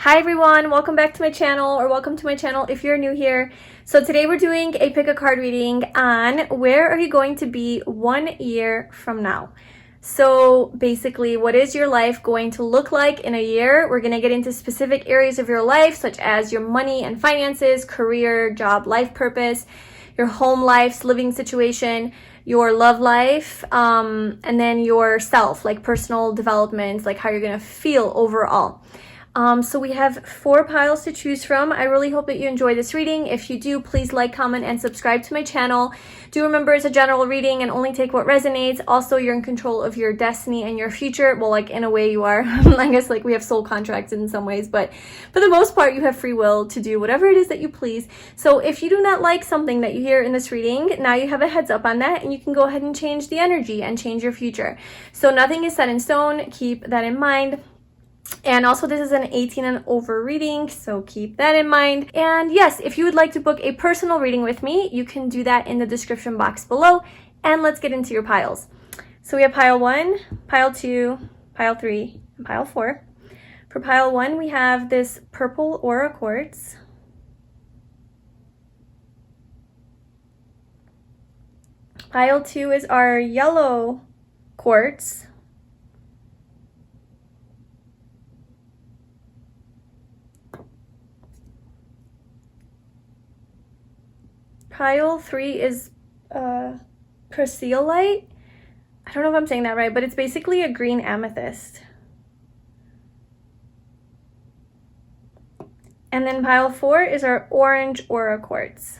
Hi everyone, welcome back to my channel, or welcome to my channel if you're new here. So today we're doing a pick a card reading on where are you going to be 1 year from now. So basically, what is your life going to look like in a year? We're going to get into specific areas of your life, such as your money and finances, career, job, life purpose, your home life, living situation, your love life, and then yourself, like personal development, like how you're going to feel overall. So we have 4 piles to choose from. I really hope that you enjoy this reading. If you do, please like, comment, and subscribe to my channel. Do remember it's a general reading and only take what resonates. Also, you're in control of your destiny and your future. Well, like in a way you are. I guess like we have soul contracts in some ways, but for the most part, you have free will to do whatever it is that you please. So if you do not like something that you hear in this reading, now you have a heads up on that and you can go ahead and change the energy and change your future. So nothing is set in stone. Keep that in mind. And also, this is an 18 and over reading, so keep that in mind. And yes, if you would like to book a personal reading with me, you can do that in the description box below. And let's get into your piles. So we have pile 1, pile 2, pile 3, and pile 4. For pile 1, we have this purple aura quartz. Pile 2 is our yellow quartz. Pile 3 is Prasiolite. I don't know if I'm saying that right, but it's basically a green amethyst. And then pile 4 is our orange aura quartz.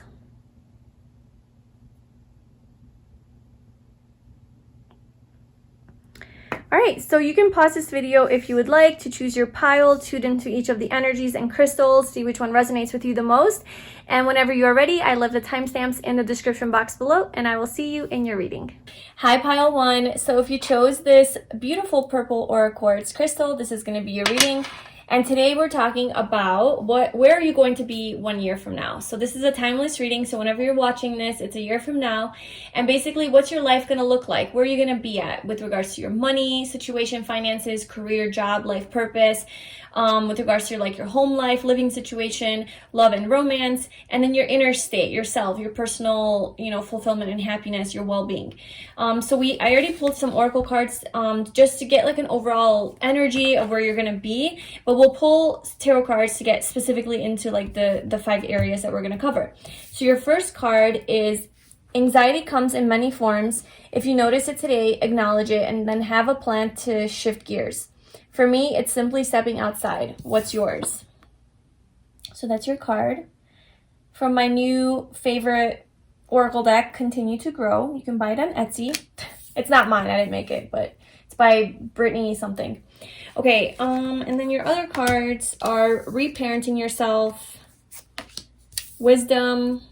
Alright, so you can pause this video if you would like to choose your pile, tune into each of the energies and crystals, see which one resonates with you the most. And whenever you are ready, I left the timestamps in the description box below, and I will see you in your reading. Hi, pile 1. So if you chose this beautiful purple aura quartz crystal, this is going to be your reading. And today we're talking about where are you going to be 1 year from now. So this is a timeless reading. So whenever you're watching this, it's a year from now. And basically, what's your life going to look like? Where are you going to be at with regards to your money, situation, finances, career, job, life purpose, with regards to your home life, living situation, love and romance, and then your inner state, yourself, your personal, fulfillment and happiness, your well-being. So I already pulled some oracle cards just to get like an overall energy of where you're going to be, but we'll pull tarot cards to get specifically into like the 5 areas that we're going to cover. So your first card is anxiety comes in many forms. If you notice it today, acknowledge it and then have a plan to shift gears. For me, it's simply stepping outside. What's yours? So that's your card. From my new favorite oracle deck, Continue to Grow. You can buy it on Etsy. It's not mine, I didn't make it, but it's by Brittany something. Okay, and then your other cards are reparenting yourself, wisdom,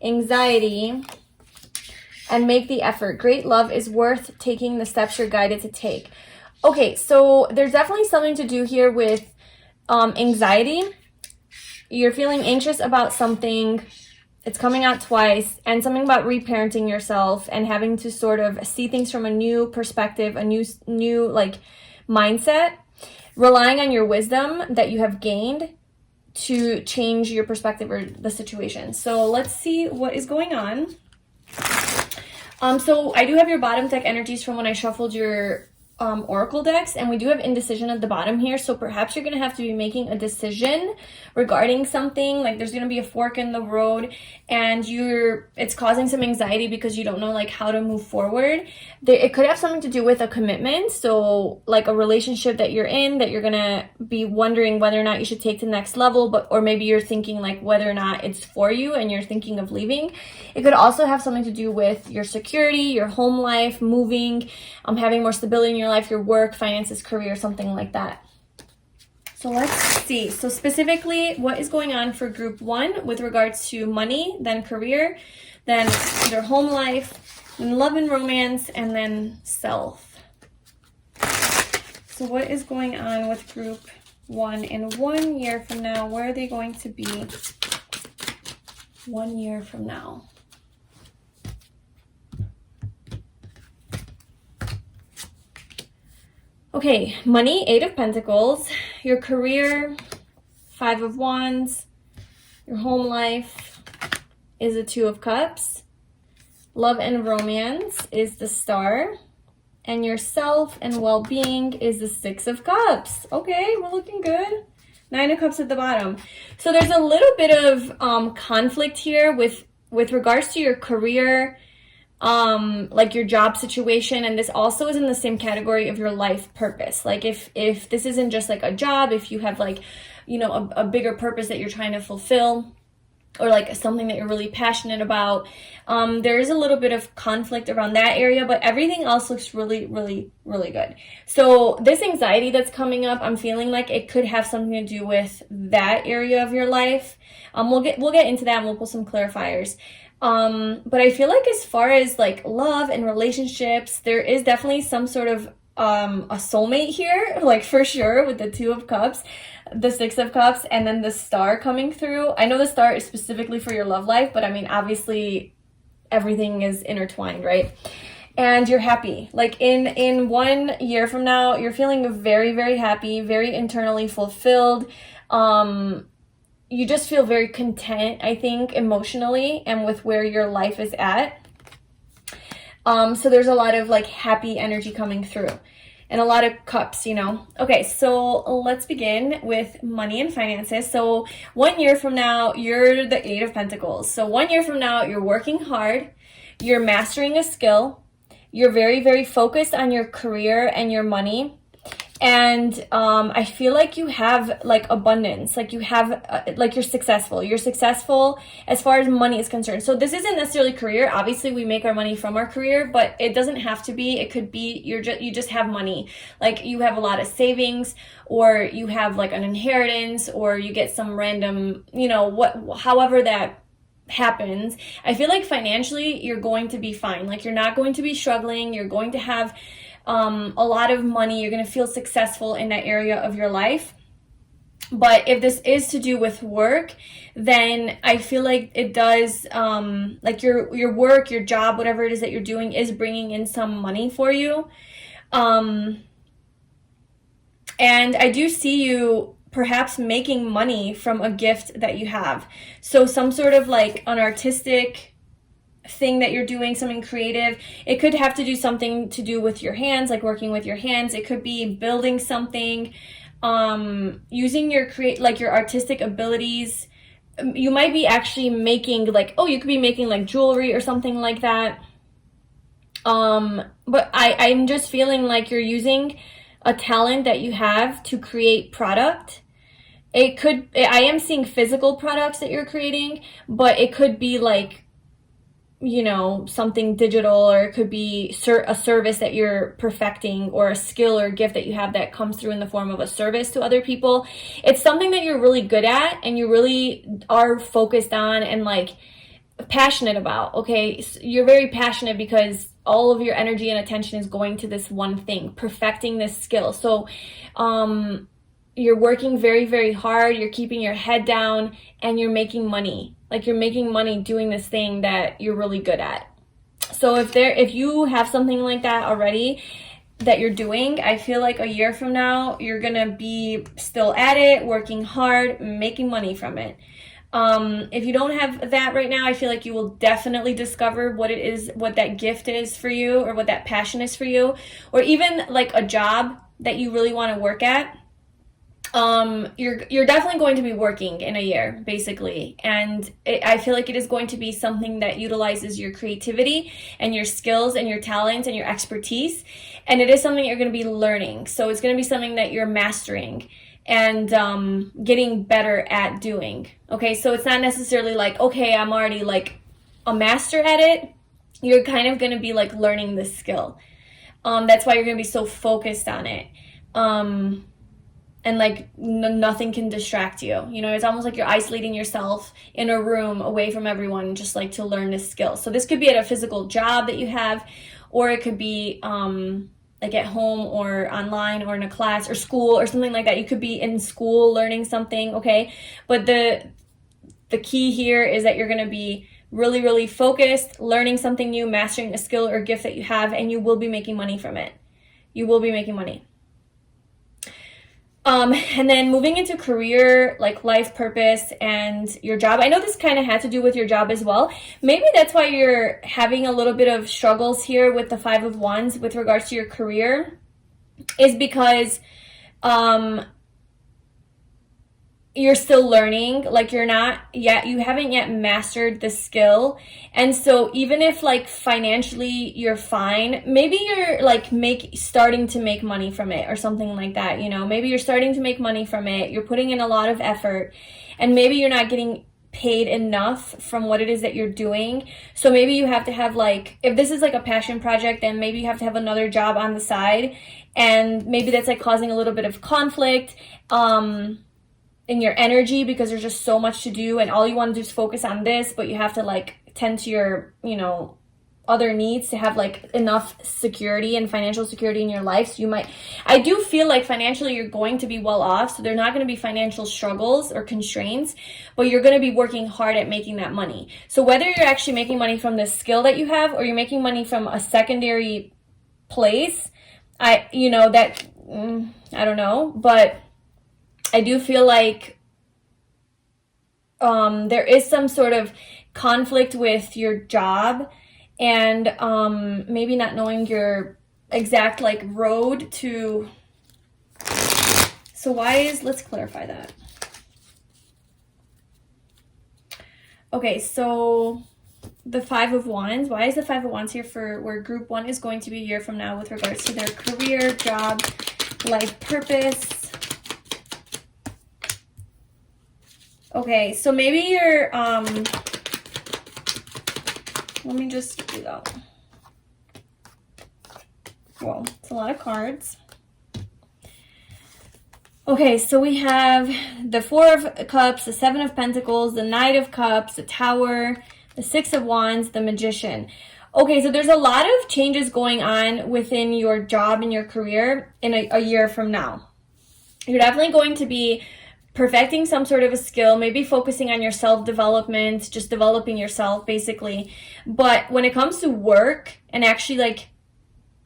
anxiety, and make the effort. Great love is worth taking the steps you're guided to take. Okay, so there's definitely something to do here with anxiety. You're feeling anxious about something. It's coming out twice, and something about reparenting yourself and having to sort of see things from a new perspective, a new like mindset, relying on your wisdom that you have gained to change your perspective or the situation. So let's see what is going on. So I do have your bottom deck energies from when I shuffled your oracle decks, and we do have indecision at the bottom here, so perhaps you're going to have to be making a decision regarding something. Like there's going to be a fork in the road and it's causing some anxiety because you don't know like how to move forward. It could have something to do with a commitment, so like a relationship that you're in that you're going to be wondering whether or not you should take to the next level, or maybe you're thinking like whether or not it's for you and you're thinking of leaving. It could also have something to do with your security, your home life, moving, having more stability in your life, your work, finances, career, something like that. So let's see. So specifically, what is going on for group 1 with regards to money, then career, then their home life, then love and romance, and then self. So what is going on with group 1 in 1 year from now? Where are they going to be 1 year from now? Okay, money, 8 of Pentacles. your career, 5 of Wands. Your home life is the 2 of Cups. Love and romance is the Star. And your self and well-being is the 6 of Cups. Okay, we're looking good. 9 of Cups at the bottom. So there's a little bit of conflict here with regards to your career, like your job situation, and this also is in the same category of your life purpose. Like if this isn't just like a job, if you have like, you know, a bigger purpose that you're trying to fulfill, or like something that you're really passionate about, there is a little bit of conflict around that area, but everything else looks really, really, really good. So this anxiety that's coming up, I'm feeling like it could have something to do with that area of your life. We'll get into that and we'll pull some clarifiers. But I feel like as far as like love and relationships, there is definitely some sort of a soulmate here, like for sure, with the 2 of Cups, the 6 of Cups, and then the Star coming through. I know the Star is specifically for your love life, but I mean, obviously everything is intertwined, right? And you're happy. Like in 1 year from now, you're feeling very, very happy, very internally fulfilled. You just feel very content, I think, emotionally and with where your life is at. So there's a lot of like happy energy coming through and a lot of cups, you know. Okay, so let's begin with money and finances. So 1 year from now, you're the 8 of Pentacles. So 1 year from now, you're working hard, you're mastering a skill, you're very, very focused on your career and your money. And I feel like you have like abundance, like you have like you're successful as far as money is concerned. So this isn't necessarily career. Obviously we make our money from our career, but it doesn't have to be. It could be you just have money, like you have a lot of savings, or you have like an inheritance, or you get some random, you know, however that happens. I feel like financially you're going to be fine. Like you're not going to be struggling. You're going to have a lot of money. You're going to feel successful in that area of your life. But if this is to do with work, then I feel like it does, like your work, your job, whatever it is that you're doing is bringing in some money for you. And I do see you perhaps making money from a gift that you have. So some sort of like an artistic thing that you're doing, something creative. It could have to do something to do with your hands, like working with your hands. It could be building something, using your your artistic abilities. You might be actually making like, you could be making like jewelry or something like that. But I'm just feeling like you're using a talent that you have to create product. I am seeing physical products that you're creating, but it could be like, you know, something digital, or it could be a service that you're perfecting, or a skill or gift that you have that comes through in the form of a service to other people. It's something that you're really good at and you really are focused on and like passionate about. Okay, so you're very passionate because all of your energy and attention is going to this one thing, perfecting this skill. So you're working very, very hard, you're keeping your head down, and you're making money. Like you're making money doing this thing that you're really good at. So if you have something like that already that you're doing, I feel like a year from now, you're gonna be still at it, working hard, making money from it. If you don't have that right now, I feel like you will definitely discover what it is, what that gift is for you, or what that passion is for you, or even like a job that you really want to work at. You're definitely going to be working in a year, basically. And I feel like it is going to be something that utilizes your creativity and your skills and your talents and your expertise. And it is something you're going to be learning. So it's going to be something that you're mastering and getting better at doing. Okay, so it's not necessarily like, okay, I'm already like a master at it. You're kind of going to be like learning this skill. That's why you're going to be so focused on it. And like nothing can distract you. You know, it's almost like you're isolating yourself in a room away from everyone, just like to learn this skill. So this could be at a physical job that you have, or it could be like at home or online or in a class or school or something like that. You could be in school learning something, okay? But the key here is that you're gonna be really, really focused, learning something new, mastering a skill or gift that you have, and you will be making money from it. You will be making money. And then moving into career, like life purpose and your job. I know this kind of had to do with your job as well. Maybe that's why you're having a little bit of struggles here with the Five of Wands with regards to your career, is because you're still learning. Like you haven't yet mastered the skill. And so even if like financially you're fine, maybe you're like starting to make money from it or something like that, you know, maybe you're starting to make money from it, you're putting in a lot of effort, and maybe you're not getting paid enough from what it is that you're doing. So maybe you have to have, like, if this is like a passion project, then maybe you have to have another job on the side, and maybe that's like causing a little bit of conflict in your energy, because there's just so much to do and all you want to do is focus on this, but you have to like tend to your, you know, other needs to have like enough security and financial security in your life. So I do feel like financially you're going to be well off, so there are not going to be financial struggles or constraints, but you're going to be working hard at making that money. So whether you're actually making money from the skill that you have or you're making money from a secondary place, I don't know, but I do feel like there is some sort of conflict with your job, and maybe not knowing your exact like road to. So let's clarify that. Okay, so the Five of Wands. Why is the Five of Wands here for where group one is going to be a year from now with regards to their career, job, life purpose? Okay, so maybe you're, let me just do that. Whoa, it's a lot of cards. Okay, so we have the Four of Cups, the Seven of Pentacles, the Knight of Cups, the Tower, the Six of Wands, the Magician. Okay, so there's a lot of changes going on within your job and your career in a year from now. You're definitely going to be perfecting some sort of a skill, maybe focusing on your self-development, just developing yourself basically. But when it comes to work and actually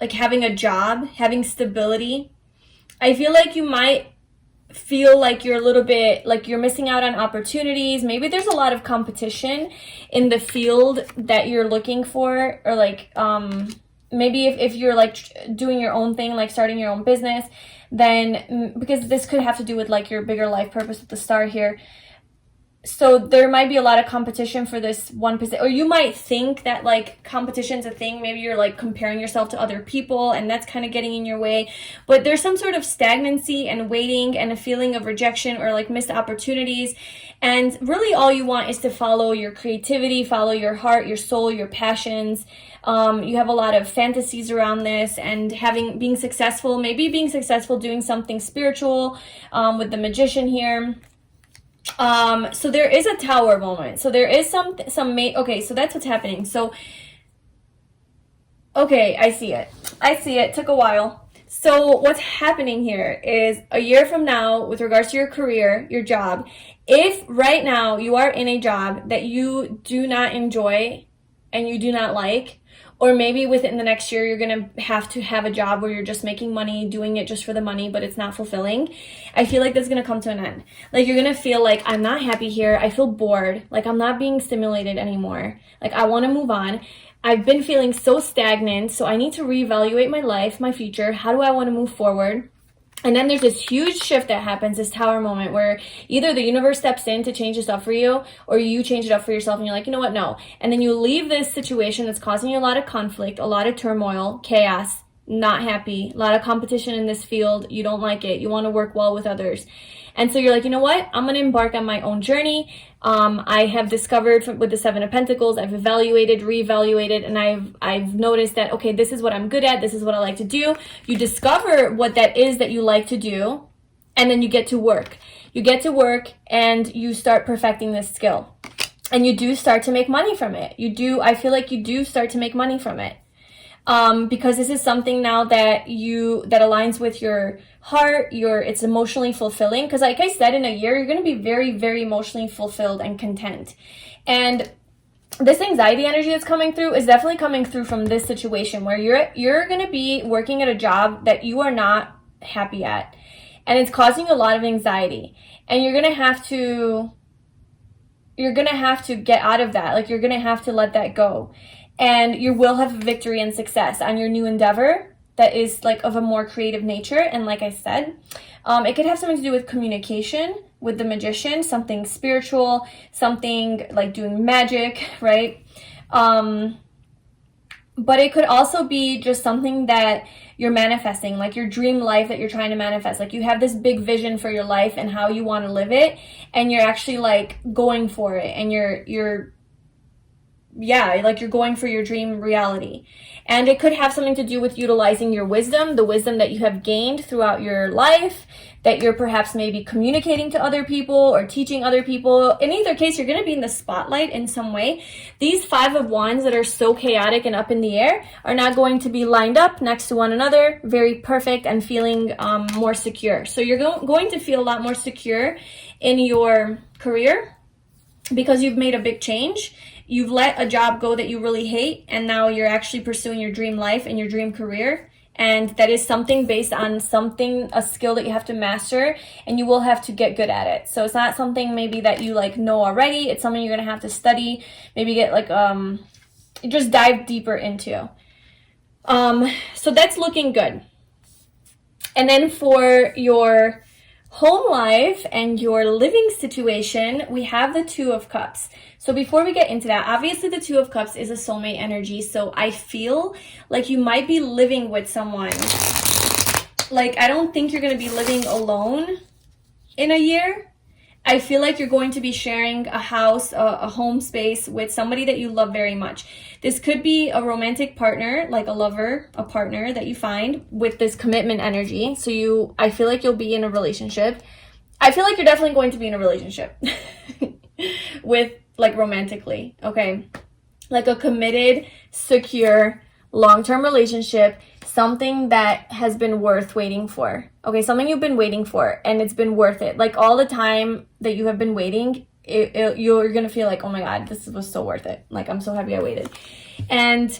like having a job, having stability, I feel like you might feel like you're a little bit like you're missing out on opportunities. Maybe there's a lot of competition in the field that you're looking for, or like maybe if you're like doing your own thing, like starting your own business, then because this could have to do with like your bigger life purpose with the star here. So there might be a lot of competition for this one position, or you might think that like competition's a thing. Maybe you're like comparing yourself to other people and that's kind of getting in your way. But there's some sort of stagnancy and waiting and a feeling of rejection or like missed opportunities. And really all you want is to follow your creativity, follow your heart, your soul, your passions. You have a lot of fantasies around this and being successful, maybe being successful doing something spiritual with the Magician here. So there is a Tower moment. So there is okay, so that's what's happening. So, okay, I see it. Took a while. So what's happening here is a year from now, with regards to your career, your job, if right now you are in a job that you do not enjoy and you do not like, or maybe within the next year, you're going to have a job where you're just making money, doing it just for the money, but it's not fulfilling. I feel like that's going to come to an end. Like you're going to feel like, I'm not happy here. I feel bored. Like I'm not being stimulated anymore. Like I want to move on. I've been feeling so stagnant. So I need to reevaluate my life, my future. How do I want to move forward? And then there's this huge shift that happens, this Tower moment, where either the universe steps in to change this up for you, or you change it up for yourself and you're like, you know what, no. And then you leave this situation that's causing you a lot of conflict, a lot of turmoil, chaos, not happy, a lot of competition in this field. You don't like it. You want to work well with others. And so you're like, you know what? I'm going to embark on my own journey. I have discovered with the Seven of Pentacles, I've evaluated, reevaluated, and I've noticed that, okay, this is what I'm good at. This is what I like to do. You discover what that is that you like to do, and then you get to work. You get to work and you start perfecting this skill, and you do start to make money from it. I feel like you do start to make money from it. Because this is something now that aligns with your heart, it's emotionally fulfilling. Because like I said, in a year, you're going to be very, very emotionally fulfilled and content. And this anxiety energy that's coming through is definitely coming through from this situation where you're going to be working at a job that you are not happy at. and it's causing a lot of anxiety, and you're gonna have to get out of that. Like, you're gonna have to let that go, and you will have victory and success on your new endeavor that is like of a more creative nature. And like I said, it could have something to do with communication with the magician, something spiritual, something like doing magic, right? But it could also be just something that you're manifesting, like your dream life that you're trying to manifest. Like, you have this big vision for your life and how you want to live it, and you're actually like going for it, and you're going for your dream reality. And it could have something to do with utilizing your wisdom, the wisdom that you have gained throughout your life, that you're perhaps maybe communicating to other people or teaching other people. In either case, you're going to be in the spotlight in some way. These 5 of Wands that are so chaotic and up in the air are not going to be lined up next to one another, very perfect and feeling more secure. So you're going to feel a lot more secure in your career because you've made a big change. You've let a job go that you really hate, and now you're actually pursuing your dream life and your dream career. And that is something based on a skill that you have to master, and you will have to get good at it. So it's not something maybe that you like know already. It's something you're going to have to study, maybe get like, just dive deeper into. So that's looking good. And then for your home life and your living situation, we have the 2 of Cups. So before we get into that, obviously the 2 of Cups is a soulmate energy. So I feel like you might be living with someone. Like, I don't think you're going to be living alone in a year. I feel like you're going to be sharing a house, a home space with somebody that you love very much. This could be a romantic partner, like a lover, a partner that you find with this commitment energy. So I feel like you'll be in a relationship. I feel like you're definitely going to be in a relationship with, like, romantically, okay? Like a committed, secure, long-term relationship, something that has been worth waiting for. Okay, something you've been waiting for, and it's been worth it. Like, all the time that you have been waiting, you're gonna feel like, oh my god, this was so worth it. Like, I'm so happy I waited. And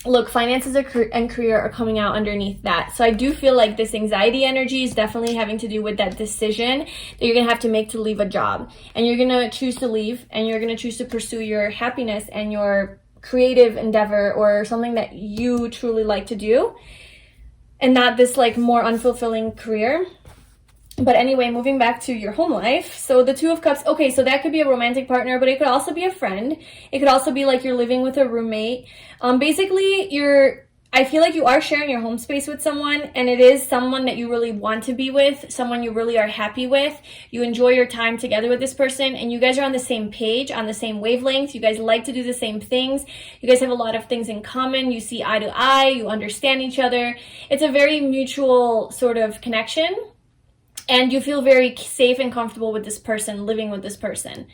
look, finances and career are coming out underneath that. So I do feel like this anxiety energy is definitely having to do with that decision that you're gonna have to make to leave a job, and you're gonna choose to leave, and you're gonna choose to pursue your happiness and your creative endeavor or something that you truly like to do, and not this like more unfulfilling career. But anyway, moving back to your home life. So the 2 of Cups, okay, so that could be a romantic partner, but it could also be a friend. It could also be like you're living with a roommate. Basically, I feel like you are sharing your home space with someone, and it is someone that you really want to be with, someone you really are happy with. You enjoy your time together with this person, and you guys are on the same page, on the same wavelength. You guys like to do the same things. You guys have a lot of things in common. You see eye to eye. You understand each other. It's a very mutual sort of connection, and you feel very safe and comfortable with this person, living with this person.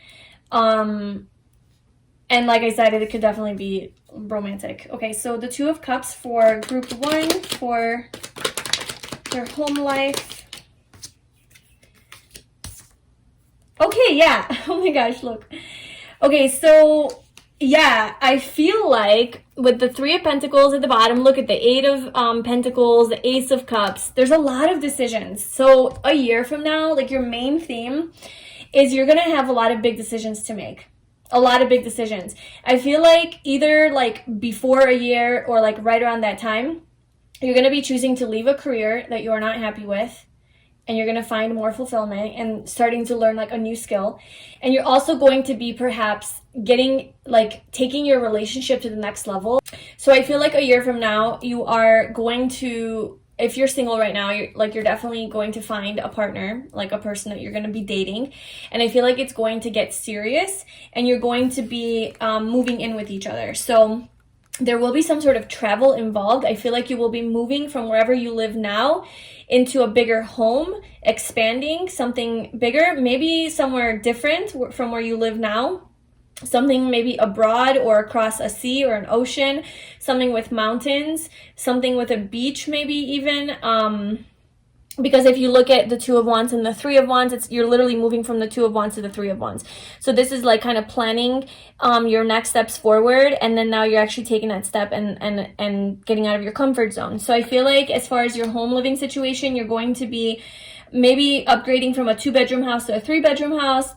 And like I said, it could definitely be romantic. Okay, so the 2 of Cups for group 1 for their home life. Okay, yeah. Oh my gosh, look. Okay, so yeah, I feel like with the 3 of Pentacles at the bottom, look at the 8 of Pentacles, the Ace of Cups. There's a lot of decisions. So a year from now, like, your main theme is you're going to have a lot of big decisions to make. A lot of big decisions. I feel like either like before a year or like right around that time, you're going to be choosing to leave a career that you are not happy with, and you're going to find more fulfillment and starting to learn like a new skill. And you're also going to be perhaps taking your relationship to the next level. So I feel like a year from now, you are going to, if you're single right now, you're definitely going to find a partner, like a person that you're going to be dating. And I feel like it's going to get serious, and you're going to be moving in with each other. So there will be some sort of travel involved. I feel like you will be moving from wherever you live now into a bigger home, expanding something bigger, maybe somewhere different from where you live now. Something maybe abroad or across a sea or an ocean, something with mountains, something with a beach maybe even. Because if you look at the 2 of Wands and the 3 of Wands, you're literally moving from the 2 of Wands to the 3 of Wands. So this is like kind of planning your next steps forward, and then now you're actually taking that step and getting out of your comfort zone. So I feel like as far as your home living situation, you're going to be maybe upgrading from a 2-bedroom house to a 3-bedroom house,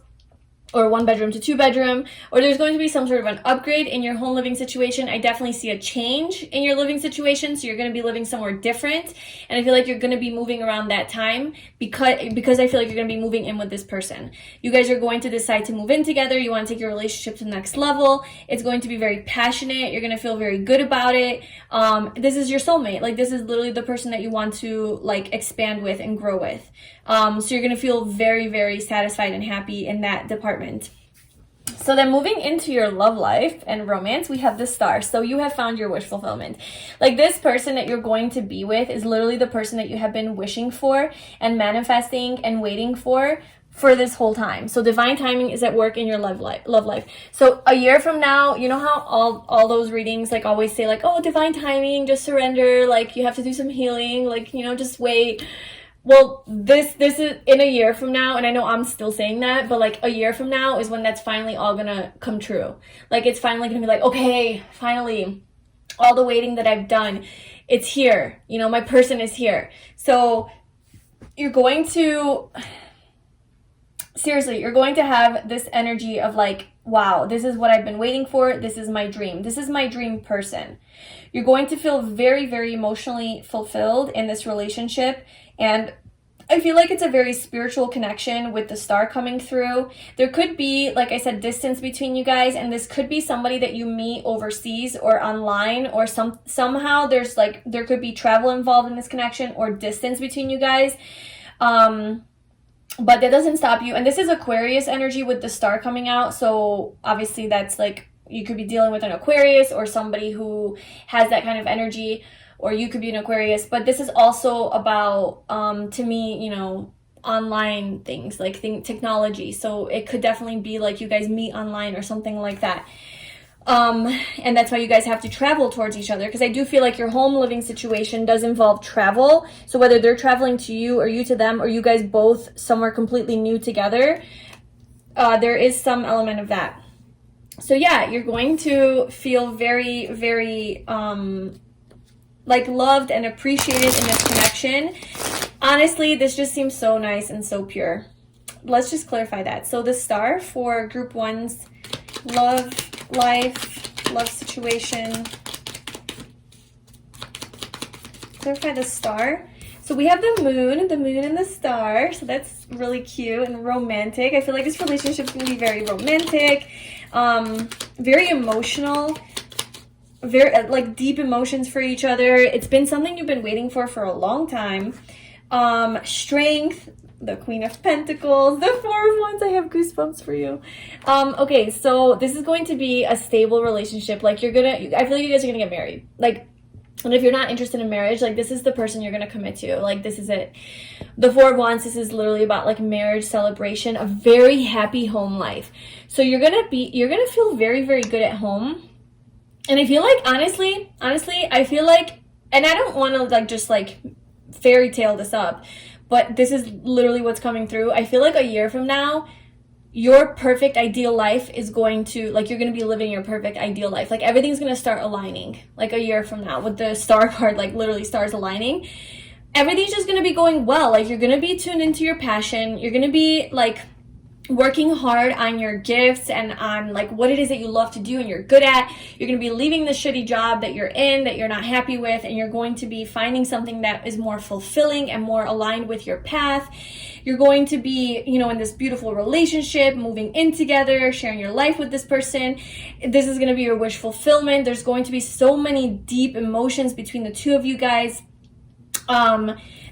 or 1-bedroom to 2-bedroom, or there's going to be some sort of an upgrade in your home living situation. I definitely see a change in your living situation, so you're going to be living somewhere different, and I feel like you're going to be moving around that time because I feel like you're going to be moving in with this person. You guys are going to decide to move in together. You want to take your relationship to the next level. It's going to be very passionate. You're going to feel very good about it. This is your soulmate. Like, this is literally the person that you want to like expand with and grow with. So you're going to feel very, very satisfied and happy in that department. So then moving into your love life and romance, we have the star. So you have found your wish fulfillment. Like, this person that you're going to be with is literally the person that you have been wishing for and manifesting and waiting for this whole time. So divine timing is at work in your love life. So a year from now, you know how all those readings like always say like, oh, divine timing, just surrender, like you have to do some healing, like, you know, just wait. Well, this is in a year from now, and I know I'm still saying that, but like a year from now is when that's finally all gonna come true. Like, it's finally gonna be like, okay, finally, all the waiting that I've done, it's here. You know, my person is here. So you're going to, seriously, you're going to have this energy of like, wow, this is what I've been waiting for. This is my dream. This is my dream person. You're going to feel very, very emotionally fulfilled in this relationship. And I feel like it's a very spiritual connection with the star coming through. There could be, like I said, distance between you guys, and this could be somebody that you meet overseas or online, or somehow there could be travel involved in this connection or distance between you guys. But that doesn't stop you. And this is Aquarius energy with the star coming out. So obviously that's like, you could be dealing with an Aquarius or somebody who has that kind of energy, or you could be an Aquarius. But this is also about, to me, you know, online things, like technology. So it could definitely be like you guys meet online or something like that. And that's why you guys have to travel towards each other, because I do feel like your home living situation does involve travel. So whether they're traveling to you or you to them, or you guys both somewhere completely new together, there is some element of that. So yeah, you're going to feel very, very like loved and appreciated in this connection. Honestly, this just seems so nice and so pure. Let's just clarify that. So the star for group 1's love life, love situation. Clarify the star. So we have the moon and the star. So that's really cute and romantic. I feel like this relationship is going to be very romantic, very emotional, very like deep emotions for each other. It's been something you've been waiting for a long time. Strength, the Queen of Pentacles, the Four of Wands. I have goosebumps for you. Okay, so this is going to be a stable relationship. Like, I feel like you guys are gonna get married. Like, and if you're not interested in marriage, like, this is the person you're gonna commit to. Like, this is it. The Four of Wands, this is literally about like marriage celebration, a very happy home life. So you're gonna feel very, very good at home. And I feel like, honestly, I feel like, and I don't want to like just like fairy tale this up, but this is literally what's coming through. I feel like a year from now, your perfect ideal life is going to, like, you're going to be living your perfect ideal life. Like, everything's going to start aligning, like, a year from now with the star card, like, literally stars aligning. Everything's just going to be going well. Like, you're going to be tuned into your passion. You're going to be, like, working hard on your gifts and on like what it is that you love to do and you're good at. You're going to be leaving the shitty job that you're in, that you're not happy with, and you're going to be finding something that is more fulfilling and more aligned with your path. You're going to be, you know, in this beautiful relationship, moving in together, sharing your life with this person. This is going to be your wish fulfillment. There's going to be so many deep emotions between the two of you guys.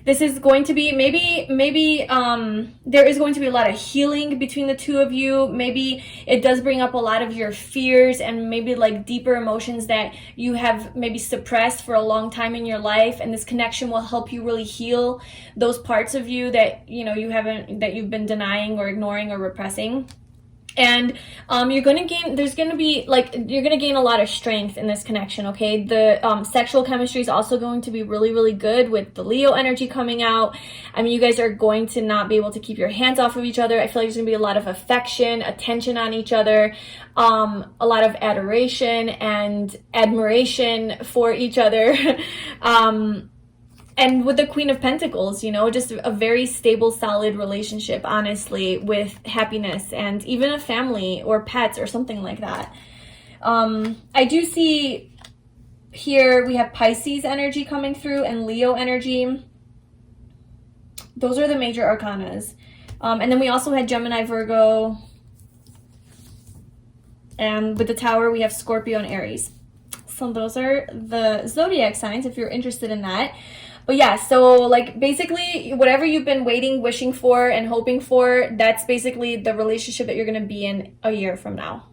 This is going to be maybe there is going to be a lot of healing between the two of you. Maybe it does bring up a lot of your fears and maybe like deeper emotions that you have maybe suppressed for a long time in your life, and this connection will help you really heal those parts of you that, you know, you've been denying or ignoring or repressing. And you're going to gain, you're going to gain a lot of strength in this connection, okay? The sexual chemistry is also going to be really, really good with the Leo energy coming out. I mean, you guys are going to not be able to keep your hands off of each other. I feel like there's going to be a lot of affection, attention on each other, a lot of adoration and admiration for each other. And with the Queen of Pentacles, you know, just a very stable, solid relationship, honestly, with happiness and even a family or pets or something like that. I do see here we have Pisces energy coming through and Leo energy. Those are the major arcanas. And then we also had Gemini, Virgo. And with the Tower, we have Scorpio and Aries. So those are the zodiac signs if you're interested in that. But yeah, so like basically whatever you've been waiting, wishing for, and hoping for, that's basically the relationship that you're going to be in a year from now.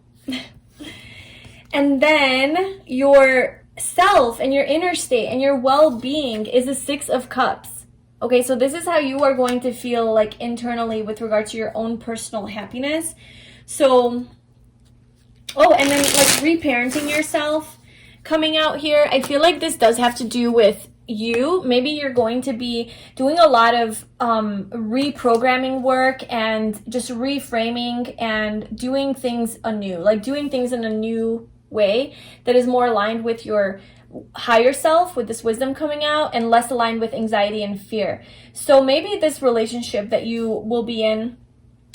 And then your self and your inner state and your well-being is the Six of Cups. Okay, so this is how you are going to feel like internally with regard to your own personal happiness. So, oh, and then like reparenting yourself coming out here. I feel like this does have to do with you. Maybe you're going to be doing a lot of reprogramming work and just reframing and doing things anew, like doing things in a new way that is more aligned with your higher self, with this wisdom coming out, and less aligned with anxiety and fear. So maybe this relationship that you will be in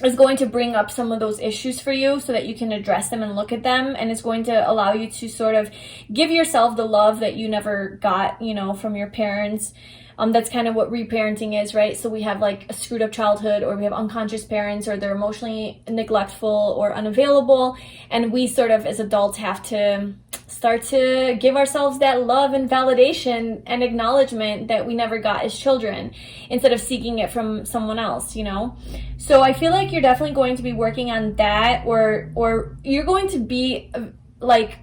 is going to bring up some of those issues for you so that you can address them and look at them, and it's going to allow you to sort of give yourself the love that you never got, you know, from your parents. That's kind of what reparenting is, right? So we have like a screwed up childhood, or we have unconscious parents, or they're emotionally neglectful or unavailable, and we sort of as adults have to start to give ourselves that love and validation and acknowledgement that we never got as children, instead of seeking it from someone else, you know? So I feel like you're definitely going to be working on that, or you're going to be like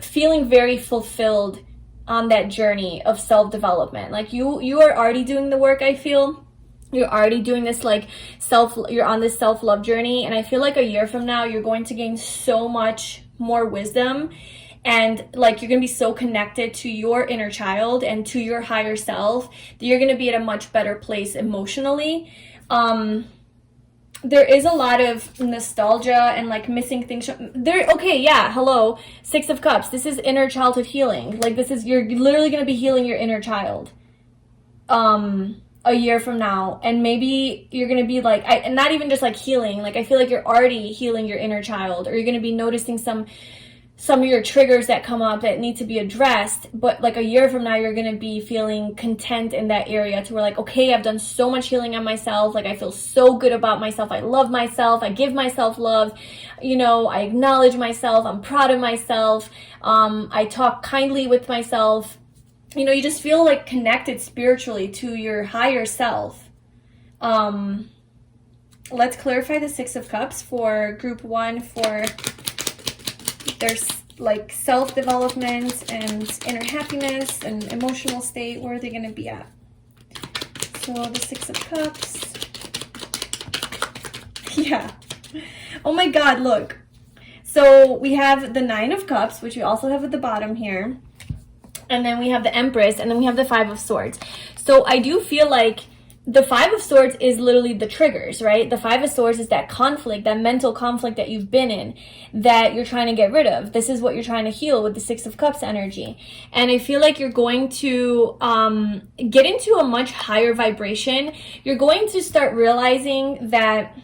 feeling very fulfilled on that journey of self-development. Like you are already doing the work. I feel you're already doing this like you're on this self-love journey, and I feel like a year from now you're going to gain so much more wisdom, and like you're gonna be so connected to your inner child and to your higher self that you're gonna be at a much better place emotionally. There is a lot of nostalgia and like missing things there. Okay, yeah, hello, Six of Cups. This is inner childhood healing. Like this is, you're literally going to be healing your inner child a year from now, and maybe you're going to be like, not even just like healing, like I feel like you're already healing your inner child, or you're going to be noticing some of your triggers that come up that need to be addressed. But like a year from now, you're going to be feeling content in that area to where like, okay, I've done so much healing on myself. Like I feel so good about myself. I love myself. I give myself love. You know, I acknowledge myself. I'm proud of myself. I talk kindly with myself. You know, you just feel like connected spiritually to your higher self. Let's clarify the Six of Cups for group 1 for there's like self-development and inner happiness and emotional state. Where are they going to be at? So the Six of Cups. Yeah. Oh my God, look. So we have the Nine of Cups, which we also have at the bottom here. And then we have the Empress, and then we have the Five of Swords. So I do feel like the Five of Swords is literally the triggers, right? The Five of Swords is that conflict, that mental conflict that you've been in, that you're trying to get rid of. This is what you're trying to heal with the Six of Cups energy. And I feel like you're going to get into a much higher vibration. You're going to start realizing that,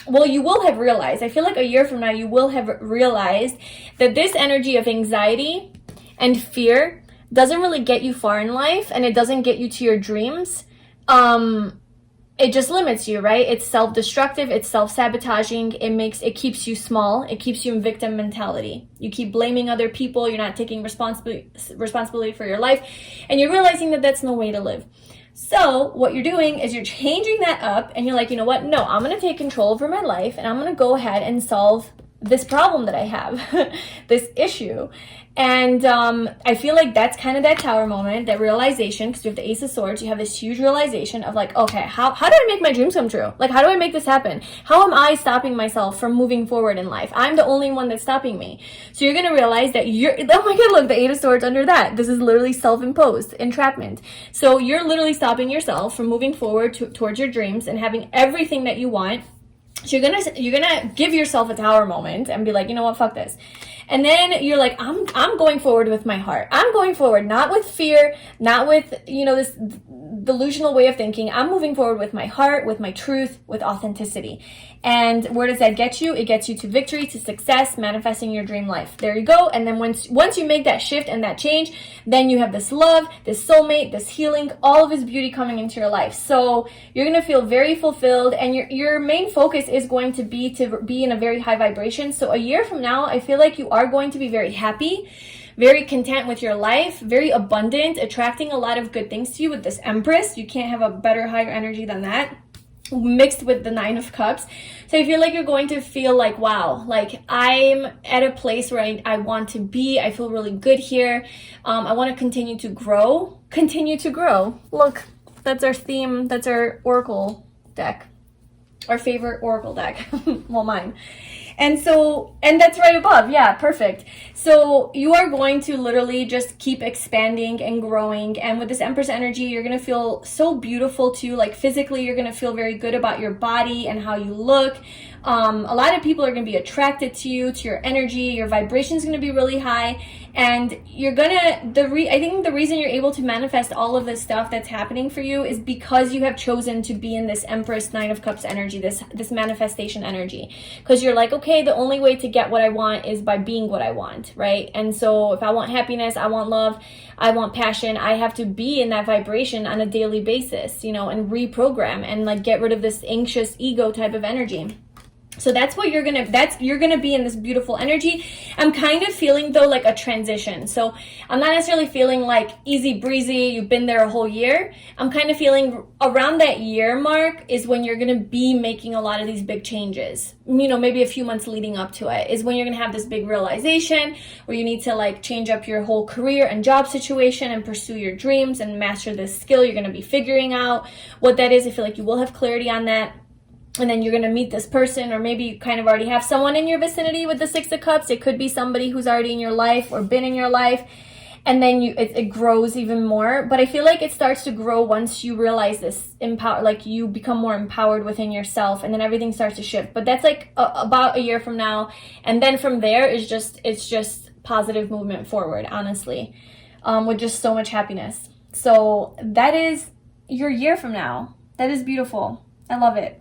well, you will have realized, I feel like a year from now, you will have realized that this energy of anxiety and fear doesn't really get you far in life, and it doesn't get you to your dreams. It just limits you, right? It's self-destructive, it's self-sabotaging, it keeps you small, it keeps you in victim mentality. You keep blaming other people, you're not taking responsibility for your life, and you're realizing that that's no way to live. So what you're doing is you're changing that up, and you're like, you know what? No, I'm going to take control over my life, and I'm going to go ahead and solve this problem that I have, this issue. And I feel like that's kind of that Tower moment, that realization, because you have the Ace of Swords, you have this huge realization of like, okay, how do I make my dreams come true? Like, how do I make this happen? How am I stopping myself from moving forward in life? I'm the only one that's stopping me. So you're going to realize that oh my God, look, the Eight of Swords under that. This is literally self-imposed entrapment. So you're literally stopping yourself from moving forward towards your dreams and having everything that you want. So you're gonna give yourself a Tower moment and be like, you know what, fuck this. And then you're like, I'm going forward with my heart. I'm going forward, not with fear, not with, you know, this delusional way of thinking. I'm moving forward with my heart, with my truth, with authenticity. And where does that get you? It gets you to victory, to success, manifesting your dream life. There you go. And then once you make that shift and that change, then you have this love, this soulmate, this healing, all of this beauty coming into your life. So you're going to feel very fulfilled, and your main focus is going to be in a very high vibration. So a year from now, I feel like you are going to be very happy, very content with your life, very abundant, attracting a lot of good things to you with this Empress. You can't have a better, higher energy than that, mixed with the Nine of Cups. So I feel like you're going to feel like, wow, like I'm at a place where I want to be. I feel really good here. I want to continue to grow. Look, that's our theme. That's our Oracle deck, our favorite Oracle deck. Well, mine. And that's right above. Yeah, perfect. So you are going to literally just keep expanding and growing. And with this Empress energy, you're going to feel so beautiful too. Like physically, you're going to feel very good about your body and how you look. A lot of people are going to be attracted to you, to your energy. Your vibration is going to be really high. And you're going to, I think the reason you're able to manifest all of this stuff that's happening for you is because you have chosen to be in this Empress Nine of Cups energy, this manifestation energy. Because you're like, okay, the only way to get what I want is by being what I want, right? And so if I want happiness, I want love, I want passion, I have to be in that vibration on a daily basis, you know, and reprogram and like get rid of this anxious ego type of energy. So that's what you're gonna be in this beautiful energy. I'm kind of feeling though like a transition. So I'm not necessarily feeling like easy breezy, you've been there a whole year. I'm kind of feeling around that year mark is when you're gonna be making a lot of these big changes. You know, maybe a few months leading up to it is when you're gonna have this big realization where you need to like change up your whole career and job situation and pursue your dreams and master this skill. You're gonna be figuring out what that is. I feel like you will have clarity on that. And then you're going to meet this person, or maybe you kind of already have someone in your vicinity with the Six of Cups. It could be somebody who's already in your life or been in your life. And then it grows even more. But I feel like it starts to grow once you realize this like you become more empowered within yourself, and then everything starts to shift. But that's like about a year from now. And then from there it's just positive movement forward, honestly, with just so much happiness. So that is your year from now. That is beautiful. I love it.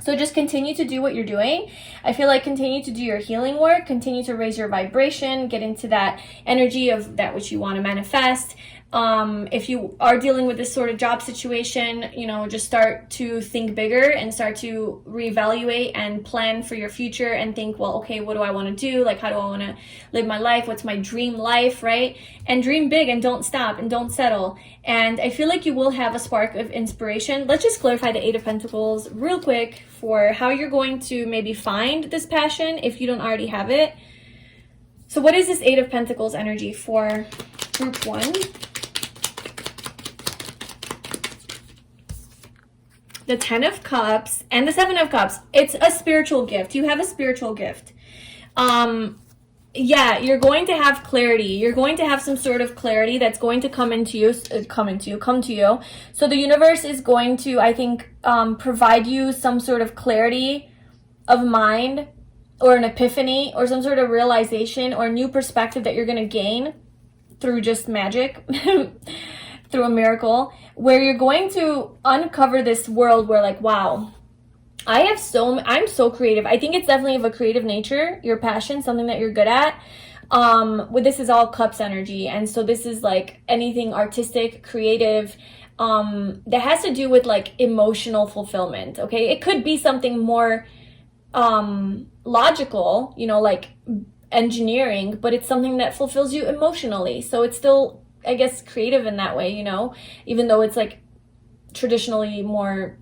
So just continue to do what you're doing. I feel like continue to do your healing work, continue to raise your vibration, get into that energy of that which you want to manifest. If you are dealing with this sort of job situation, you know, just start to think bigger and start to reevaluate and plan for your future and think, well, okay, what do I want to do? Like, how do I want to live my life? What's my dream life, right? And dream big and don't stop and don't settle. And I feel like you will have a spark of inspiration. Let's just clarify the Eight of Pentacles real quick for how you're going to maybe find this passion if you don't already have it. So what is this Eight of Pentacles energy for group one? The Ten of Cups and the Seven of Cups. It's a spiritual gift. You have a spiritual gift. Yeah, you're going to have clarity. You're going to have some sort of clarity that's going to come to you. So the universe is going to, I think, provide you some sort of clarity of mind or an epiphany or some sort of realization or a new perspective that you're going to gain through just magic. Through a miracle, where you're going to uncover this world where like, wow, I'm so creative. I think it's definitely of a creative nature, your passion, something that you're good at. This is all cups energy. And so this is like anything artistic, creative, that has to do with like emotional fulfillment. Okay. It could be something more, logical, you know, like engineering, but it's something that fulfills you emotionally. So it's still, I guess, creative in that way, you know, even though it's like traditionally more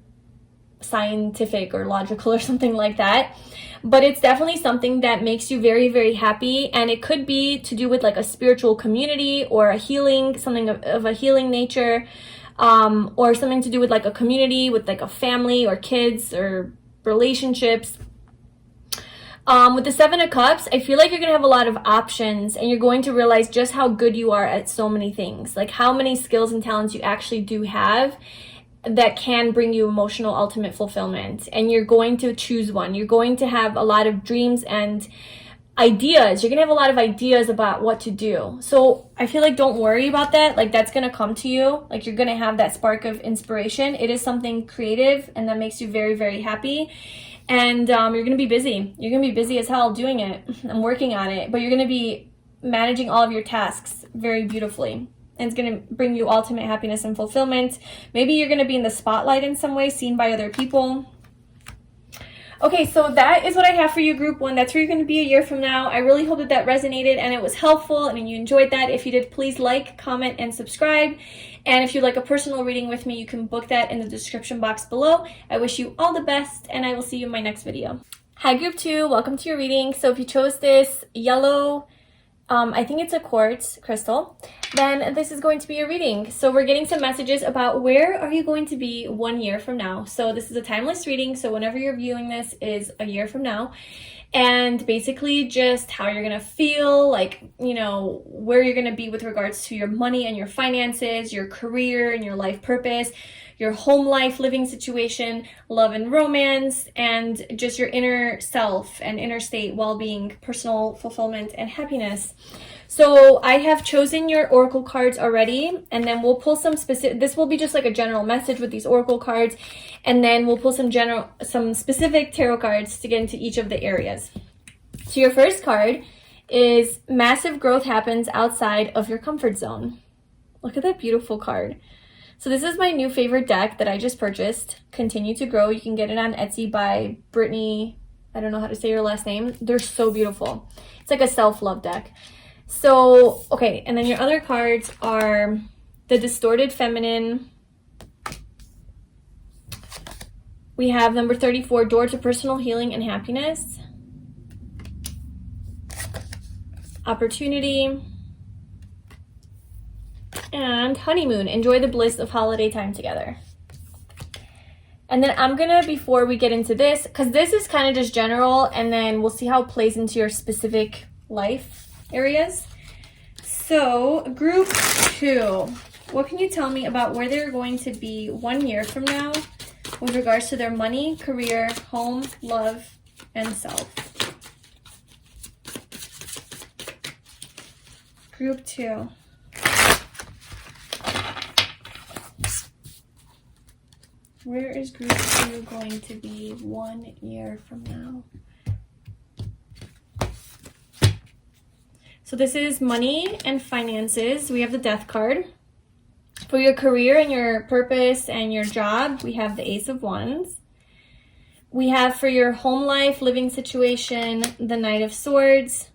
scientific or logical or something like that. But it's definitely something that makes you very, very happy. And it could be to do with like a spiritual community or a healing, something of a healing nature, or something to do with like a community with like a family or kids or relationships. With the Seven of Cups, I feel like you're going to have a lot of options and you're going to realize just how good you are at so many things. Like how many skills and talents you actually do have that can bring you emotional ultimate fulfillment. And you're going to choose one. You're going to have a lot of dreams and ideas. You're gonna have a lot of ideas about what to do. So I feel like don't worry about that. Like that's gonna come to you. Like you're gonna have that spark of inspiration. It is something creative and that makes you very, very happy. And you're gonna be busy. You're gonna be busy as hell doing it and working on it. But you're gonna be managing all of your tasks very beautifully. And it's gonna bring you ultimate happiness and fulfillment. Maybe you're gonna be in the spotlight in some way, seen by other people. Okay, so that is what I have for you, Group 1. That's where you're going to be a year from now. I really hope that that resonated and it was helpful and you enjoyed that. If you did, please like, comment, and subscribe. And if you'd like a personal reading with me, you can book that in the description box below. I wish you all the best, and I will see you in my next video. Hi, Group 2. Welcome to your reading. So if you chose this yellow, I think it's a quartz crystal, then this is going to be a reading. So we're getting some messages about where are you going to be 1 year from now. So this is a timeless reading, so whenever you're viewing this is a year from now. And basically just how you're going to feel, like, you know, where you're going to be with regards to your money and your finances, your career and your life purpose, your home life, living situation, love and romance, and just your inner self and inner state, well-being, personal fulfillment, and happiness. So I have chosen your oracle cards already, and then we'll pull some specific, this will be just like a general message with these oracle cards, and then we'll pull some specific tarot cards to get into each of the areas. So your first card is massive growth happens outside of your comfort zone. Look at that beautiful card. So this is my new favorite deck that I just purchased, Continue to Grow. You can get it on Etsy by Brittany. I don't know how to say your last name. They're so beautiful. It's like a self-love deck. So, okay, and then your other cards are the Distorted Feminine. We have number 34, Door to Personal Healing and Happiness. Opportunity. And Honeymoon, enjoy the bliss of holiday time together. And then I'm gonna, before we get into this, because this is kind of just general, and then we'll see how it plays into your specific life areas. So, Group 2, what can you tell me about where they're going to be 1 year from now with regards to their money, career, home, love, and self? Group 2. Where is Group 2 going to be 1 year from now? So this is money and finances. We have the Death card. For your career and your purpose and your job, we have the Ace of Wands. We have for your home life, living situation, the Knight of Swords.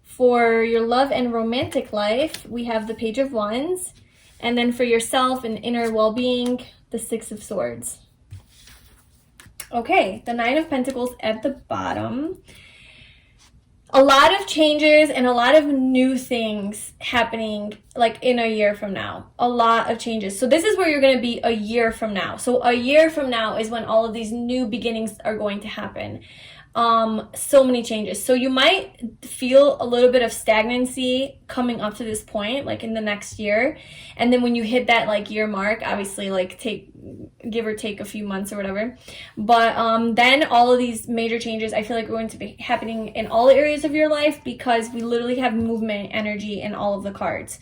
For your love and romantic life, we have the Page of Wands. And then for yourself and inner well-being, the Six of Swords. Okay, the Nine of Pentacles at the bottom. A lot of changes and a lot of new things happening like in a year from now. A lot of changes. So this is where you're going to be a year from now. So a year from now is when all of these new beginnings are going to happen. So many changes. So you might feel a little bit of stagnancy coming up to this point, like in the next year. And then when you hit that like year mark, obviously like give or take a few months or whatever. But then all of these major changes, I feel like are going to be happening in all areas of your life because we literally have movement energy in all of the cards.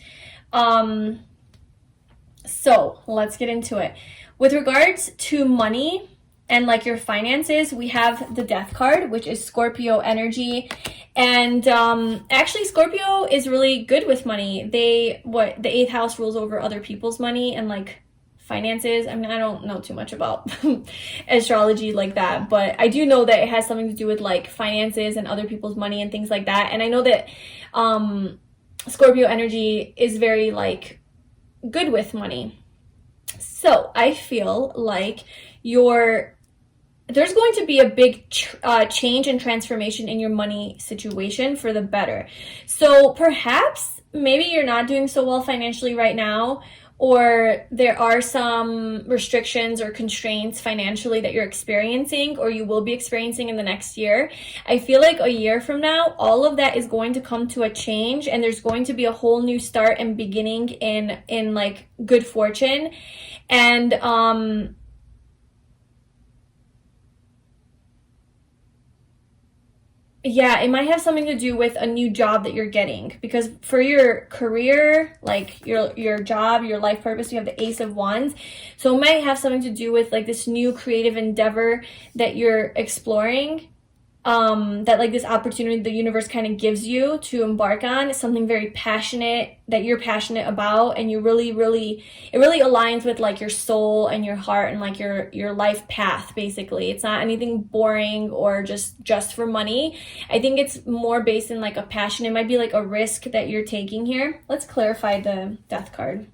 So let's get into it. With regards to money and like your finances, we have the Death card, which is Scorpio energy. And actually Scorpio is really good with money. The 8th house rules over other people's money and like finances. I mean, I don't know too much about astrology like that, but I do know that it has something to do with like finances and other people's money and things like that. And I know that Scorpio energy is very like good with money. So I feel like there's going to be a big change and transformation in your money situation for the better. So perhaps maybe you're not doing so well financially right now, or there are some restrictions or constraints financially that you're experiencing or you will be experiencing in the next year. I feel like a year from now, all of that is going to come to a change and there's going to be a whole new start and beginning in like good fortune. And yeah, it might have something to do with a new job that you're getting, because for your career, like your job, your life purpose, you have the Ace of Wands. So it might have something to do with like this new creative endeavor that you're exploring, that like this opportunity the universe kind of gives you to embark on. It's something very passionate that you're passionate about, and you really it really aligns with like your soul and your heart and like your life path. Basically, it's not anything boring or just for money. I think it's more based in like a passion. It might be like a risk that you're taking here. Let's clarify the Death card.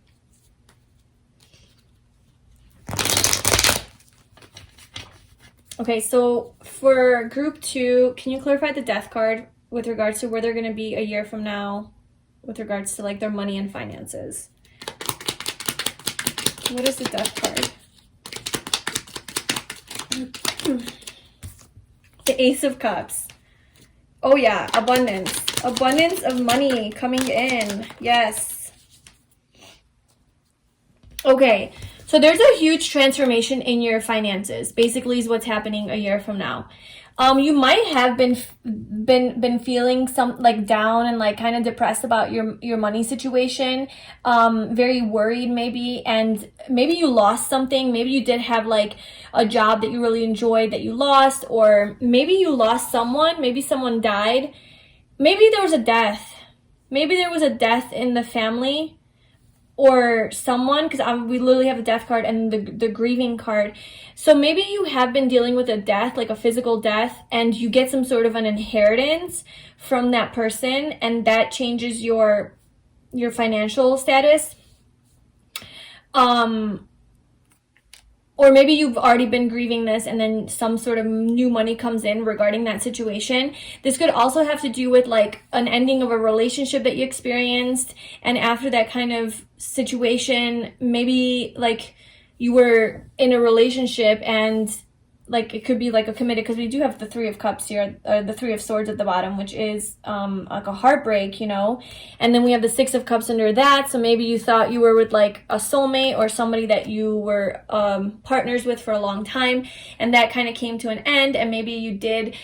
Okay, so for group 2, can you clarify the Death card with regards to where they're going to be a year from now with regards to like their money and finances? What is the Death card? The Ace of Cups. Oh yeah, abundance. Abundance of money coming in. Yes. Okay. So there's a huge transformation in your finances, basically is what's happening a year from now. You might have been feeling some like down and like kind of depressed about your money situation, very worried maybe, and maybe you lost something. Maybe you did have like a job that you really enjoyed that you lost, or maybe you lost someone, maybe someone died, maybe there was a death. Maybe there was a death in the family or someone, because we literally have the Death card and the grieving card. So maybe you have been dealing with a death, like a physical death, and you get some sort of an inheritance from that person, and that changes your financial status. Or maybe you've already been grieving this and then some sort of new money comes in regarding that situation. This could also have to do with like an ending of a relationship that you experienced, and after that kind of situation, maybe like you were in a relationship and like it could be like a committed, because we do have the Three of Cups here, or the Three of Swords at the bottom, which is like a heartbreak, you know, and then we have the Six of Cups under that. So maybe you thought you were with like a soulmate or somebody that you were partners with for a long time, and that kind of came to an end, and maybe you did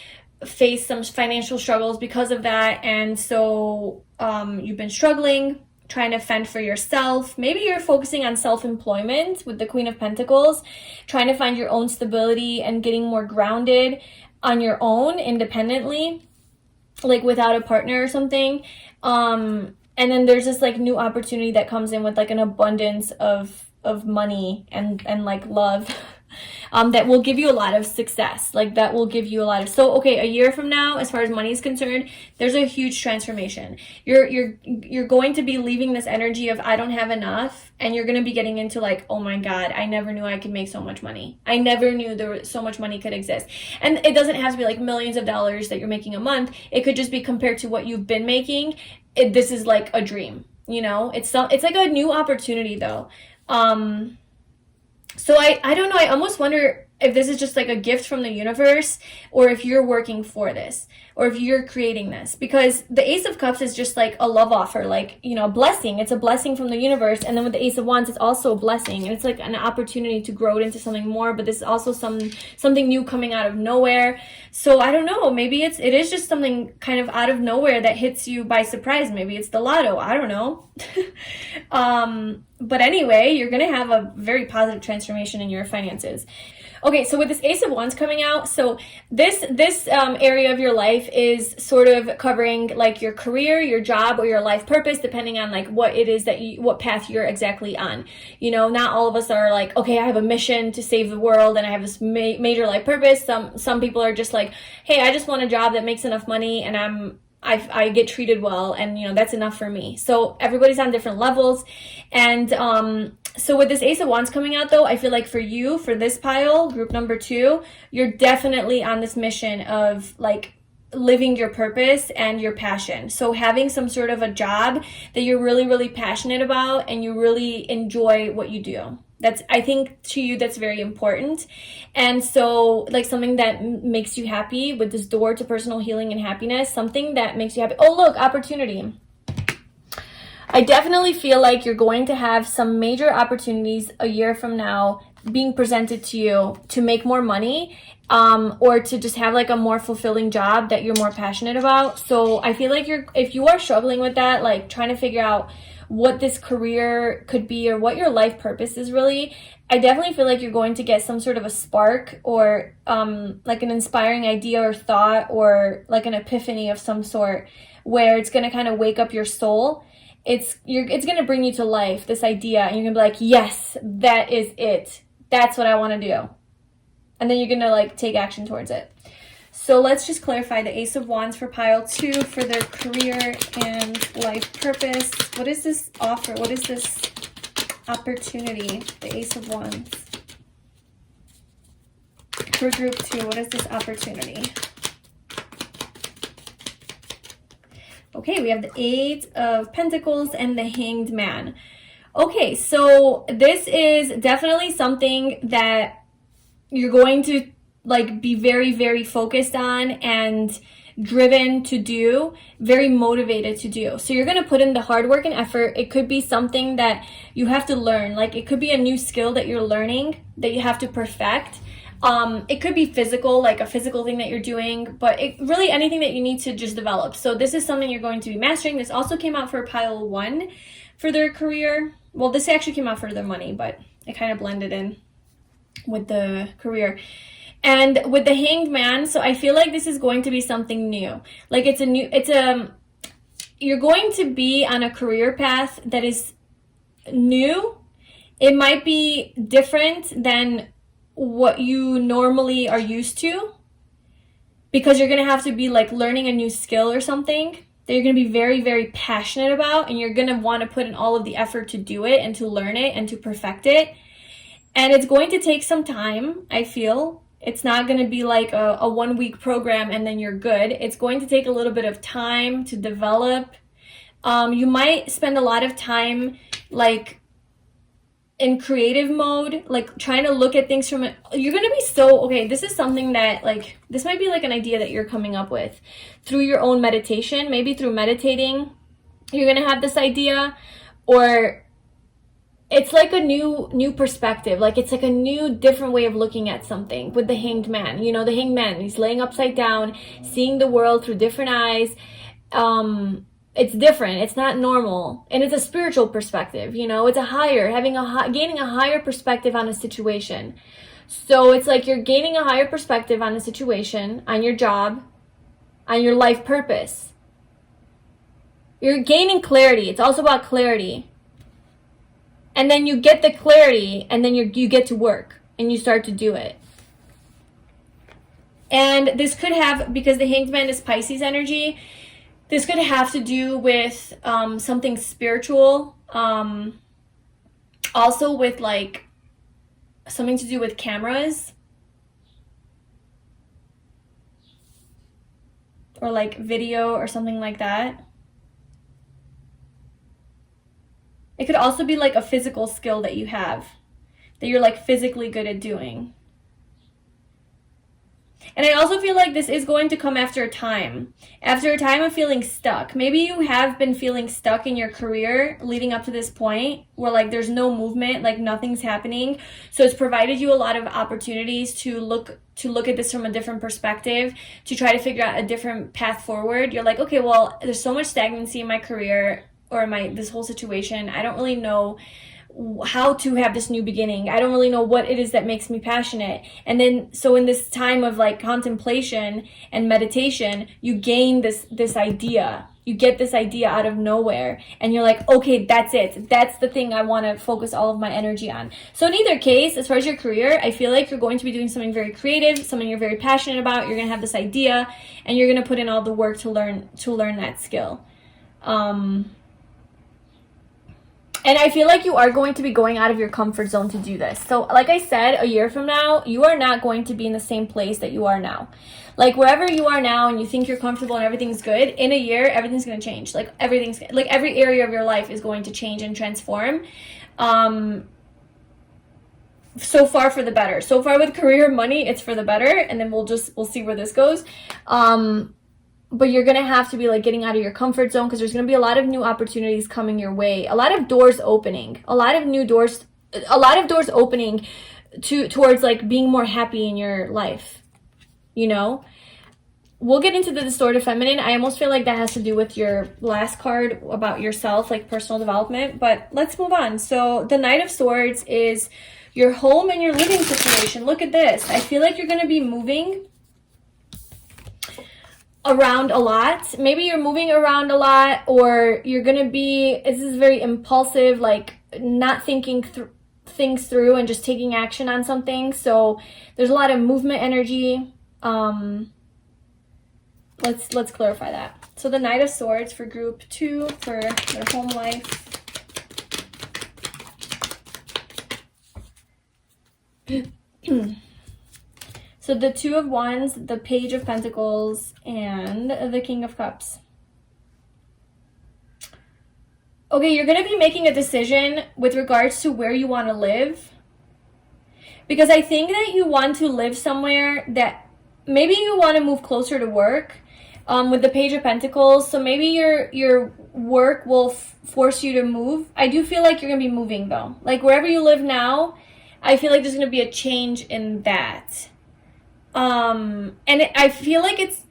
face some financial struggles because of that, and so you've been struggling, trying to fend for yourself. Maybe you're focusing on self-employment with the Queen of Pentacles, trying to find your own stability and getting more grounded on your own independently, like without a partner or something. And then there's this like new opportunity that comes in with like an abundance of money and like love. That will give you a lot of success. Like that will give you a lot of, so okay, a year from now, as far as money is concerned, there's a huge transformation. You're going to be leaving this energy of I don't have enough, and you're going to be getting into like, oh my God, I never knew I could make so much money. I never knew there was so much money could exist. And it doesn't have to be like millions of dollars that you're making a month. It could just be compared to what you've been making. This is like a dream, you know. It's like a new opportunity though. So I don't know, I almost wonder if this is just like a gift from the universe, or if you're working for this, or if you're creating this, because the Ace of Cups is just like a love offer, like, you know, a blessing. It's a blessing from the universe. And then with the Ace of Wands, it's also a blessing, and it's like an opportunity to grow it into something more, but this is also something new coming out of nowhere. So I don't know, maybe it is just something kind of out of nowhere that hits you by surprise. Maybe it's the lotto, I don't know. But anyway, you're gonna have a very positive transformation in your finances. Okay, so with this Ace of Wands coming out, so this area of your life is sort of covering like your career, your job, or your life purpose, depending on like what it is that what path you're exactly on. You know, not all of us are like, okay, I have a mission to save the world and I have this major life purpose. Some people are just like, hey, I just want a job that makes enough money and I get treated well, and you know, that's enough for me. So everybody's on different levels. And so with this Ace of Wands coming out though, I feel like for you, for this pile, group number 2, you're definitely on this mission of like living your purpose and your passion. So having some sort of a job that you're really passionate about and you really enjoy what you do. That's, I think to you, that's very important. And so like something that makes you happy, with this door to personal healing and happiness, something that makes you happy. Oh, look, opportunity. I definitely feel like you're going to have some major opportunities a year from now being presented to you to make more money. or to just have like a more fulfilling job that you're more passionate about. So I feel like if you are struggling with that, like trying to figure out what this career could be or what your life purpose is really, I definitely feel like you're going to get some sort of a spark or like an inspiring idea or thought or like an epiphany of some sort where it's going to kind of wake up your soul. It's going to bring you to life, this idea, and you're going to be like, yes, that is it. That's what I want to do. And then you're going to like take action towards it. So let's just clarify the Ace of Wands for pile 2 for their career and life purpose. What is this offer? What is this opportunity? The Ace of Wands. For group 2, what is this opportunity? Okay, we have the 8 of Pentacles and the Hanged Man. Okay, so this is definitely something that you're going to like be very, very focused on and driven to do, very motivated to do. So you're going to put in the hard work and effort. It could be something that you have to learn. Like it could be a new skill that you're learning that you have to perfect. It could be physical, like a physical thing that you're doing, but really anything that you need to just develop. So this is something you're going to be mastering. This also came out for pile 1 for their career. Well, this actually came out for their money, but it kind of blended in with the career. And with the Hanged Man, so I feel like this is going to be something new. Like you're going to be on a career path that is new. It might be different than what you normally are used to, because you're going to have to be like learning a new skill or something that you're going to be very, very passionate about, and you're going to want to put in all of the effort to do it and to learn it and to perfect it. And it's going to take some time, I feel. It's not going to be like a 1-week program and then you're good. It's going to take a little bit of time to develop. You might spend a lot of time like in creative mode, like trying to look at things from it. You're going to be so, okay, this is something that like, this might be like an idea that you're coming up with through your own meditation. Maybe through meditating, you're going to have this idea, or it's like a new perspective. Like it's like a new, different way of looking at something with the Hanged Man. You know, the Hanged Man, he's laying upside down, seeing the world through different eyes. It's different. It's not normal. And it's a spiritual perspective, you know, it's a higher, gaining a higher perspective on a situation. So it's like you're gaining a higher perspective on a situation, on your job, on your life purpose. You're gaining clarity. It's also about clarity. And then you get the clarity, and then you get to work and you start to do it. And this could have, because the Hanged Man is Pisces energy, this could have to do with something spiritual. Also with like something to do with cameras. Or like video or something like that. It could also be like a physical skill that you have, that you're like physically good at doing. And I also feel like this is going to come after a time of feeling stuck. Maybe you have been feeling stuck in your career leading up to this point where like there's no movement, like nothing's happening. So it's provided you a lot of opportunities to look at this from a different perspective, to try to figure out a different path forward. You're like, okay, well, there's so much stagnancy in my career or this whole situation. I don't really know how to have this new beginning. I don't really know what it is that makes me passionate. And then, so in this time of like contemplation and meditation, you gain this idea. You get this idea out of nowhere, and you're like, okay, that's it. That's the thing I want to focus all of my energy on. So in either case, as far as your career, I feel like you're going to be doing something very creative, something you're very passionate about. You're going to have this idea, and you're going to put in all the work to learn that skill. And I feel like you are going to be going out of your comfort zone to do this. So like I said, a year from now, you are not going to be in the same place that you are now. Like wherever you are now and you think you're comfortable and everything's good, in a year, everything's going to change. Like every area of your life is going to change and transform. So far for the better. So far with career and money, it's for the better. And then we'll see where this goes. But you're going to have to be like getting out of your comfort zone, because there's going to be a lot of new opportunities coming your way. A lot of doors opening. A lot of doors opening towards like being more happy in your life. you know? We'll get into the distorted feminine. I almost feel like that has to do with your last card about yourself, like personal development. But let's move on. So the Knight of Swords is your home and your living situation. Look at this. I feel like you're going to be moving around a lot. Maybe you're moving around a lot, or you're going to be, this is very impulsive, like not thinking things through and just taking action on something. So there's a lot of movement energy. Let's clarify that. So the Knight of Swords for group 2 for their home life. So the Two of Wands, the Page of Pentacles, and the King of Cups. Okay, you're going to be making a decision with regards to where you want to live. Because I think that you want to live somewhere that maybe you want to move closer to work. With the Page of Pentacles, so maybe your work will force you to move. I do feel like you're gonna be moving though. Like wherever you live now, I feel like there's gonna be a change in that. I feel like it's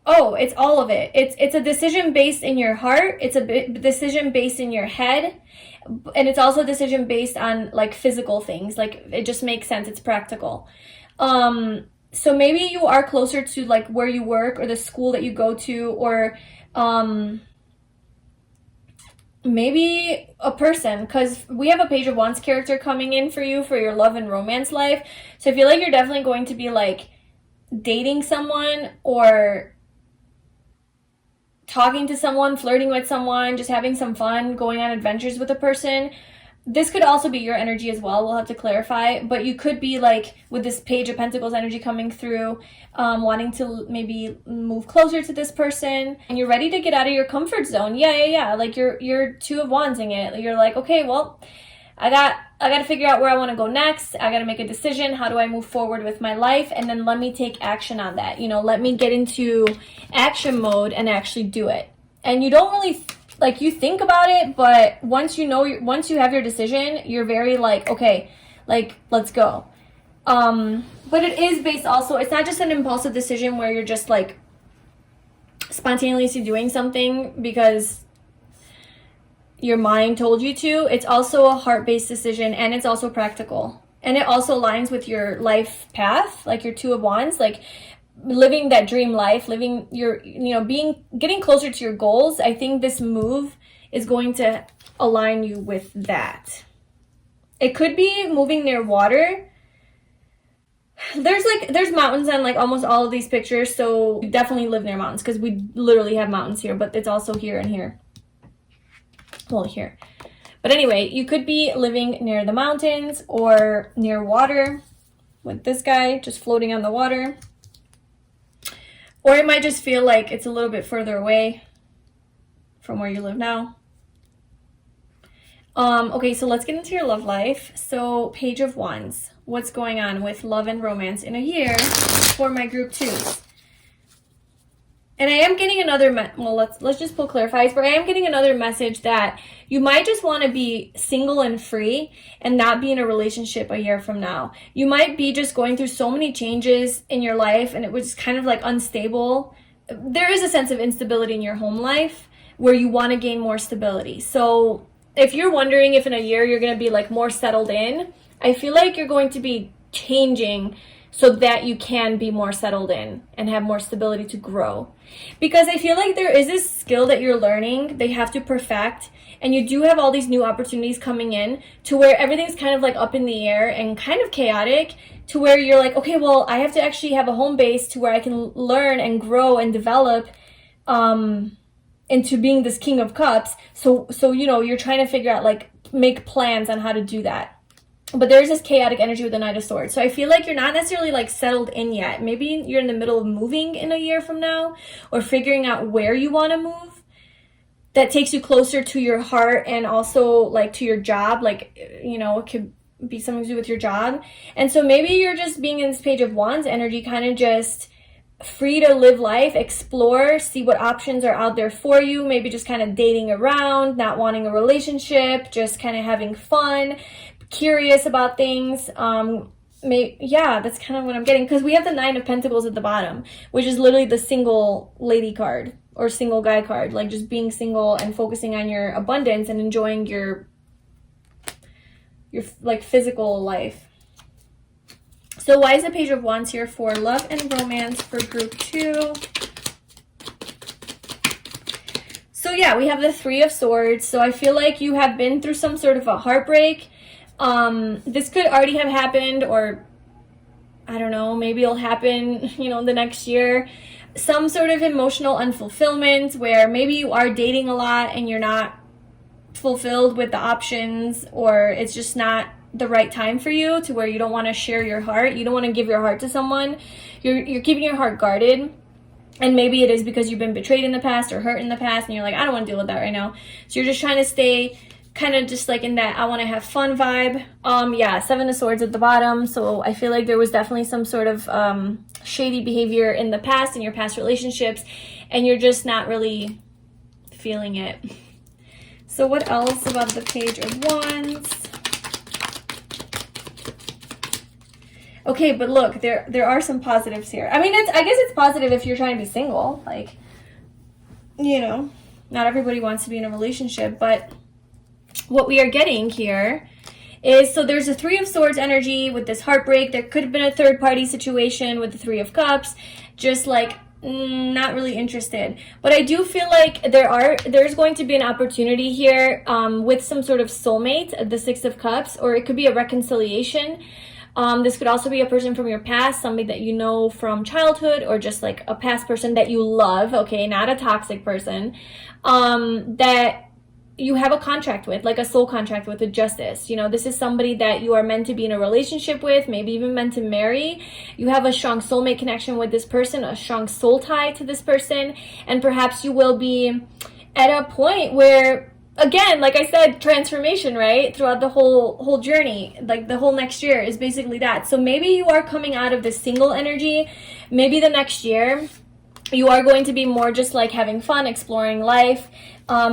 all of it. It's a decision based in your heart. It's a decision based in your head, and it's also a decision based on like physical things. Like it just makes sense. It's practical. So maybe you are closer to like where you work or the school that you go to, or maybe a person, because we have a Page of Wands character coming in for you for your love and romance life. So I feel like you're definitely going to be like dating someone or talking to someone, flirting with someone, just having some fun, going on adventures with a person. This could also be your energy as well. We'll have to clarify. But you could be like, with this Page of Pentacles energy coming through, wanting to maybe move closer to this person. And you're ready to get out of your comfort zone. Yeah. Like you're Two of Wands-ing it. You're like, okay, well, I got to figure out where I want to go next. I got to make a decision. How do I move forward with my life? And then let me take action on that. You know, let me get into action mode and actually do it. And you don't really... like you think about it, but once you have your decision, you're very like, okay, like let's go. But it is based also, it's not just an impulsive decision where you're just like spontaneously doing something because your mind told you to. It's also a heart-based decision, and it's also practical, and it also aligns with your life path, like your Two of Wands, like living that dream life, living your, getting closer to your goals. I think this move is going to align you with that. It could be moving near water. There's mountains on like almost all of these pictures, so you definitely live near mountains because we literally have mountains here, but it's also here and here. Well, here. But anyway, you could be living near the mountains or near water with this guy just floating on the water. Or it might just feel like it's a little bit further away from where you live now. Okay, so let's get into your love life. So Page of Wands. What's going on with love and romance in a year for my group 2s? And I am getting another, let's just pull clarifies, but I am getting another message that you might just want to be single and free and not be in a relationship a year from now. You might be just going through so many changes in your life and it was kind of like unstable. There is a sense of instability in your home life where you want to gain more stability. So if you're wondering if in a year you're going to be like more settled in, I feel like you're going to be changing so that you can be more settled in and have more stability to grow. Because I feel like there is this skill that you're learning, they have to perfect, and you do have all these new opportunities coming in to where everything's kind of like up in the air and kind of chaotic, to where you're like, okay, well, I have to actually have a home base to where I can learn and grow and develop into being this King of Cups. So you're trying to figure out, like, make plans on how to do that. But there's this chaotic energy with the Knight of Swords. So I feel like you're not necessarily like settled in yet. Maybe you're in the middle of moving in a year from now, or figuring out where you want to move that takes you closer to your heart and also like to your job. Like, it could be something to do with your job. And so maybe you're just being in this Page of Wands energy, kind of just free to live life, explore, see what options are out there for you. Maybe just kind of dating around, not wanting a relationship, just kind of having fun, curious about things. yeah, that's kind of what I'm getting, because we have the Nine of Pentacles at the bottom, which is literally the single lady card or single guy card, like just being single and focusing on your abundance and enjoying your like physical life. So why is the Page of Wands here for love and romance for group 2? So yeah, we have the Three of Swords. So I feel like you have been through some sort of a heartbreak. This could already have happened, or I don't know, maybe it'll happen, you know, the next year. Some sort of emotional unfulfillment where maybe you are dating a lot and you're not fulfilled with the options, or it's just not the right time for you, to where you don't want to share your heart. You don't want to give your heart to someone. You're keeping your heart guarded. And maybe it is because you've been betrayed in the past or hurt in the past, and you're like, I don't want to deal with that right now. So you're just trying to stay kind of just like in that I want to have fun vibe. Yeah, Seven of Swords at the bottom. So I feel like there was definitely some sort of shady behavior in the past, in your past relationships, and you're just not really feeling it. So what else about the Page of Wands? Okay, but look, there are some positives here. I mean, I guess it's positive if you're trying to be single. Like, you know, not everybody wants to be in a relationship, but what we are getting here is, so there's a Three of Swords energy with this heartbreak. There could have been a third party situation with the Three of Cups, just like not really interested. But I do feel like there's going to be an opportunity here with some sort of soulmate, the Six of Cups, or it could be a reconciliation. This could also be a person from your past, somebody that you know from childhood, or just like a past person that you love, okay, not a toxic person, that you have a contract with, like a soul contract with, a justice. You know, this is somebody that you are meant to be in a relationship with, maybe even meant to marry. You have a strong soulmate connection with this person, a strong soul tie to this person, and perhaps you will be at a point where, again, like I said, transformation, right? Throughout the whole journey, like the whole next year is basically that. So maybe you are coming out of this single energy. Maybe the next year you are going to be more just like having fun, exploring life,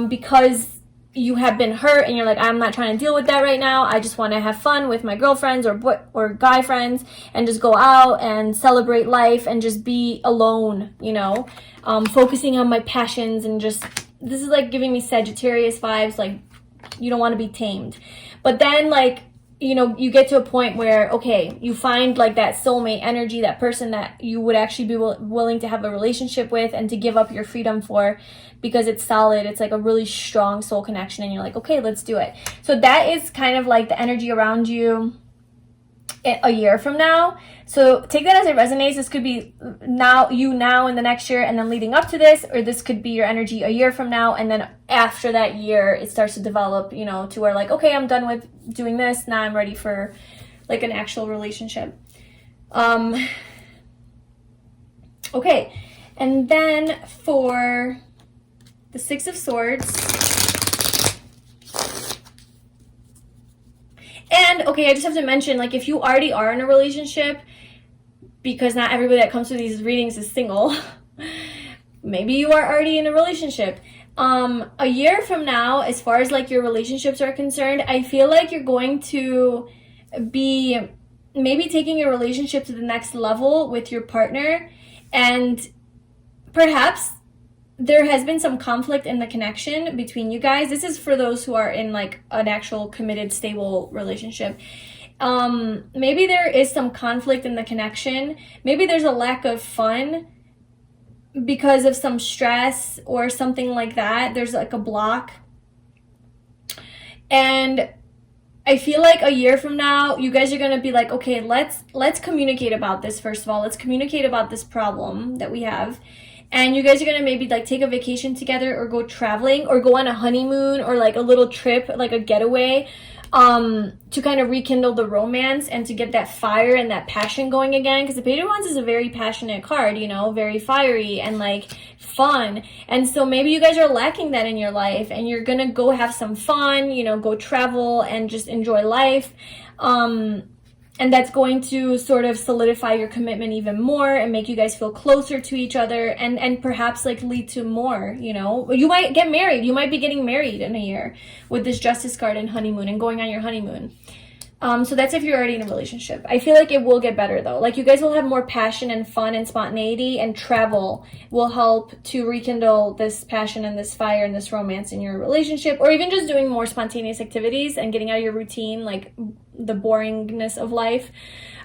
because you have been hurt and you're like, I'm not trying to deal with that right now. I just want to have fun with my girlfriends or guy friends and just go out and celebrate life and just be alone, you know, focusing on my passions, and just, this is like giving me Sagittarius vibes, like you don't want to be tamed. But then, like, you know, you get to a point where, okay, you find like that soulmate energy, that person that you would actually be willing to have a relationship with and to give up your freedom for, because it's solid. It's like a really strong soul connection, and you're like, okay, let's do it. So that is kind of like the energy around you a year from now. So take that as it resonates. This could be now in the next year, and then leading up to this, or this could be your energy a year from now, and then after that year it starts to develop, you know, to where like, okay, I'm done with doing this, now I'm ready for like an actual relationship. Okay, and then for the Six of Swords, and okay, I just have to mention, like, if you already are in a relationship, because not everybody that comes to these readings is single, maybe you are already in a relationship. A year from now, as far as like your relationships are concerned, I feel like you're going to be maybe taking your relationship to the next level with your partner, and perhaps there has been some conflict in the connection between you guys. This is for those who are in like an actual committed, stable relationship. Maybe there is some conflict in the connection. Maybe there's a lack of fun because of some stress or something like that. There's like a block. And I feel like a year from now, you guys are going to be like, okay, let's communicate about this. First of all, let's communicate about this problem that we have. And you guys are going to maybe like take a vacation together, or go traveling, or go on a honeymoon, or like a little trip, like a getaway, to kind of rekindle the romance and to get that fire and that passion going again. Because the Page of Wands is a very passionate card, you know, very fiery and like fun. And so maybe you guys are lacking that in your life, and you're going to go have some fun, you know, go travel and just enjoy life. And that's going to sort of solidify your commitment even more and make you guys feel closer to each other, and perhaps like lead to more, you know. You might get married. You might be getting married in a year with this Justice card and honeymoon and going on your honeymoon. So that's if you're already in a relationship. I feel like it will get better though. Like you guys will have more passion and fun and spontaneity, and travel will help to rekindle this passion and this fire and this romance in your relationship, or even just doing more spontaneous activities and getting out of your routine, like the boringness of life,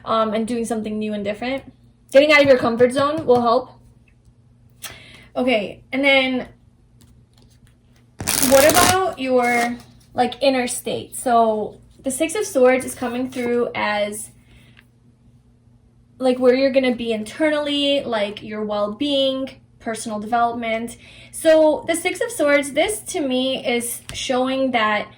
and doing something new and different. Getting out of your comfort zone will help. Okay, and then what about your like inner state? So the Six of Swords is coming through as like where you're going to be internally, like your well-being, personal development. So the Six of Swords, this to me is showing that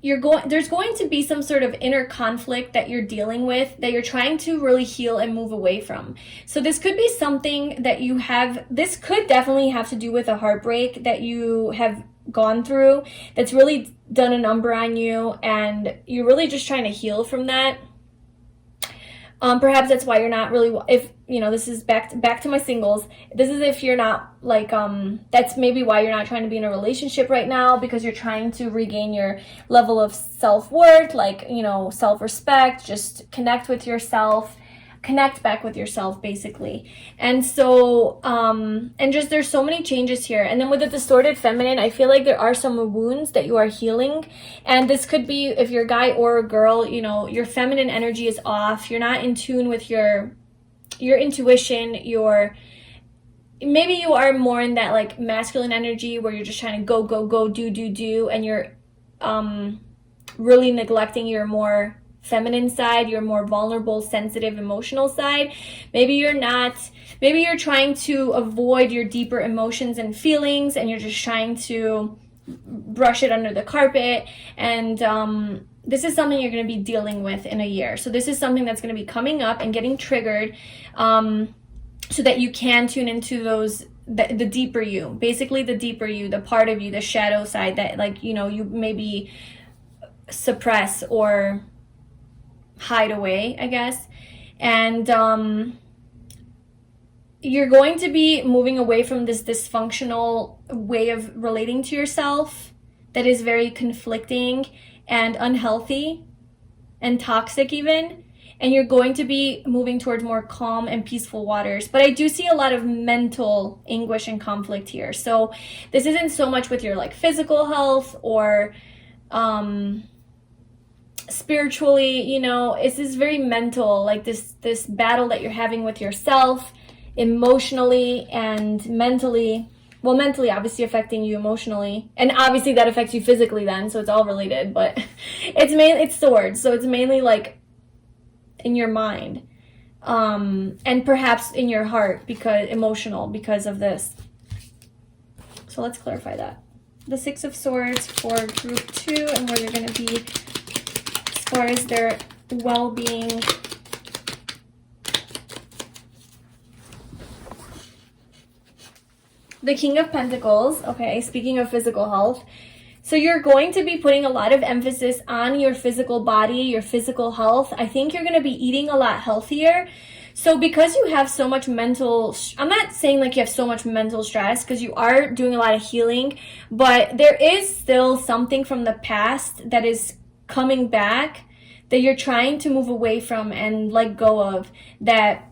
there's going to be some sort of inner conflict that you're dealing with, that you're trying to really heal and move away from. So this could be something that you have, this could definitely have to do with a heartbreak that you have gone through that's really done a number on you, and you're really just trying to heal from that. Perhaps that's why you're not really, if you know, this is back to my singles, this is if you're not like that's maybe why you're not trying to be in a relationship right now, because you're trying to regain your level of self-worth, like, you know, self-respect, just connect with yourself, connect back with yourself basically. And so and just there's so many changes here. And then with the distorted feminine, I feel like there are some wounds that you are healing, and this could be if you're a guy or a girl, you know, your feminine energy is off, you're not in tune with your intuition, maybe you are more in that like masculine energy where you're just trying to go do, and you're really neglecting your more feminine side, your more vulnerable, sensitive, emotional side. Maybe you're trying to avoid your deeper emotions and feelings, and you're just trying to brush it under the carpet. And this is something you're going to be dealing with in a year. So this is something that's going to be coming up and getting triggered, so that you can tune into those, the deeper you, basically the deeper you, the part of you, the shadow side that, like, you know, you maybe suppress or hide away, I guess. And you're going to be moving away from this dysfunctional way of relating to yourself that is very conflicting and unhealthy and toxic even. And you're going to be moving towards more calm and peaceful waters. But I do see a lot of mental anguish and conflict here. So this isn't so much with your like physical health or spiritually, you know, this is very mental, like this battle that you're having with yourself emotionally and mentally. Well, mentally obviously affecting you emotionally, and obviously that affects you physically then, so it's all related. But it's swords, so it's mainly like in your mind, and perhaps in your heart, because emotional because of this. So let's clarify that. The Six of Swords for group 2 and where you're going to be as far as their well-being. The King of Pentacles, okay, speaking of physical health. So you're going to be putting a lot of emphasis on your physical body, your physical health. I think you're going to be eating a lot healthier. So because you have so much mental, I'm not saying like you have so much mental stress, because you are doing a lot of healing, but there is still something from the past that is coming back that you're trying to move away from and let go of, that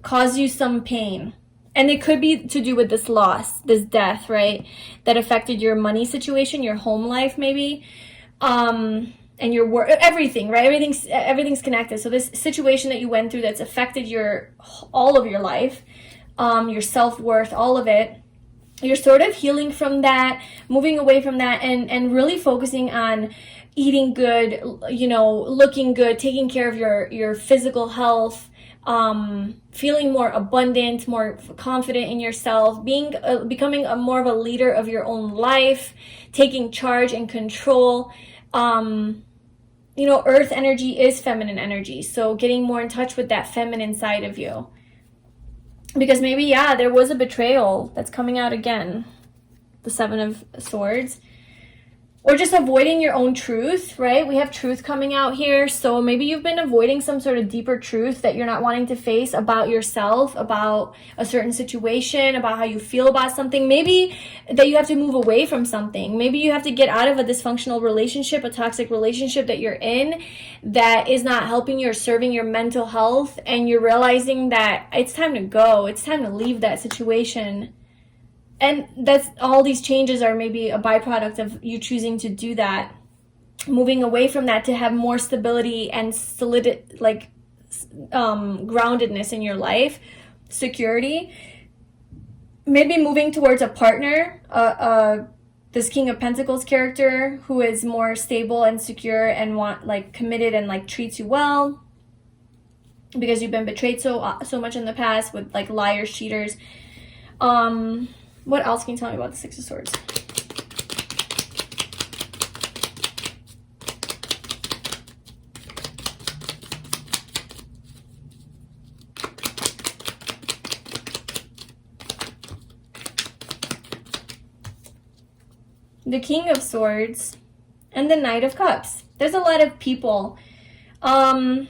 caused you some pain. And it could be to do with this loss, this death, right? That affected your money situation, your home life maybe, and your work, everything, right? Everything's connected. So this situation that you went through that's affected all of your life, your self-worth, all of it, you're sort of healing from that, moving away from that, and really focusing on eating good, you know, looking good, taking care of your physical health, feeling more abundant, more confident in yourself, becoming more of a leader of your own life, taking charge and control. You know, earth energy is feminine energy, so getting more in touch with that feminine side of you. Because maybe, yeah, there was a betrayal that's coming out again. The Seven of Swords. or just avoiding your own truth, right? We have truth coming out here. So maybe you've been avoiding some sort of deeper truth that you're not wanting to face about yourself, about a certain situation, about how you feel about something. Maybe that you have to move away from something. Maybe you have to get out of a dysfunctional relationship, a toxic relationship that you're in that is not helping you or serving your mental health. And you're realizing that it's time to go. It's time to leave that situation. And that's all these changes are maybe a byproduct of you choosing to do that, moving away from that to have more stability and solid, like groundedness in your life, security. Maybe moving towards a partner, this King of Pentacles character who is more stable and secure and committed and like treats you well, because you've been betrayed so much in the past with like liars, cheaters. What else can you tell me about the Six of Swords? The King of Swords and the Knight of Cups. There's a lot of people. You're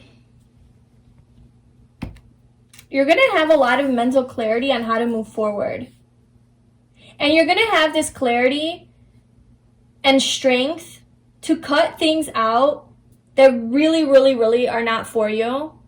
going to have a lot of mental clarity on how to move forward. And you're going to have this clarity and strength to cut things out that really, really, really are not for you.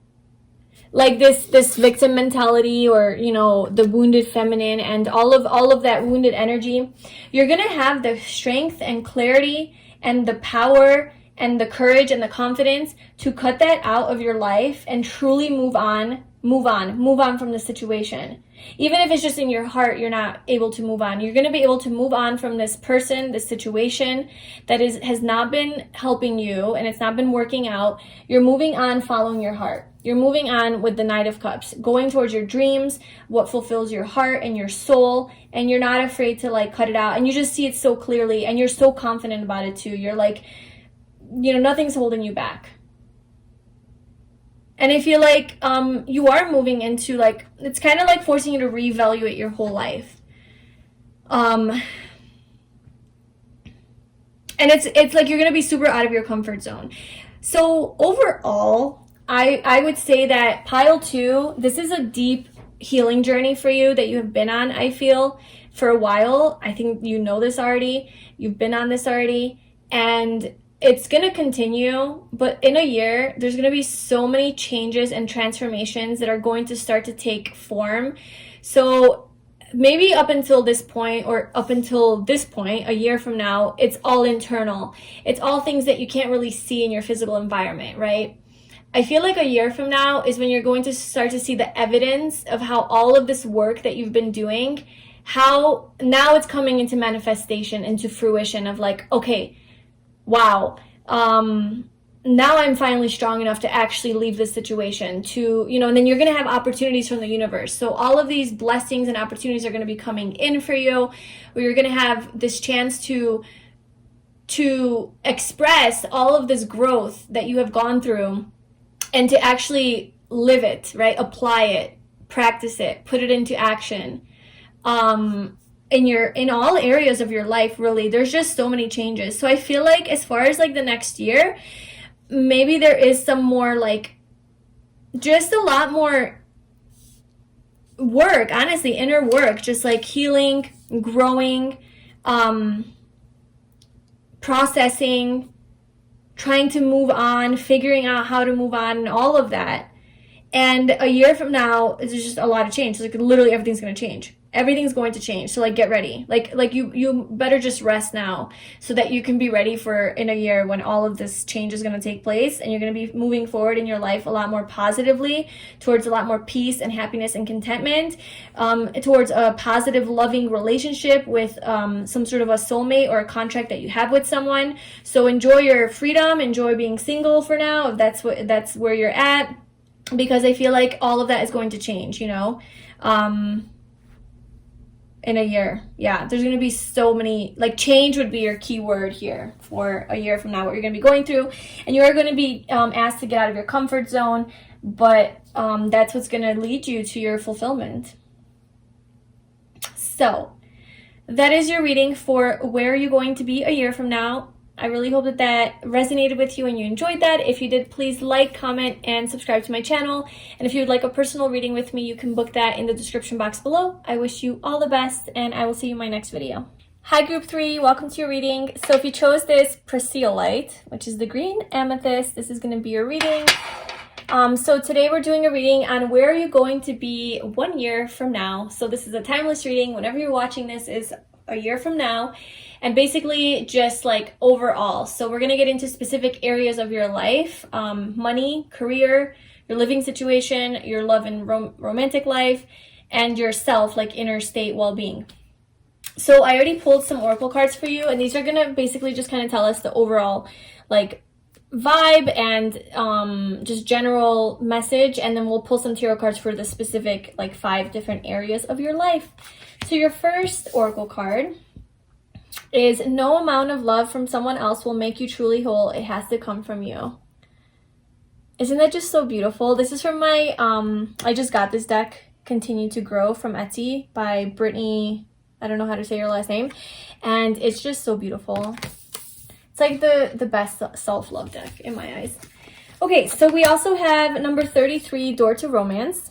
Like this victim mentality, or, you know, the wounded feminine and all of that wounded energy. You're going to have the strength and clarity and the power and the courage and the confidence to cut that out of your life and truly move on from the situation. Even if it's just in your heart, you're not able to move on. You're going to be able to move on from this person, this situation that has not been helping you and it's not been working out. You're moving on following your heart. You're moving on with the Knight of Cups, going towards your dreams, what fulfills your heart and your soul, and you're not afraid to like cut it out. And you just see it so clearly and you're so confident about it too. You're like, you know, nothing's holding you back. And I feel like you are moving into like, it's kind of like forcing you to reevaluate your whole life. And it's like you're going to be super out of your comfort zone. So overall, I would say that pile 2, this is a deep healing journey for you that you have been on, I feel, for a while. I think you know this already. You've been on this already. And it's going to continue, but in a year, there's going to be so many changes and transformations that are going to start to take form. So maybe up until this point, a year from now, it's all internal. It's all things that you can't really see in your physical environment, right? I feel like a year from now is when you're going to start to see the evidence of how all of this work that you've been doing, how now it's coming into manifestation, into fruition of like, okay, wow, now I'm finally strong enough to actually leave this situation, to, you know, and then you're going to have opportunities from the universe. So all of these blessings and opportunities are going to be coming in for you, where you're going to have this chance to express all of this growth that you have gone through and to actually live it, right? Apply it, practice it, put it into action. In all areas of your life, really, there's just so many changes. So I feel like as far as like the next year, maybe there is some more like, just a lot more work, honestly, inner work, just like healing, growing, processing, trying to move on, figuring out how to move on, and all of that. And a year from now, there's just a lot of change. Like literally everything's going to change. Everything's going to change. So like get ready. Like you better just rest now so that you can be ready for in a year when all of this change is going to take place, and you're going to be moving forward in your life a lot more positively, towards a lot more peace and happiness and contentment, towards a positive, loving relationship with some sort of a soulmate or a contract that you have with someone. So enjoy your freedom, enjoy being single for now, if that's where you're at, because I feel like all of that is going to change, you know. In a year, yeah, there's going to be so many, like change would be your key word here for a year from now, what you're going to be going through. And you are going to be asked to get out of your comfort zone, but that's what's going to lead you to your fulfillment. So that is your reading for where you're going to be a year from now. I really hope that that resonated with you and you enjoyed that. If you did, please like, comment, and subscribe to my channel. And if you would like a personal reading with me, you can book that in the description box below. I wish you all the best, and I will see you in my next video. Hi Group 3, welcome to your reading. So if you chose this Prasiolite, which is the green amethyst, this is going to be your reading. So today we're doing a reading on where are you going to be 1 year from now. So this is a timeless reading. Whenever you're watching this is a year from now, and basically just like overall. So we're going to get into specific areas of your life, money, career, your living situation, your love and romantic life, and yourself, like inner state well-being. So I already pulled some oracle cards for you, and these are going to basically just kind of tell us the overall like vibe and just general message, and then we'll pull some tarot cards for the specific like 5 different areas of your life. So your first oracle card is no amount of love from someone else will make you truly whole. It has to come from you. Isn't that just so beautiful? This is from my I just got this deck, Continue to Grow, from Etsy by Brittany. I don't know how to say your last name, and it's just so beautiful. It's like the best self-love deck in my eyes. Okay, so we also have number 33, Door to Romance.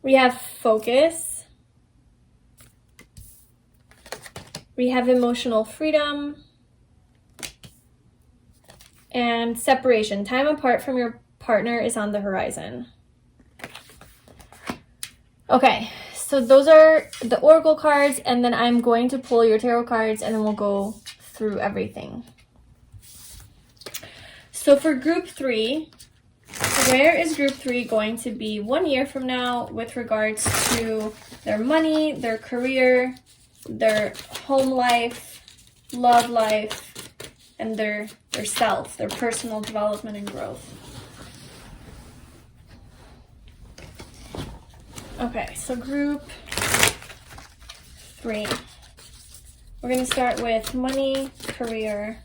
We have Focus. We have Emotional Freedom. And Separation. Time apart from your partner is on the horizon. Okay. So those are the oracle cards, and then I'm going to pull your tarot cards, and then we'll go through everything. So for Group 3, where is Group 3 going to be 1 year from now with regards to their money, their career, their home life, love life, and their self, their personal development and growth? Okay, so Group 3. We're going to start with money, career.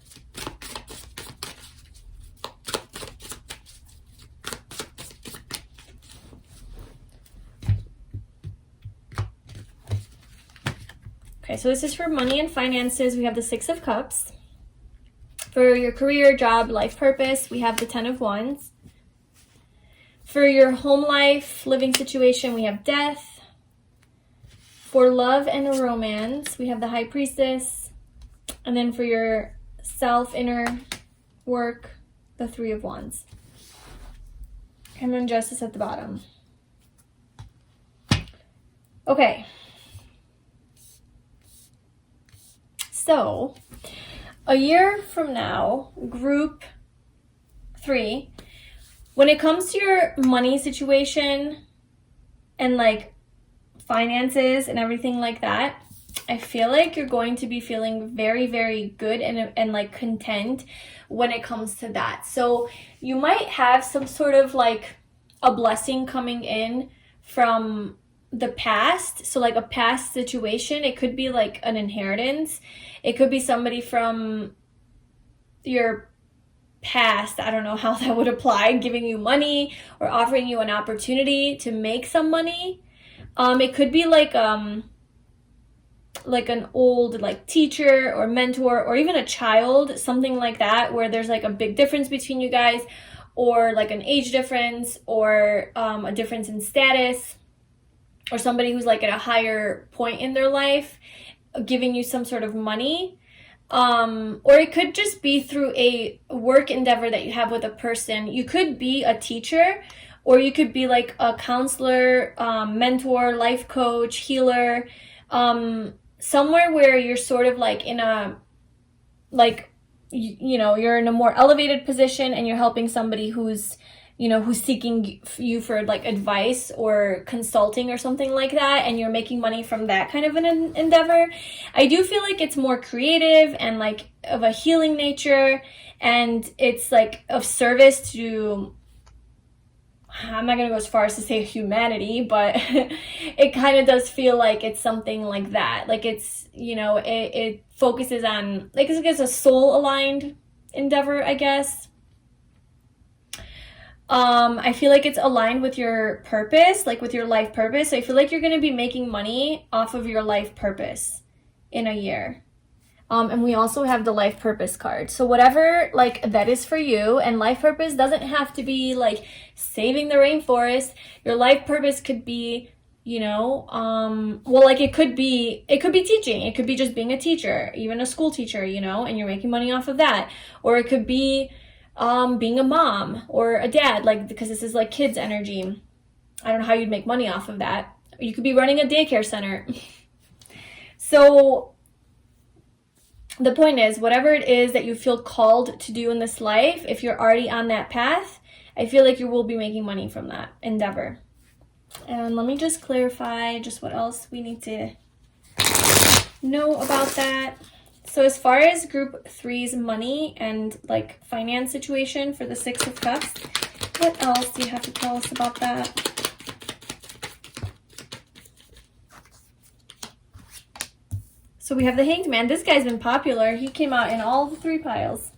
Okay, so this is for money and finances. We have the 6 of Cups. For your career, job, life purpose, we have the 10 of Wands. For your home life, living situation, we have Death. For love and romance, we have the High Priestess. And then for your self, inner work, the 3 of Wands. And then Justice at the bottom. Okay. So, a year from now, Group 3, when it comes to your money situation and like finances and everything like that, I feel like you're going to be feeling very, very good and like content when it comes to that. So you might have some sort of like a blessing coming in from the past. So like a past situation, it could be like an inheritance. It could be somebody from your past, I don't know how that would apply, giving you money or offering you an opportunity to make some money. It could be like an old like teacher or mentor, or even a child, something like that, where there's like a big difference between you guys, or like an age difference, or a difference in status, or somebody who's like at a higher point in their life giving you some sort of money. Or it could just be through a work endeavor that you have with a person. You could be a teacher, or you could be like a counselor, mentor, life coach, healer, somewhere where you're sort of like in a, like, you know, you're in a more elevated position and you're helping somebody who's, you know, who's seeking you for like advice or consulting or something like that, and you're making money from that kind of an endeavor. I do feel like it's more creative and like of a healing nature, and it's like of service to, I'm not going to go as far as to say humanity, but it kind of does feel like it's something like that. Like it's, you know, it focuses on, like it's a soul aligned endeavor, I guess. I feel like it's aligned with your purpose, like with your life purpose. So I feel like you're going to be making money off of your life purpose in a year. And we also have the life purpose card. So whatever like that is for you, and life purpose doesn't have to be like saving the rainforest. Your life purpose could be, you know, well, like it could be teaching. It could be just being a teacher, even a school teacher, you know, and you're making money off of that. Or it could be being a mom or a dad, like, because this is like kids energy. I don't know how you'd make money off of that. You could be running a daycare center. So the point is, whatever it is that you feel called to do in this life, if you're already on that path, I feel like you will be making money from that endeavor. And let me just clarify just what else we need to know about that. So as far as group 3's money and like finance situation for the 6 of Cups, what else do you have to tell us about that? So we have the Hanged Man. This guy's been popular. He came out in all the 3 piles.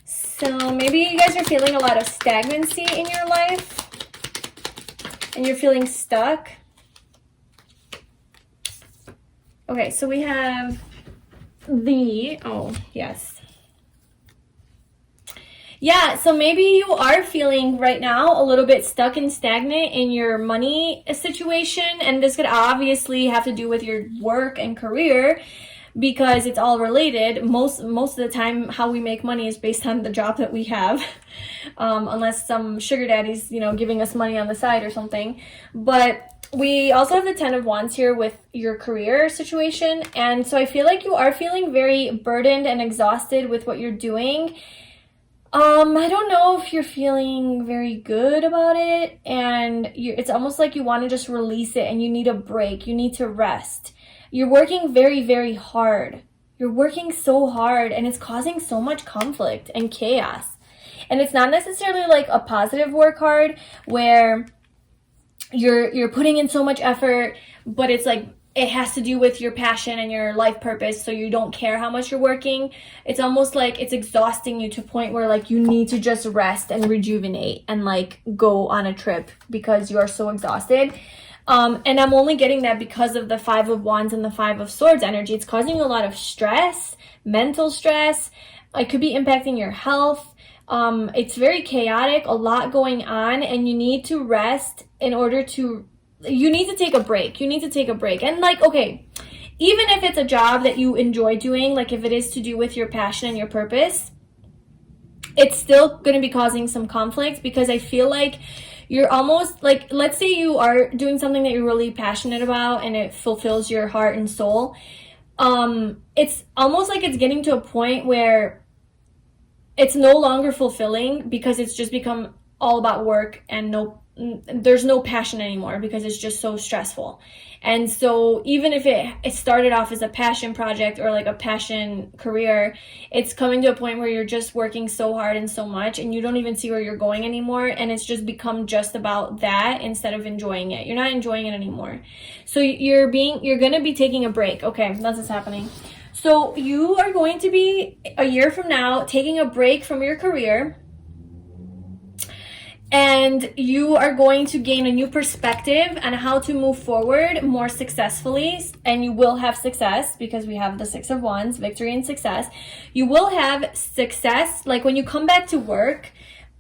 So maybe you guys are feeling a lot of stagnancy in your life and you're feeling stuck. Okay, so we have oh, yes. Yeah, so maybe you are feeling right now a little bit stuck and stagnant in your money situation, and this could obviously have to do with your work and career because it's all related. Most of the time how we make money is based on the job that we have, unless some sugar daddy's, you know, giving us money on the side or something. But we also have the 10 of Wands here with your career situation, and so I feel like you are feeling very burdened and exhausted with what you're doing. I don't know if you're feeling very good about it, and it's almost like you want to just release it and you need a break. You need to rest. You're working very, very hard. You're working so hard, and it's causing so much conflict and chaos. And it's not necessarily like a positive work hard where you're putting in so much effort, but it's like it has to do with your passion and your life purpose, so you don't care how much you're working. It's almost like it's exhausting you to a point where like you need to just rest and rejuvenate and like go on a trip because you are so exhausted. And I'm only getting that because of the 5 of Wands and the 5 of Swords energy. It's causing a lot of stress, mental stress. It could be impacting your health. It's very chaotic, a lot going on, and you need to rest in order to, you need to take a break. You need to take a break. And like, okay, even if it's a job that you enjoy doing, like if it is to do with your passion and your purpose, it's still going to be causing some conflict because I feel like you're almost like, let's say you are doing something that you're really passionate about and it fulfills your heart and soul. It's almost like it's getting to a point where it's no longer fulfilling because it's just become all about work and there's no passion anymore because it's just so stressful. And so even if it started off as a passion project or like a passion career, it's coming to a point where you're just working so hard and so much and you don't even see where you're going anymore, and it's just become just about that instead of enjoying it. You're not enjoying it anymore. So you're going to be taking a break. Okay, that's what's happening. So you are going to be, a year from now, taking a break from your career, and you are going to gain a new perspective on how to move forward more successfully, and you will have success because we have the 6 of Wands, victory and success. You will have success, like when you come back to work,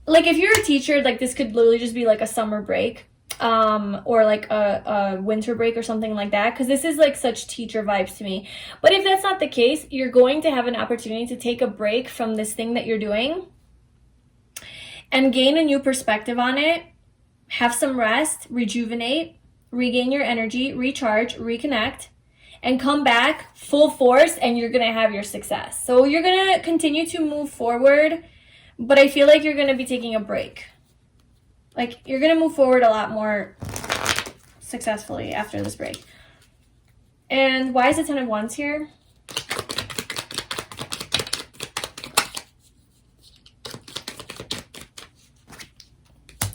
like if you're a teacher, like this could literally just be like a summer break, or like a winter break or something like that, because this is like such teacher vibes to me. But if that's not the case, you're going to have an opportunity to take a break from this thing that you're doing and gain a new perspective on it, have some rest, rejuvenate, regain your energy, recharge, reconnect, and come back full force, and you're going to have your success. So you're going to continue to move forward, but I feel like you're going to be taking a break. Like you're going to move forward a lot more successfully after this break. And why is the 10 of Wands here?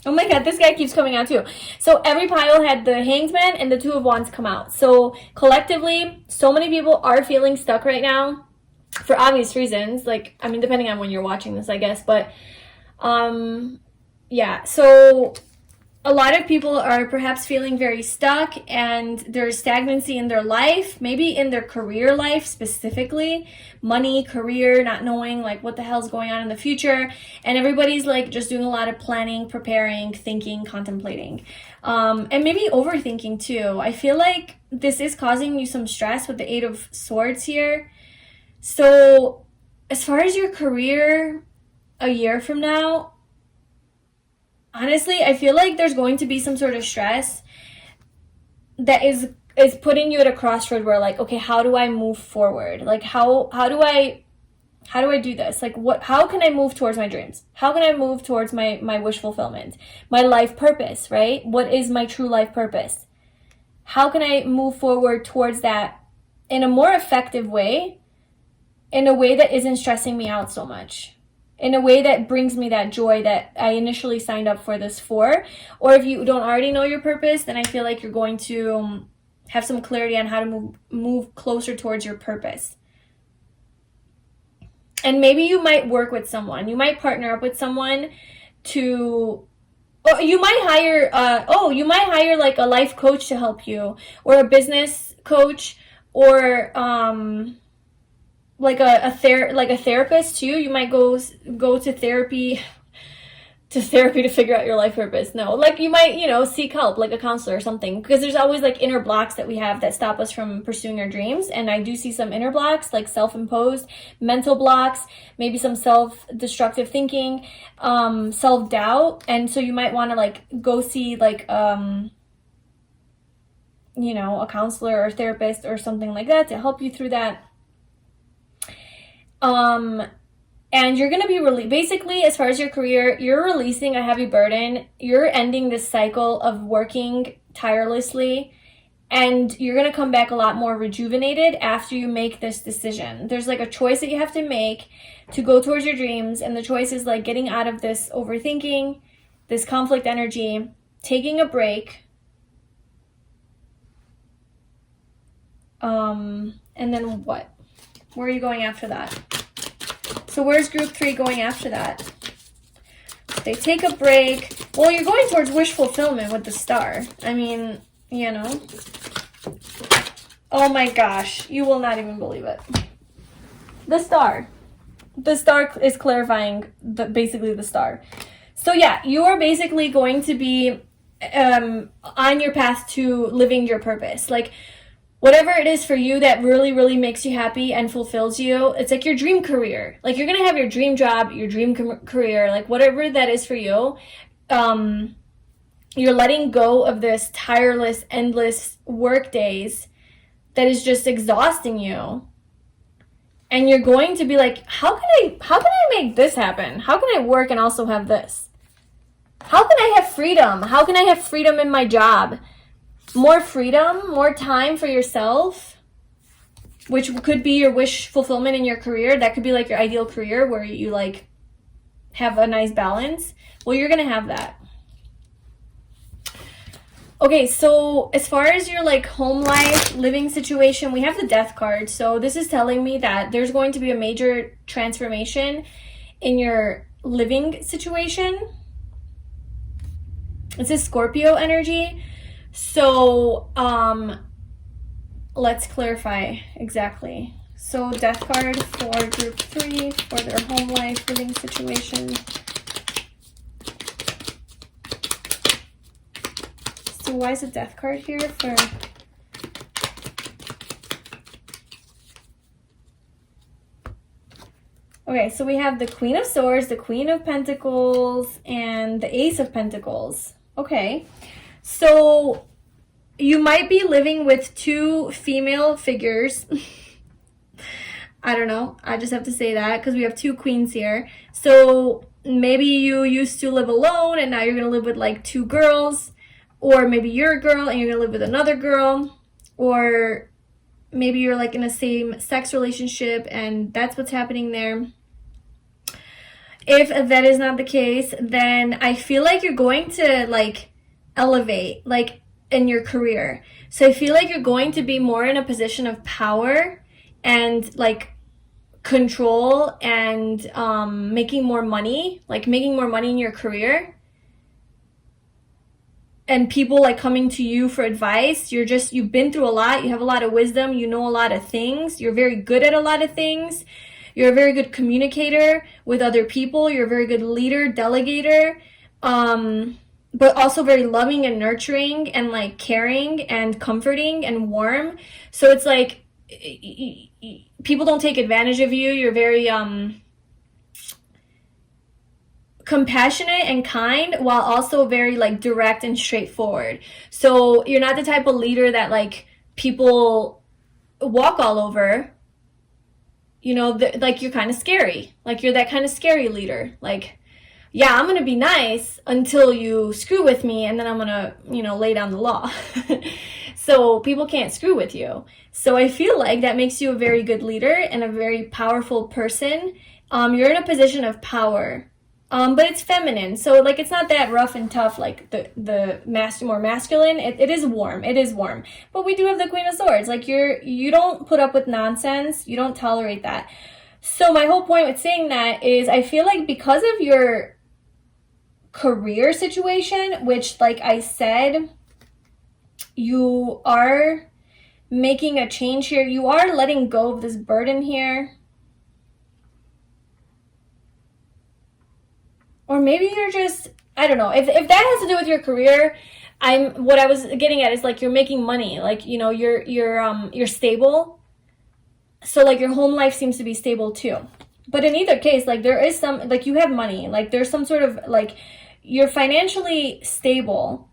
Oh my god, this guy keeps coming out too. So every pile had the Hanged Man and the 2 of Wands come out. So collectively, so many people are feeling stuck right now for obvious reasons. Like, I mean, depending on when you're watching this, I guess. But, yeah. So a lot of people are perhaps feeling very stuck, and there's stagnancy in their life, maybe in their career life specifically, money, career, not knowing like what the hell's going on in the future, and everybody's like just doing a lot of planning, preparing, thinking, contemplating, and maybe overthinking too. I feel like this is causing you some stress with the Eight of Swords here. So as far as your career a year from now, honestly, I feel like there's going to be some sort of stress that is putting you at a crossroad where like, okay, how do I move forward? Like how do I do this? Like how can I move towards my dreams? How can I move towards my wish fulfillment? My life purpose, right? What is my true life purpose? How can I move forward towards that in a more effective way, in a way that isn't stressing me out so much? In a way that brings me that joy that I initially signed up for this for. Or if you don't already know your purpose, then I feel like you're going to have some clarity on how to move closer towards your purpose. And maybe you might work with someone. You might partner up with someone to, or you might hire like a life coach to help you, or a business coach, or like a therapist too. You might go to therapy to figure out your life purpose. No, like you might, seek help, like a counselor or something, because there's always like inner blocks that we have that stop us from pursuing our dreams. And I do see some inner blocks, like self-imposed mental blocks, maybe some self-destructive thinking, self-doubt. And so you might want to like go see like a counselor or therapist or something like that to help you through that. And you're going to be basically, as far as your career, you're releasing a heavy burden. You're ending this cycle of working tirelessly, and you're going to come back a lot more rejuvenated after you make this decision. There's like a choice that you have to make to go towards your dreams, and the choice is like getting out of this overthinking, this conflict energy, taking a break, and then what? Where are you going after that? So where's group 3 going after that? They take a break. Well, you're going towards wish fulfillment with the star. I mean, Oh my gosh. You will not even believe it. The star. The star is clarifying basically the star. So yeah, you are basically going to be on your path to living your purpose. Like, whatever it is for you that really, really makes you happy and fulfills you, it's like your dream career. Like, you're going to have your dream job, your dream career, like whatever that is for you. You're letting go of this tireless, endless work days that is just exhausting you. And you're going to be like, how can I make this happen? How can I work and also have this? How can I have freedom? How can I have freedom in my job? More freedom, more time for yourself, which could be your wish fulfillment in your career. That could be like your ideal career where you like have a nice balance. Well, you're going to have that. Okay, so as far as your like home life, living situation, we have the Death card. So this is telling me that there's going to be a major transformation in your living situation. This is Scorpio energy. So, let's clarify exactly. So, Death card for group 3 for their home life, living situation. So, why is a Death card here for... Okay, so we have the Queen of Swords, the Queen of Pentacles, and the Ace of Pentacles. Okay. So you might be living with 2 female figures. I don't know. I just have to say that because we have 2 queens here. So maybe you used to live alone and now you're going to live with like 2 girls. Or maybe you're a girl and you're going to live with another girl. Or maybe you're like in a same sex relationship and that's what's happening there. If that is not the case, then I feel like you're going to like elevate like in your career. So I feel like you're going to be more in a position of power and like control and making more money in your career. and people like coming to you for advice. You've been through a lot. You have a lot of wisdom. You know a lot of things. You're very good at a lot of things. You're a very good communicator with other people. You're a very good leader, delegator, but also very loving and nurturing and like caring and comforting and warm. So it's like people don't take advantage of you. You're very compassionate and kind, while also very like direct and straightforward. So you're not the type of leader that like people walk all over. You know, like you're kind of scary. Like you're that kind of scary leader. Like, yeah, I'm gonna be nice until you screw with me, and then I'm gonna, you know, lay down the law. So people can't screw with you. So I feel like that makes you a very good leader and a very powerful person. You're in a position of power. But it's feminine, so like it's not that rough and tough like the more masculine. It is warm. It is warm. But we do have the Queen of Swords. Like you don't put up with nonsense. You don't tolerate that. So my whole point with saying that is I feel like because of your career situation, which like I said, you are making a change here. You are letting go of this burden here. Or maybe you're just, I don't know, if that has to do with your career, what I was getting at is like you're making money, like, you know, you're stable. So like your home life seems to be stable too. But in either case, like there is some, like you have money, like there's some sort of like you're financially stable.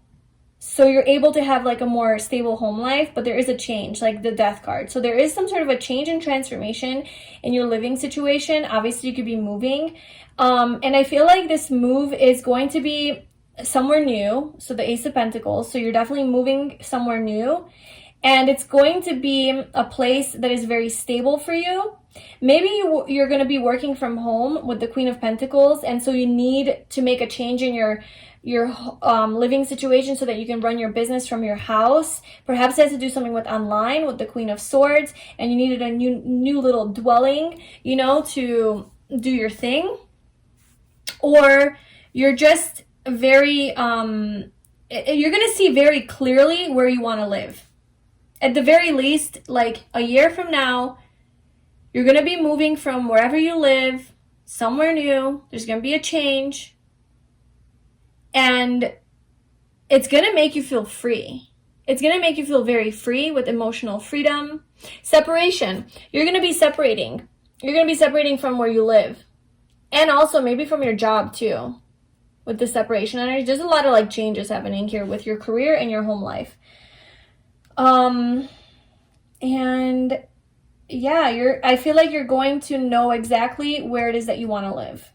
So you're able to have like a more stable home life, but there is a change, like the Death card. So there is some sort of a change and transformation in your living situation. Obviously you could be moving. And I feel like this move is going to be somewhere new. So the Ace of Pentacles. So you're definitely moving somewhere new. And it's going to be a place that is very stable for you. Maybe you're going to be working from home with the Queen of Pentacles. And so you need to make a change in your living situation so that you can run your business from your house. Perhaps it has to do something with online with the Queen of Swords. And you needed a new little dwelling, you know, to do your thing. Or you're just very, you're going to see very clearly where you want to live. At the very least, like a year from now, you're going to be moving from wherever you live, somewhere new. There's going to be a change. And it's going to make you feel free. It's going to make you feel very free with emotional freedom. Separation. You're going to be separating. You're going to be separating from where you live. And also maybe from your job too, with the separation energy. There's a lot of like changes happening here with your career and your home life. And yeah, I feel like you're going to know exactly where it is that you want to live.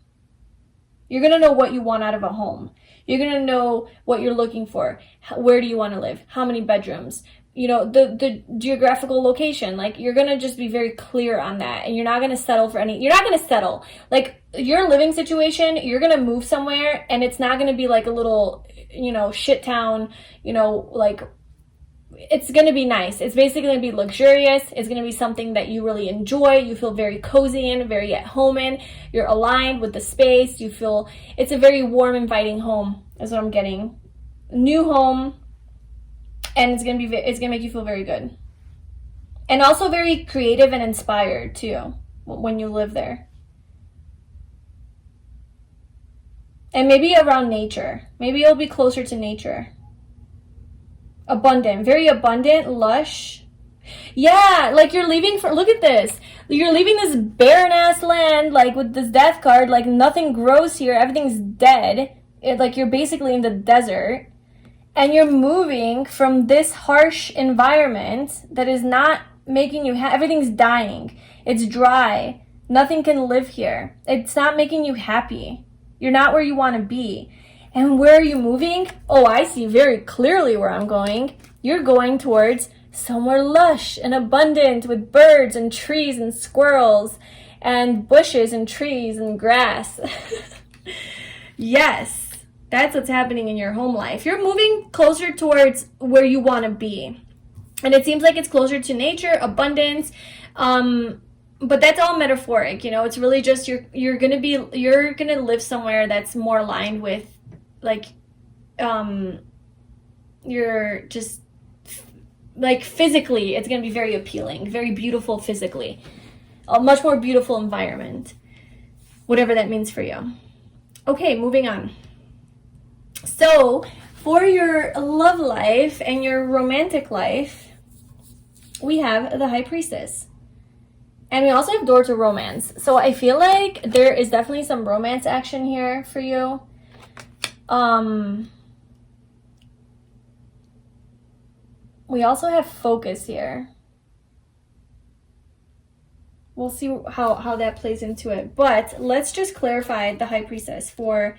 You're going to know what you want out of a home. You're going to know what you're looking for. Where do you want to live? How many bedrooms? You know, the geographical location. Like, you're going to just be very clear on that. And you're not going to settle for you're not going to settle. Like, your living situation, you're going to move somewhere. And it's not going to be like a little, you know, shit town, you know, like, it's going to be nice. It's basically going to be luxurious. It's going to be something that you really enjoy. You feel very cozy in, very at home in. You're aligned with the space. You feel it's a very warm, inviting home is what I'm getting. New home. And it's going to make you feel very good. And also very creative and inspired too when you live there. And maybe around nature. Maybe you'll be closer to nature. Abundant, very abundant, lush. Yeah, like you're leaving look at this. You're leaving this barren ass land, like with this Death card, like nothing grows here, everything's dead. Like you're basically in the desert. And you're moving from this harsh environment that is not making you everything's dying. It's dry. Nothing can live here. It's not making you happy. You're not where you want to be. And where are you moving? Oh, I see very clearly where I'm going. You're going towards somewhere lush and abundant with birds and trees and squirrels and bushes and trees and grass. Yes, that's what's happening in your home life. You're moving closer towards where you want to be. And it seems like it's closer to nature, abundance, but that's all metaphoric, you know. It's really just you're gonna live somewhere that's more aligned with like you're just like physically, it's going to be very appealing, very beautiful physically, a much more beautiful environment, whatever that means for you. Okay, moving on. So for your love life and your romantic life, we have the High Priestess. And we also have door to romance. So I feel like there is definitely some romance action here for you. We also have focus here. We'll see how that plays into it. But let's just clarify the High Priestess for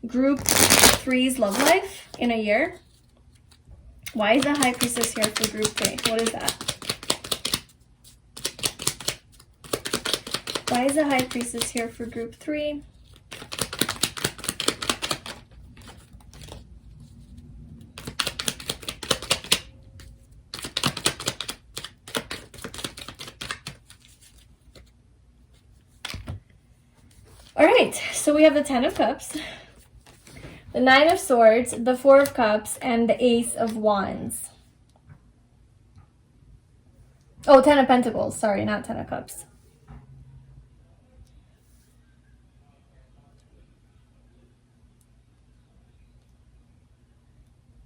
Group 3's love life in a year. Why is the High Priestess here for Group 3? What is that? Why is the High Priestess here for Group 3? All right, so we have the Ten of Cups, the Nine of Swords, the Four of Cups, and the Ace of Wands. Oh, Ten of Pentacles. Sorry, not Ten of Cups.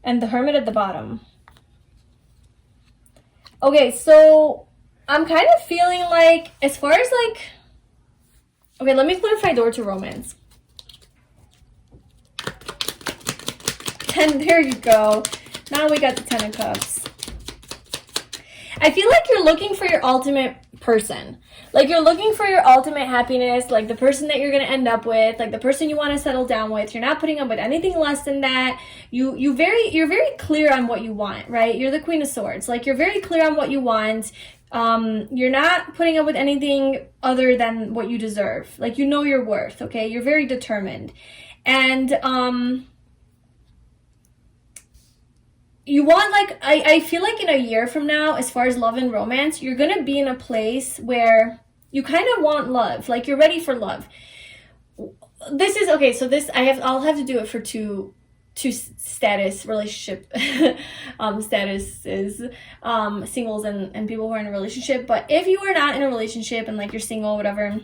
And the Hermit at the bottom. Okay, so I'm kind of feeling like, as far as like, okay, let me clarify door to romance. And there you go. Now we got the Ten of Cups. I feel like you're looking for your ultimate person. Like you're looking for your ultimate happiness, like the person that you're going to end up with, like the person you want to settle down with. You're not putting up with anything less than that. You're very clear on what you want, right? You're the Queen of Swords. Like you're very clear on what you want. You're not putting up with anything other than what you deserve. Like you know your worth, okay? You're very determined. And you want, like, I feel like in a year from now, as far as love and romance, you're going to be in a place where you kind of want love. Like, you're ready for love. This is, okay, so this, I'll have to do it for two status relationship statuses, singles and people who are in a relationship. But if you are not in a relationship and, like, you're single, whatever,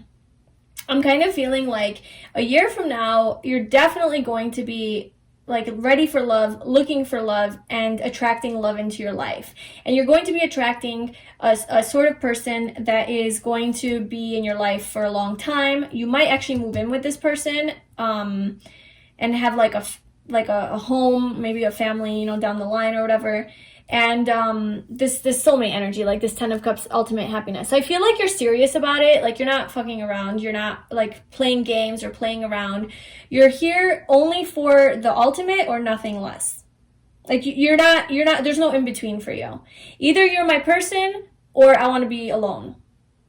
I'm kind of feeling like a year from now, you're definitely going to be like ready for love, looking for love, and attracting love into your life. And you're going to be attracting a sort of person that is going to be in your life for a long time. You might actually move in with this person and have like a home, maybe a family, you know, down the line or whatever. And this soulmate energy, like this Ten of Cups, ultimate happiness. So I feel like you're serious about it. Like you're not fucking around. You're not like playing games or playing around. You're here only for the ultimate or nothing less. Like you're not, there's no in between for you. Either you're my person or I want to be alone.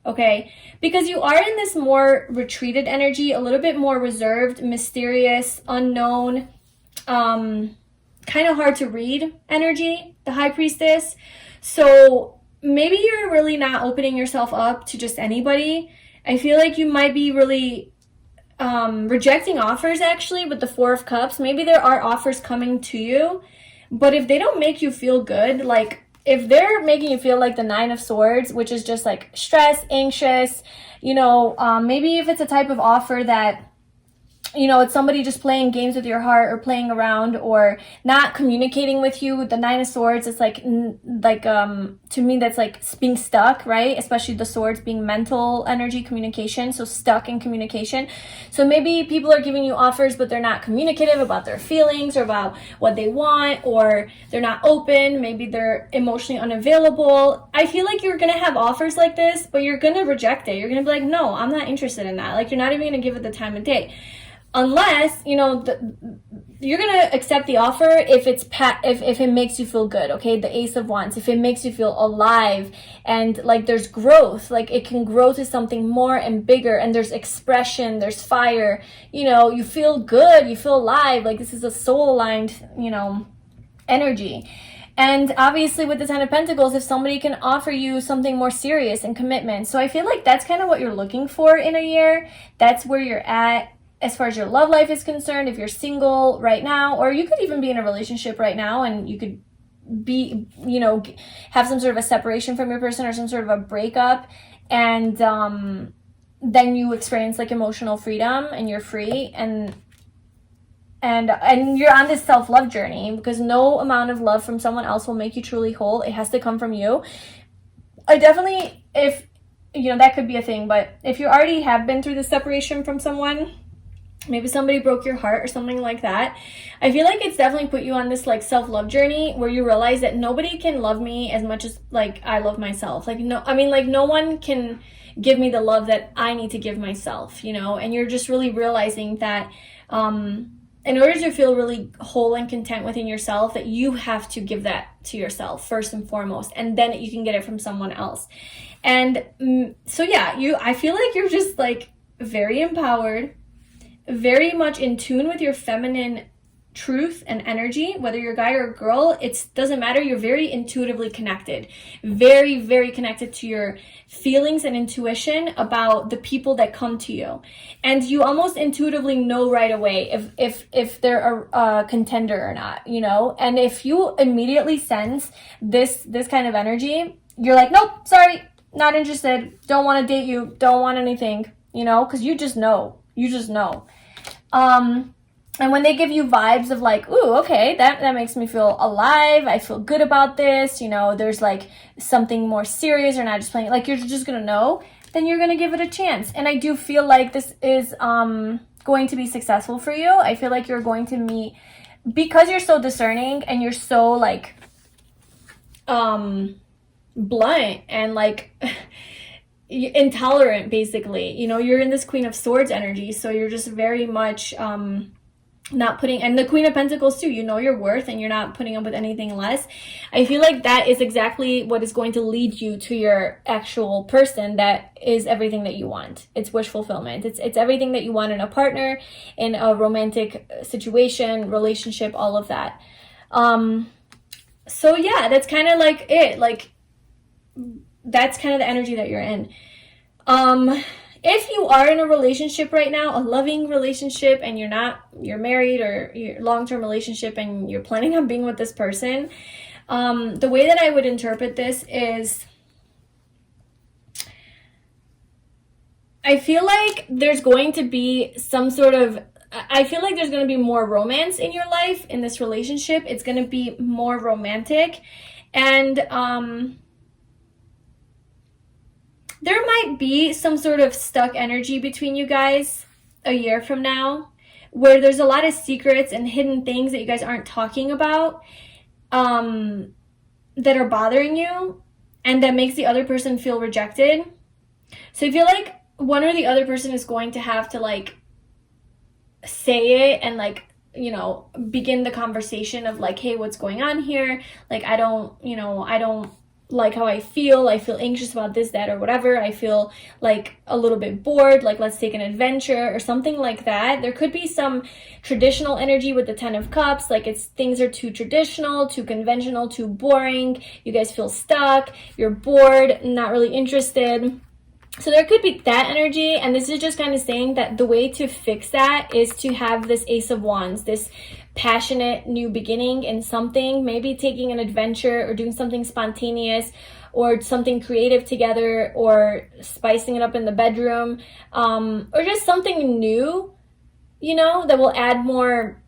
Okay? Because you are in this more retreated energy, a little bit more reserved, mysterious, unknown, kind of hard to read energy, the High Priestess. So maybe you're really not opening yourself up to just anybody. I feel like you might be really rejecting offers actually with the Four of Cups. Maybe there are offers coming to you, but if they don't make you feel good, like if they're making you feel like the Nine of Swords, which is just like stress, anxious, you know, maybe if it's a type of offer that, you know, it's somebody just playing games with your heart or playing around or not communicating with you. The Nine of Swords, it's like to me, that's like being stuck, right? Especially the swords being mental energy communication. So stuck in communication. So maybe people are giving you offers, but they're not communicative about their feelings or about what they want, or they're not open. Maybe they're emotionally unavailable. I feel like you're going to have offers like this, but you're going to reject it. You're going to be like, no, I'm not interested in that. Like you're not even going to give it the time of day. Unless, you know, you're going to accept the offer if if it makes you feel good, okay? The Ace of Wands, if it makes you feel alive and like there's growth, like it can grow to something more and bigger, and there's expression, there's fire, you know, you feel good, you feel alive, like this is a soul-aligned, you know, energy. And obviously with the Ten of Pentacles, if somebody can offer you something more serious and commitment. So I feel like that's kind of what you're looking for in a year. That's where you're at. as far as your love life is concerned, if you're single right now, or you could even be in a relationship right now and you could be, you know, have some sort of a separation from your person or some sort of a breakup, and then you experience like emotional freedom and you're free, and you're on this self-love journey, because no amount of love from someone else will make you truly whole. It has to come from you. I definitely, if, you know, that could be a thing, but if you already have been through the separation from someone, maybe somebody broke your heart or something like that, I feel like it's definitely put you on this like self-love journey where you realize that nobody can love me as much as like I love myself. Like, no, I mean, like, no one can give me the love that I need to give myself, you know. And you're just really realizing that in order to feel really whole and content within yourself, that you have to give that to yourself first and foremost, and then you can get it from someone else. And so yeah, I feel like you're just like very empowered, very much in tune with your feminine truth and energy, whether you're a guy or a girl, it doesn't matter. You're very intuitively connected, very, very connected to your feelings and intuition about the people that come to you. And you almost intuitively know right away if they're a contender or not, you know. And if you immediately sense this kind of energy, you're like, nope, sorry, not interested, don't want to date you, don't want anything, you know, because you just know. And when they give you vibes of like, ooh, okay, that makes me feel alive, I feel good about this, you know, there's like something more serious or not just playing, like you're just gonna know, then you're gonna give it a chance. And I do feel like this is going to be successful for you. I feel like you're going to meet, because you're so discerning and you're so like blunt and like intolerant, basically, you know, you're in this Queen of Swords energy, so you're just very much not putting, and the Queen of Pentacles too, you know your worth and you're not putting up with anything less. I feel like that is exactly what is going to lead you to your actual person that is everything that you want. It's wish fulfillment. It's everything that you want in a partner, in a romantic situation, relationship, all of that. So yeah, that's kind of like it. Like, that's kind of the energy that you're in. If you are in a relationship right now, a loving relationship, and you're married or you're long-term relationship and you're planning on being with this person, the way that I would interpret this is, I feel like there's going to be there's going to be more romance in your life in this relationship. It's going to be more romantic, and there might be some sort of stuck energy between you guys a year from now, where there's a lot of secrets and hidden things that you guys aren't talking about, that are bothering you, and that makes the other person feel rejected. So I feel like one or the other person is going to have to like say it and like, you know, begin the conversation of like, hey, what's going on here? Like, I don't like how I feel anxious about this, that, or whatever. I feel like a little bit bored, like let's take an adventure or something like that. There could be some traditional energy with the 10 of Cups, like things are too traditional, too conventional, too boring. You guys feel stuck, you're bored, not really interested. So there could be that energy, and this is just kind of saying that the way to fix that is to have this Ace of Wands, this passionate new beginning in something, maybe taking an adventure or doing something spontaneous or something creative together, or spicing it up in the bedroom, or just something new, you know, that will add more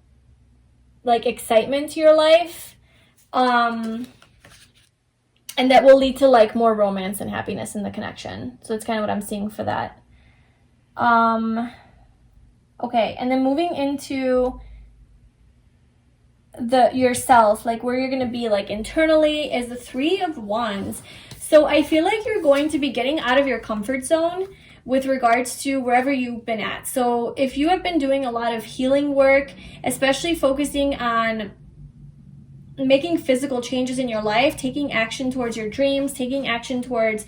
like excitement to your life, and that will lead to like more romance and happiness in the connection. So that's kind of what I'm seeing for that. Okay, and then moving into yourself, like where you're going to be like internally, is the 3 of Wands. So I feel like you're going to be getting out of your comfort zone with regards to wherever you've been at. So if you have been doing a lot of healing work, especially focusing on making physical changes in your life, taking action towards your dreams, taking action towards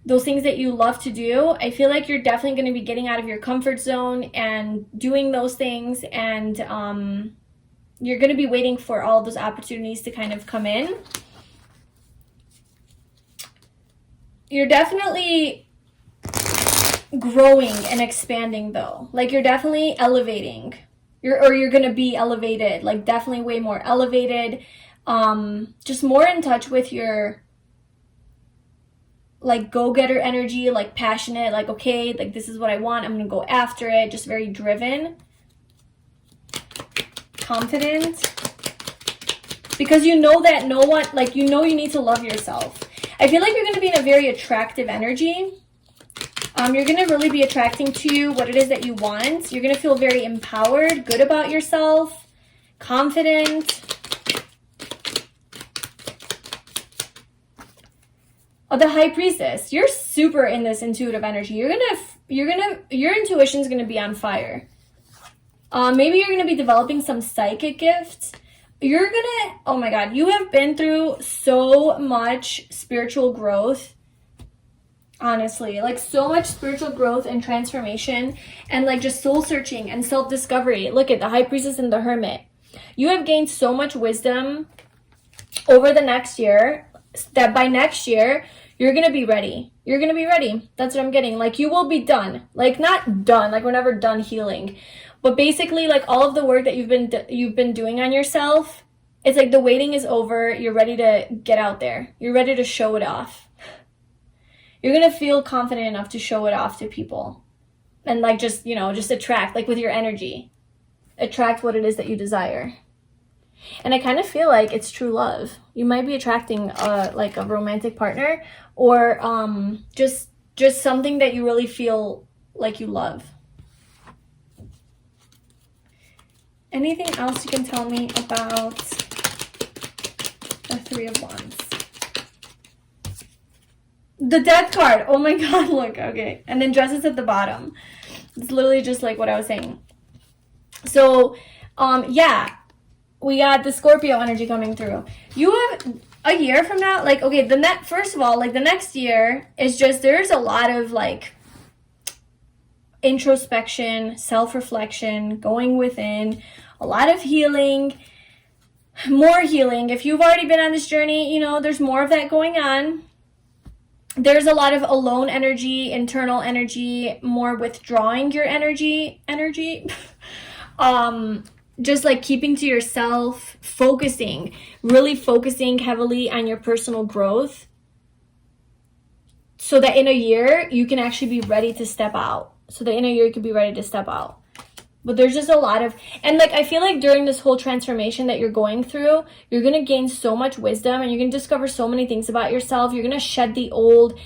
those things that you love to do, I feel like you're definitely going to be getting out of your comfort zone and doing those things, and you're going to be waiting for all those opportunities to kind of come in. You're definitely growing and expanding though. Like you're definitely elevating. You're gonna be elevated, like definitely way more elevated. Just more in touch with your like go-getter energy, like passionate, like okay, like this is what I want, I'm gonna go after it. Just very driven, confident, because you know that no one, like you know you need to love yourself. I feel like you're gonna be in a very attractive energy. You're going to really be attracting to you what it is that you want. You're going to feel very empowered, good about yourself, confident. Oh, the High Priestess. You're super in this intuitive energy. Your intuition's going to be on fire. Maybe you're going to be developing some psychic gifts. You're going to, oh my God, you have been through so much spiritual growth. Honestly, like so much spiritual growth and transformation and like just soul searching and self-discovery. Look at the High Priestess and the Hermit. You have gained so much wisdom over the next year that by next year, you're going to be ready. You're going to be ready. That's what I'm getting. Like you will be done. Like not done. Like we're never done healing. But basically like all of the work that you've been doing on yourself, it's like the waiting is over. You're ready to get out there. You're ready to show it off. You're going to feel confident enough to show it off to people and like just, you know, just attract, like with your energy, attract what it is that you desire. And I kind of feel like it's true love. You might be attracting like a romantic partner or just something that you really feel like you love. Anything else you can tell me about the Three of Wands? The Death card. Oh my God, look. Okay. And then Justice at the bottom. It's literally just like what I was saying. So, yeah. We got the Scorpio energy coming through. You have a year from now, like, okay, first of all, like the next year is just, there's a lot of like introspection, self-reflection, going within, a lot of healing, more healing. If you've already been on this journey, you know, there's more of that going on. There's a lot of alone energy, internal energy, more withdrawing your energy. Just like keeping to yourself, really focusing heavily on your personal growth so that in a year you can actually be ready to step out. But there's just a lot of, and like I feel like during this whole transformation that you're going through, you're going to gain so much wisdom and you're going to discover so many things about yourself. You're going to shed the old,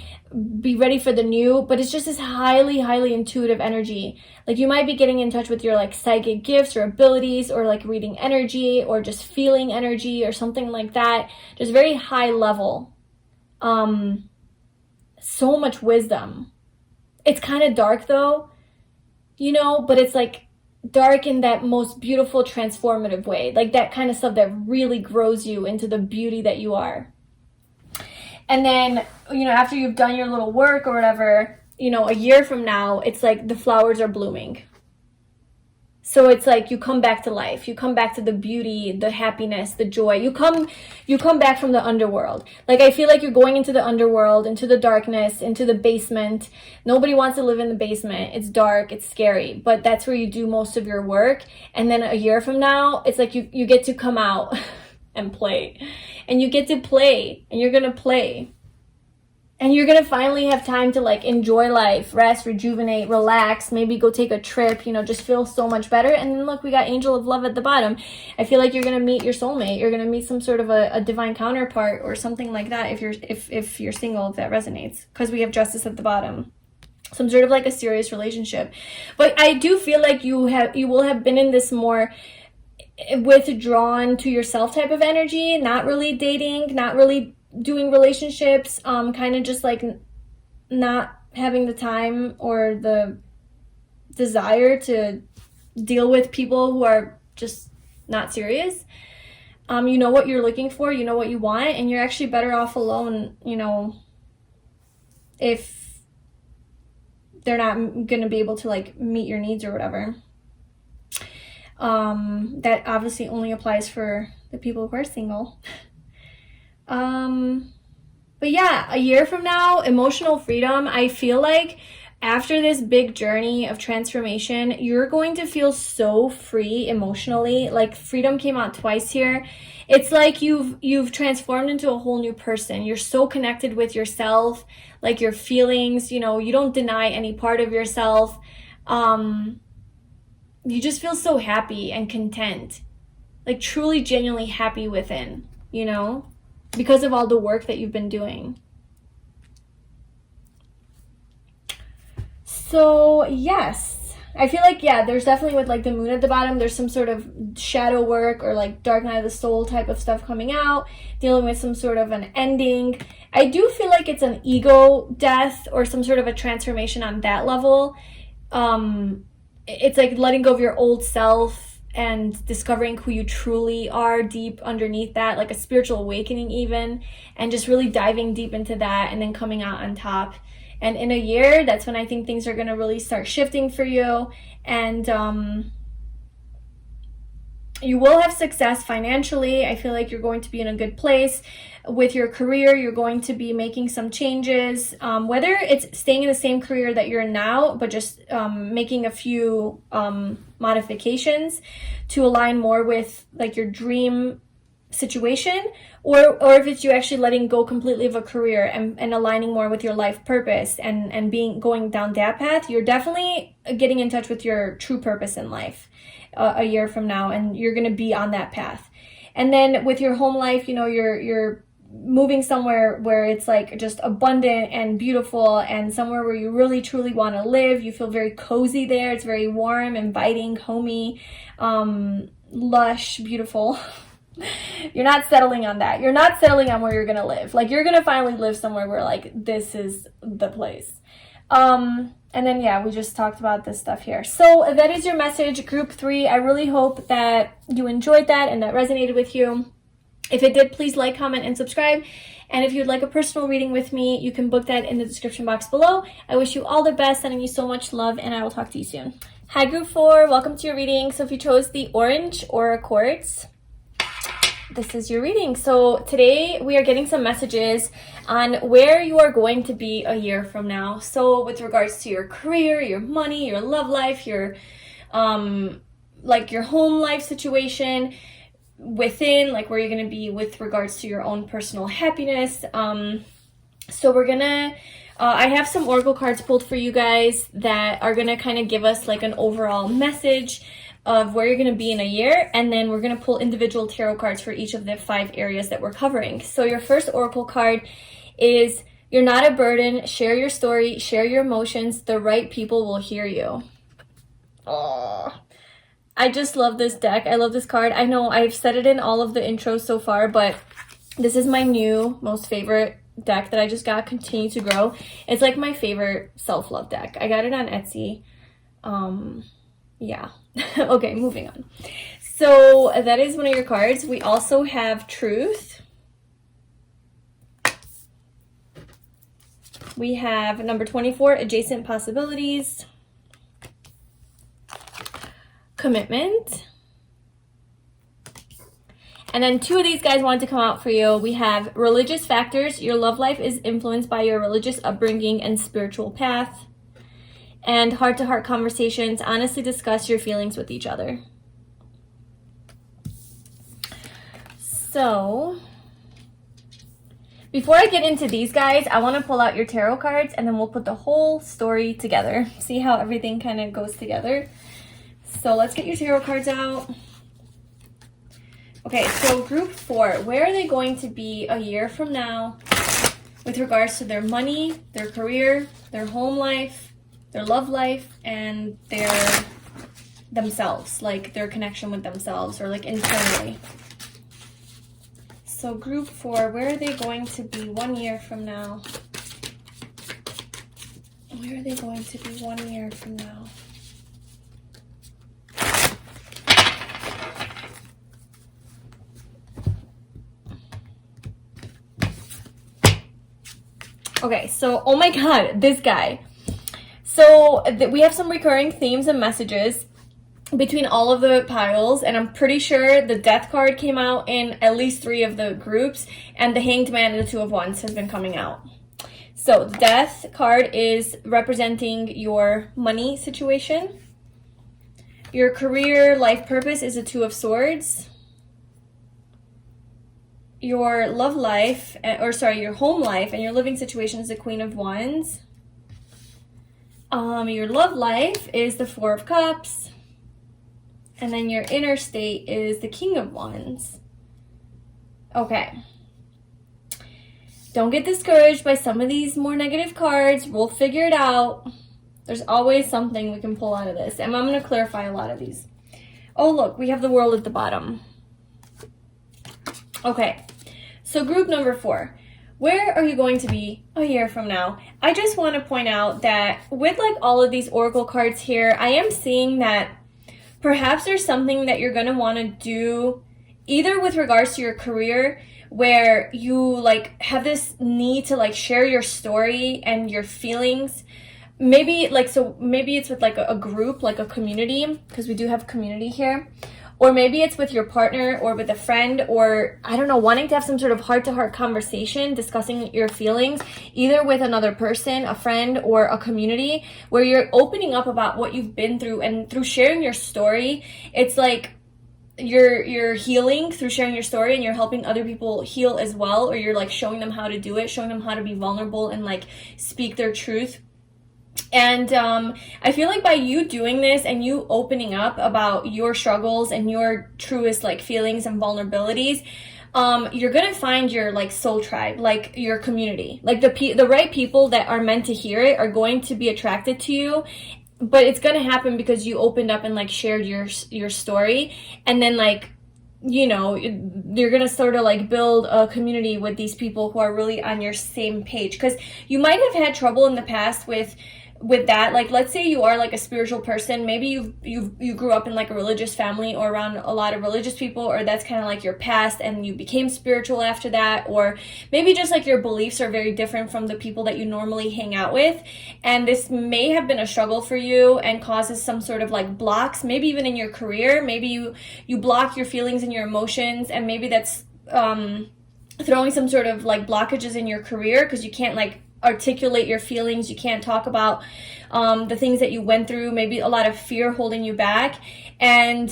be ready for the new, but it's just this highly intuitive energy. Like you might be getting in touch with your like psychic gifts or abilities or like reading energy or just feeling energy or something like that. Just very high level. So much wisdom. It's kind of dark though, you know, but it's like dark in that most beautiful transformative way, like that kind of stuff that really grows you into the beauty that you are. And then, you know, after you've done your little work or whatever, you know, a year from now, it's like the flowers are blooming. So it's like you come back to life. You come back to the beauty, the happiness, the joy. You come back from the underworld. Like I feel like you're going into the underworld, into the darkness, into the basement. Nobody wants to live in the basement. It's dark, it's scary, but that's where you do most of your work. And then a year from now, it's like you get to come out and play. And you get to play, and you're going to play. And you're going to finally have time to like enjoy life, rest, rejuvenate, relax, maybe go take a trip, you know, just feel so much better. And then look, we got Angel of Love at the bottom. I feel like you're going to meet your soulmate. You're going to meet some sort of a divine counterpart or something like that if you're single, if that resonates. Because we have Justice at the bottom. Some sort of like a serious relationship. But I do feel like you will have been in this more withdrawn to yourself type of energy, not really dating, not really doing relationships, kind of just like not having the time or the desire to deal with people who are just not serious. You know what you're looking for, you know what you want, and you're actually better off alone, you know, if they're not going to be able to like meet your needs or whatever. That obviously only applies for the people who are single. But yeah, a year from now, emotional freedom, I feel like after this big journey of transformation, you're going to feel so free emotionally. Like freedom came out twice here. It's like you've transformed into a whole new person. You're so connected with yourself, like your feelings, you know, you don't deny any part of yourself. You just feel so happy and content, like truly, genuinely happy within, you know, because of all the work that you've been doing. So yes, I feel like, yeah, there's definitely with like the moon at the bottom, there's some sort of shadow work or like dark night of the soul type of stuff coming out, dealing with some sort of an ending. I do feel like it's an ego death or some sort of a transformation on that level. It's like letting go of your old self and discovering who you truly are deep underneath that, like a spiritual awakening even, and just really diving deep into that and then coming out on top. And in a year, that's when I think things are going to really start shifting for you. And you will have success financially. I feel like you're going to be in a good place. With your career, you're going to be making some changes. Whether it's staying in the same career that you're in now, but just making a few modifications to align more with like your dream situation, or if it's you actually letting go completely of a career and aligning more with your life purpose and going down that path, you're definitely getting in touch with your true purpose in life a year from now, and you're going to be on that path. And then with your home life, you know, you're moving somewhere where it's like just abundant and beautiful, and somewhere where you really truly want to live. You feel very cozy there. It's very warm, inviting, homey, lush, beautiful. You're not settling on that. You're not settling on where you're gonna live. Like, you're gonna finally live somewhere where like this is the place. And then yeah, we just talked about this stuff here. So that is your message, group 3. I really hope that you enjoyed that and that resonated with you. If it did, please like, comment, and subscribe. And if you'd like a personal reading with me, you can book that in the description box below. I wish you all the best, sending you so much love, and I will talk to you soon. Hi, group 4. Welcome to your reading. So if you chose the orange aura quartz, this is your reading. So today we are getting some messages on where you are going to be a year from now. So with regards to your career, your money, your love life, your like your home life situation, within, like where you're going to be with regards to your own personal happiness. So we're gonna I have some oracle cards pulled for you guys that are gonna kind of give us like an overall message of where you're going to be in a year, and then we're going to pull individual tarot cards for each of the 5 areas that we're covering. So your first oracle card is, you're not a burden, share your story, share your emotions, the right people will hear you. Oh, I just love this deck. I love this card. I know I've said it in all of the intros so far, but this is my new most favorite deck that I just got, continue to grow. It's like my favorite self-love deck. I got it on Etsy. Yeah. Okay, moving on. So that is one of your cards. We also have truth. We have number 24, adjacent possibilities. Commitment. And then 2 of these guys wanted to come out for you. We have religious factors. Your love life is influenced by your religious upbringing and spiritual path. And heart-to-heart conversations, honestly discuss your feelings with each other. So, before I get into these guys, I want to pull out your tarot cards, and then we'll put the whole story together. See how everything kind of goes together. So let's get your tarot cards out. Okay, so group 4, where are they going to be a year from now with regards to their money, their career, their home life, their love life, and their themselves, like their connection with themselves, or like internally. So group 4, where are they going to be 1 year from now? Where are they going to be 1 year from now? Okay, so, oh my god, this guy. So we have some recurring themes and messages between all of the piles, and I'm pretty sure the death card came out in at least 3 of the groups, and the hanged man and the 2 of wands has been coming out. So the Death card is representing your money situation. Your career life purpose is a Two of Swords. Your love life, your home life and your living situation is the Queen of Wands. Your love life is the Four of Cups. And then your inner state is the King of Wands. Okay. Don't get discouraged by some of these more negative cards. We'll figure it out. There's always something we can pull out of this. And I'm going to clarify a lot of these. Oh, look, we have the World at the bottom. Okay. So group number 4. Where are you going to be a year from now? I just want to point out that with like all of these oracle cards here, I am seeing that perhaps there's something that you're going to want to do either with regards to your career, where you like have this need to like share your story and your feelings. Maybe like, so maybe it's with like a group, like a community, because we do have community here. Or maybe it's with your partner or with a friend, or I don't know, wanting to have some sort of heart-to-heart conversation, discussing your feelings, either with another person, a friend, or a community, where you're opening up about what you've been through. And through sharing your story, it's like you're healing through sharing your story, and you're helping other people heal as well, or you're like showing them how to do it, showing them how to be vulnerable and like speak their truth. And I feel like by you doing this and you opening up about your struggles and your truest like feelings and vulnerabilities, you're gonna find your like soul tribe, like your community, like the right people that are meant to hear it are going to be attracted to you. But it's gonna happen because you opened up and like shared your story, and then like, you know, you're gonna sort of like build a community with these people who are really on your same page. Because you might have had trouble in the past with that. Like, let's say you are like a spiritual person, maybe you grew up in like a religious family or around a lot of religious people, or that's kind of like your past and you became spiritual after that, or maybe just like your beliefs are very different from the people that you normally hang out with, and this may have been a struggle for you and causes some sort of like blocks, maybe even in your career. Maybe you block your feelings and your emotions, and maybe that's throwing some sort of like blockages in your career because you can't like articulate your feelings, you can't talk about the things that you went through, maybe a lot of fear holding you back. And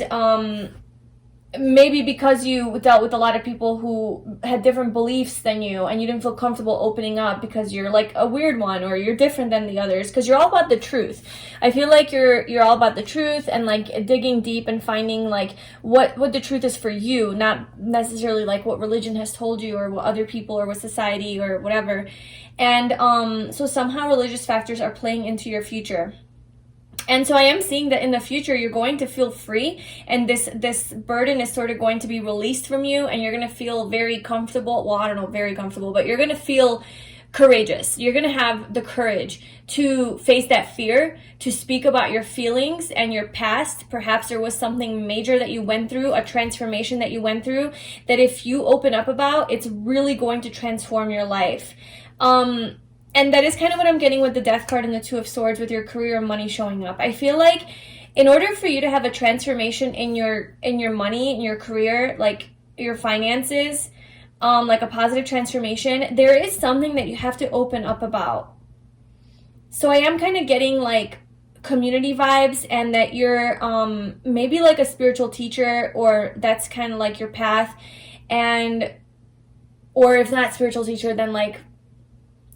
maybe because you dealt with a lot of people who had different beliefs than you, and you didn't feel comfortable opening up because you're like a weird one, or you're different than the others, because you're all about the truth. I feel like you're all about the truth and like digging deep and finding like what the truth is for you, not necessarily like what religion has told you or what other people or what society or whatever. And so somehow religious factors are playing into your future. And so I am seeing that in the future, you're going to feel free, and this burden is sort of going to be released from you, and you're going to feel very comfortable. Well, I don't know, very comfortable, but you're going to feel courageous. You're going to have the courage to face that fear, to speak about your feelings and your past. Perhaps there was something major that you went through, a transformation that you went through, that if you open up about, it's really going to transform your life. And that is kind of what I'm getting with the Death card and the Two of Swords with your career and money showing up. I feel like in order for you to have a transformation in your money, in your career, like your finances, like a positive transformation, there is something that you have to open up about. So I am kind of getting like community vibes, and that you're maybe like a spiritual teacher, or that's kind of like your path. And or if not spiritual teacher, then like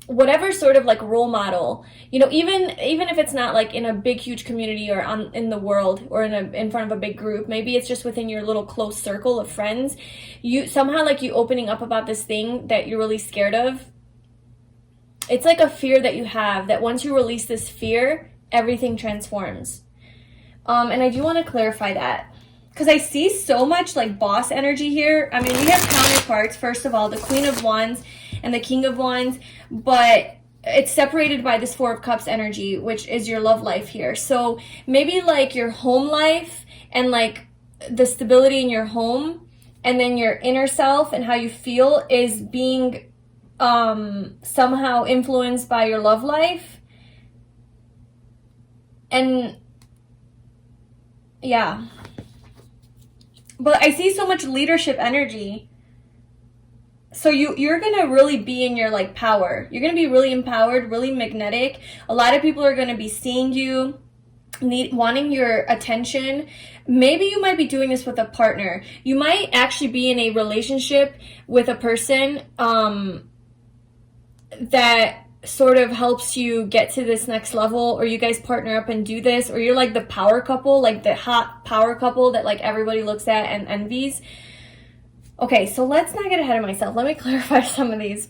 whatever sort of like role model, you know, even if it's not like in a big huge community or in the world or in front of a big group, maybe it's just within your little close circle of friends, you somehow like you opening up about this thing that you're really scared of. It's like a fear that you have, that once you release this fear, everything transforms. And I do want to clarify that, because I see so much like boss energy here. I mean, we have counterparts. First of all, the Queen of Wands and the King of Wands, but it's separated by this Four of Cups energy, which is your love life here. So maybe like your home life and like the stability in your home, and then your inner self and how you feel is being somehow influenced by your love life. And yeah, but I see so much leadership energy. So you're gonna really be in your like power. You're gonna be really empowered, really magnetic. A lot of people are gonna be seeing you, wanting your attention. Maybe you might be doing this with a partner. You might actually be in a relationship with a person that sort of helps you get to this next level, or you guys partner up and do this, or you're like the power couple, like the hot power couple that like everybody looks at and envies. Okay, so let's not get ahead of myself. Let me clarify some of these.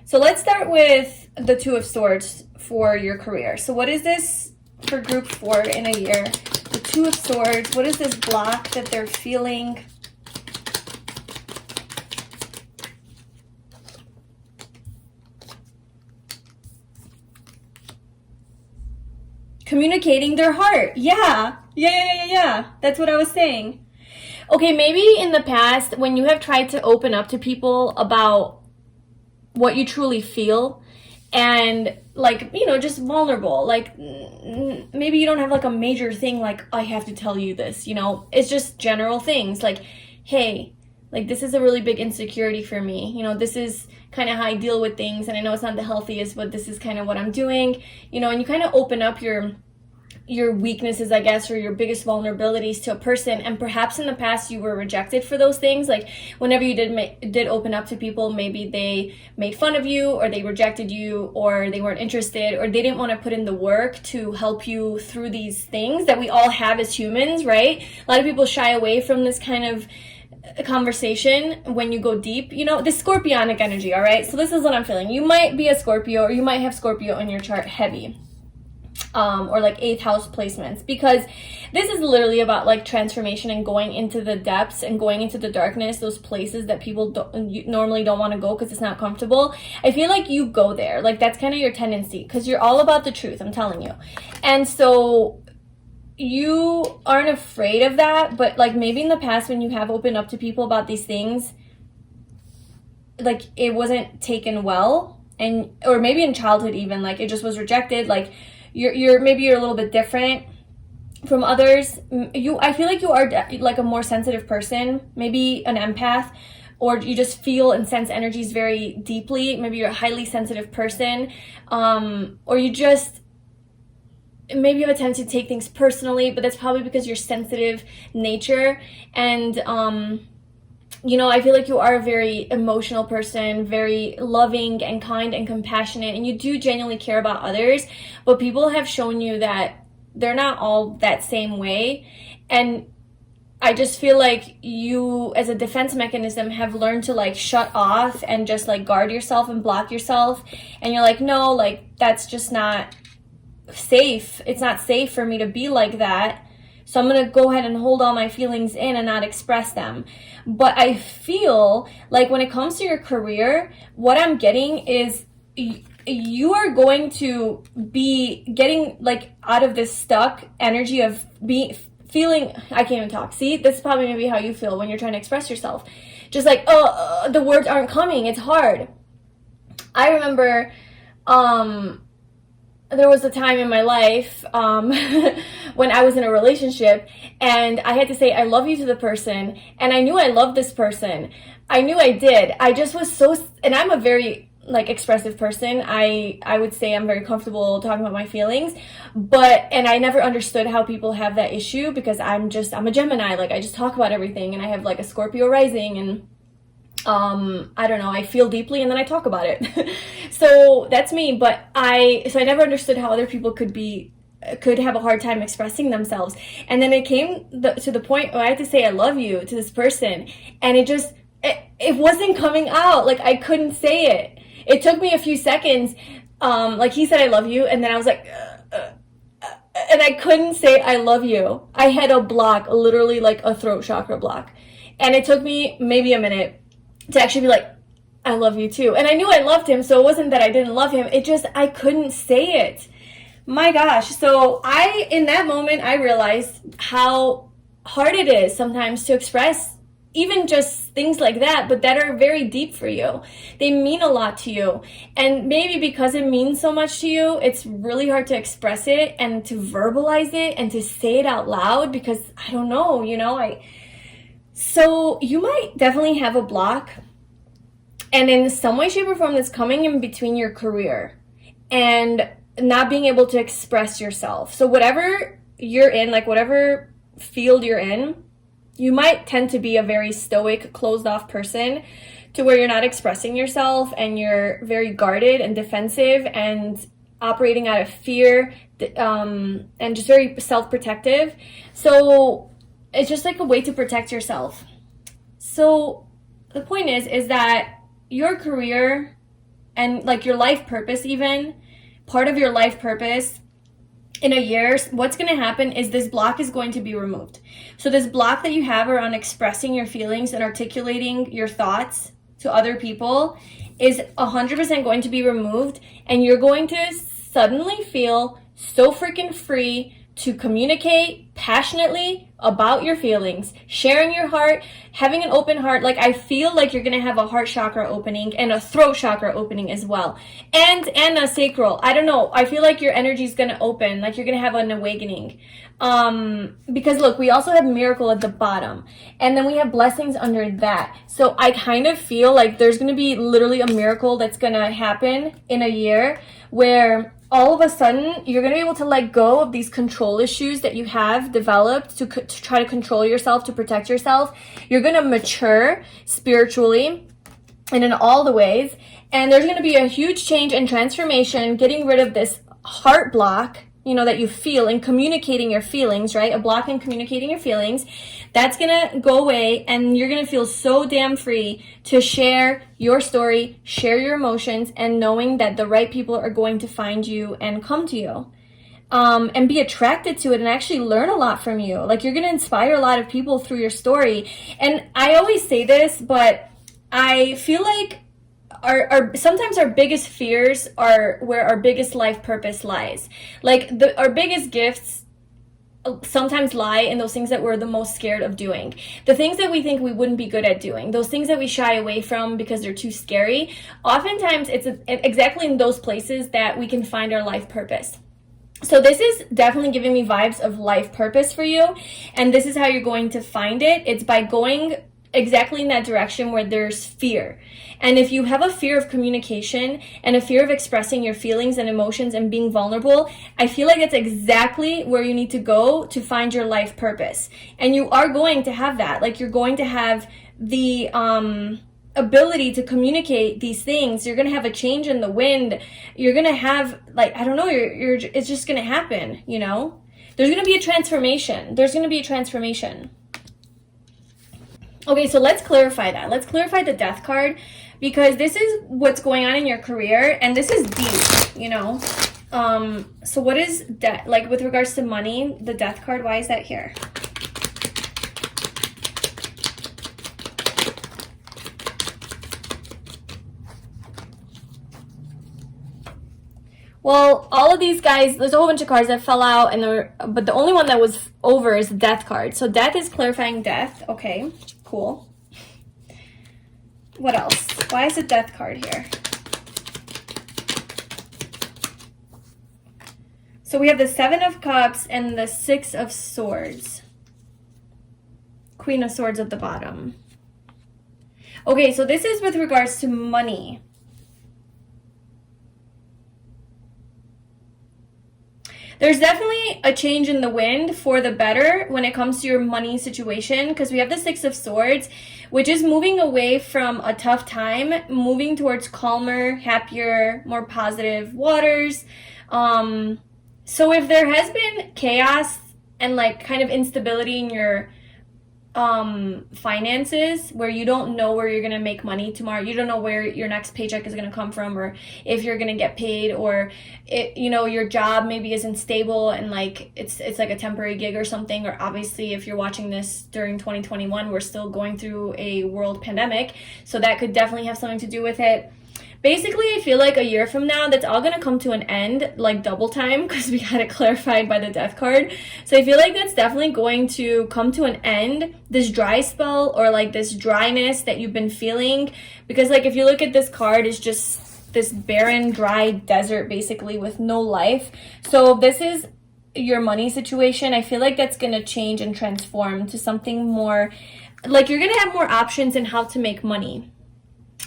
So let's start with the Two of Swords for your career. So what is this for group 4 in a year? The Two of Swords. What is this block that they're feeling? Communicating their heart. Yeah. That's what I was saying. Okay, maybe in the past, when you have tried to open up to people about what you truly feel, and like, you know, just vulnerable, like maybe you don't have like a major thing like, I have to tell you this, you know, it's just general things like, hey, like this is a really big insecurity for me, you know, this is kind of how I deal with things, and I know it's not the healthiest, but this is kind of what I'm doing, you know, and you kind of open up your weaknesses, I guess, or your biggest vulnerabilities to a person. And perhaps in the past you were rejected for those things. Like whenever you did open up to people, maybe they made fun of you, or they rejected you, or they weren't interested, or they didn't want to put in the work to help you through these things that we all have as humans, right? A lot of people shy away from this kind of conversation when you go deep, you know, the Scorpionic energy, all right? So this is what I'm feeling. You might be a Scorpio, or you might have Scorpio in your chart heavy. Or like 8th house placements, because this is literally about like transformation and going into the depths and going into the darkness, those places that people normally don't want to go because it's not comfortable. I feel like you go there, like that's kind of your tendency, because you're all about the truth, I'm telling you. And so you aren't afraid of that, but like maybe in the past when you have opened up to people about these things, like it wasn't taken well, and or maybe in childhood even, like it just was rejected, like you're maybe you're a little bit different from others. I feel like you are like a more sensitive person, maybe an empath, or you just feel and sense energies very deeply. Maybe you're a highly sensitive person, or you just maybe you have a tendency to take things personally, but that's probably because you're sensitive nature. And you know, I feel like you are a very emotional person, very loving and kind and compassionate, and you do genuinely care about others, but people have shown you that they're not all that same way. And I just feel like you, as a defense mechanism, have learned to like shut off and just like guard yourself and block yourself. And you're like, no, like that's just not safe. It's not safe for me to be like that. So I'm going to go ahead and hold all my feelings in and not express them. But I feel like when it comes to your career, what I'm getting is you are going to be getting like out of this stuck energy of feeling, I can't even talk. See, this is probably maybe how you feel when you're trying to express yourself. Just like, the words aren't coming. It's hard. I remember, there was a time in my life when I was in a relationship and I had to say I love you to the person, and I knew I loved this person. I knew I did. I just was so, and I'm a very like expressive person. I would say I'm very comfortable talking about my feelings, and I never understood how people have that issue, because I'm a Gemini, like I just talk about everything, and I have like a Scorpio rising, and I don't know, I feel deeply and then I talk about it. So that's me. But I never understood how other people could have a hard time expressing themselves. And then it came to the point where I had to say I love you to this person, and it wasn't coming out. Like I couldn't say it. It took me a few seconds. Like he said I love you, and then I was like and I couldn't say I love you. I had a block, literally like a throat chakra block. And it took me maybe a minute to actually be like, I love you too. And I knew I loved him, so it wasn't that I didn't love him. It just, I couldn't say it. My gosh. So in that moment, I realized how hard it is sometimes to express even just things like that, but that are very deep for you. They mean a lot to you. And maybe because it means so much to you, it's really hard to express it and to verbalize it and to say it out loud, because I don't know, you know, so you might definitely have a block And in some way, shape, or form, that's coming in between your career and not being able to express yourself. So whatever you're in, like whatever field you're in, you might tend to be a very stoic, closed off person to where you're not expressing yourself and you're very guarded and defensive and operating out of fear, and just very self-protective. So it's just like a way to protect yourself. So the point is that your career and like your life purpose, even part of your life purpose in a year, what's going to happen is this block is going to be removed. So this block that you have around expressing your feelings and articulating your thoughts to other people is 100% going to be removed, and you're going to suddenly feel so freaking free to communicate passionately about your feelings, sharing your heart, having an open heart. Like, I feel like you're gonna have a heart chakra opening and a throat chakra opening as well, and a sacral. I don't know, I feel like your energy is gonna open, like you're gonna have an awakening. Because look, we also have miracle at the bottom, and then we have blessings under that. So I kind of feel like there's gonna be literally a miracle that's gonna happen in a year where all of a sudden you're going to be able to let go of these control issues that you have developed to try to control yourself, to protect yourself. You're going to mature spiritually and in all the ways. And there's going to be a huge change and transformation, getting rid of this heart block, you know, that you feel in communicating your feelings, right? A block in communicating your feelings. That's gonna go away, and you're gonna feel so damn free to share your story, share your emotions, and knowing that the right people are going to find you and come to you. And be attracted to it and actually learn a lot from you. Like, you're gonna inspire a lot of people through your story. And I always say this, but I feel like sometimes our biggest fears are where our biggest life purpose lies. Like, our biggest gifts sometimes lie in those things that we're the most scared of doing. The things that we think we wouldn't be good at doing, those things that we shy away from because they're too scary. Oftentimes it's exactly in those places that we can find our life purpose. So this is definitely giving me vibes of life purpose for you, and this is how you're going to find it. It's by going exactly in that direction where there's fear. And if you have a fear of communication and a fear of expressing your feelings and emotions and being vulnerable, I feel like it's exactly where you need to go to find your life purpose. And you are going to have that. Like, you're going to have the ability to communicate these things. You're going to have a change in the wind. You're going to have, like, I don't know, it's just going to happen, you know? There's going to be a transformation. Okay, so let's clarify that. Let's clarify the death card, because this is what's going on in your career, and this is deep, you know? So what is death, like with regards to money, the death card, why is that here? Well, all of these guys, there's a whole bunch of cards that fell out, but the only one that was over is the death card. So death is clarifying death. Okay, cool. What else? Why is the death card here? So we have the 7 of Cups and the 6 of Swords. Queen of Swords at the bottom. Okay, so this is with regards to money. There's definitely a change in the wind for the better when it comes to your money situation, because we have the 6 of Swords, which is moving away from a tough time, moving towards calmer, happier, more positive waters. So if there has been chaos and like kind of instability in your finances, where you don't know where you're gonna make money tomorrow, you don't know where your next paycheck is gonna come from, or if you're gonna get paid, or you know, your job maybe isn't stable and like it's like a temporary gig or something. Or obviously, if you're watching this during 2021, we're still going through a world pandemic, so that could definitely have something to do with it. Basically, I feel like a year from now, that's all going to come to an end, like double time, because we had it clarified by the death card. So I feel like that's definitely going to come to an end, this dry spell, or like this dryness that you've been feeling. Because like, if you look at this card, it's just this barren, dry desert, basically, with no life. So this is your money situation. I feel like that's going to change and transform to something more, like you're going to have more options in how to make money.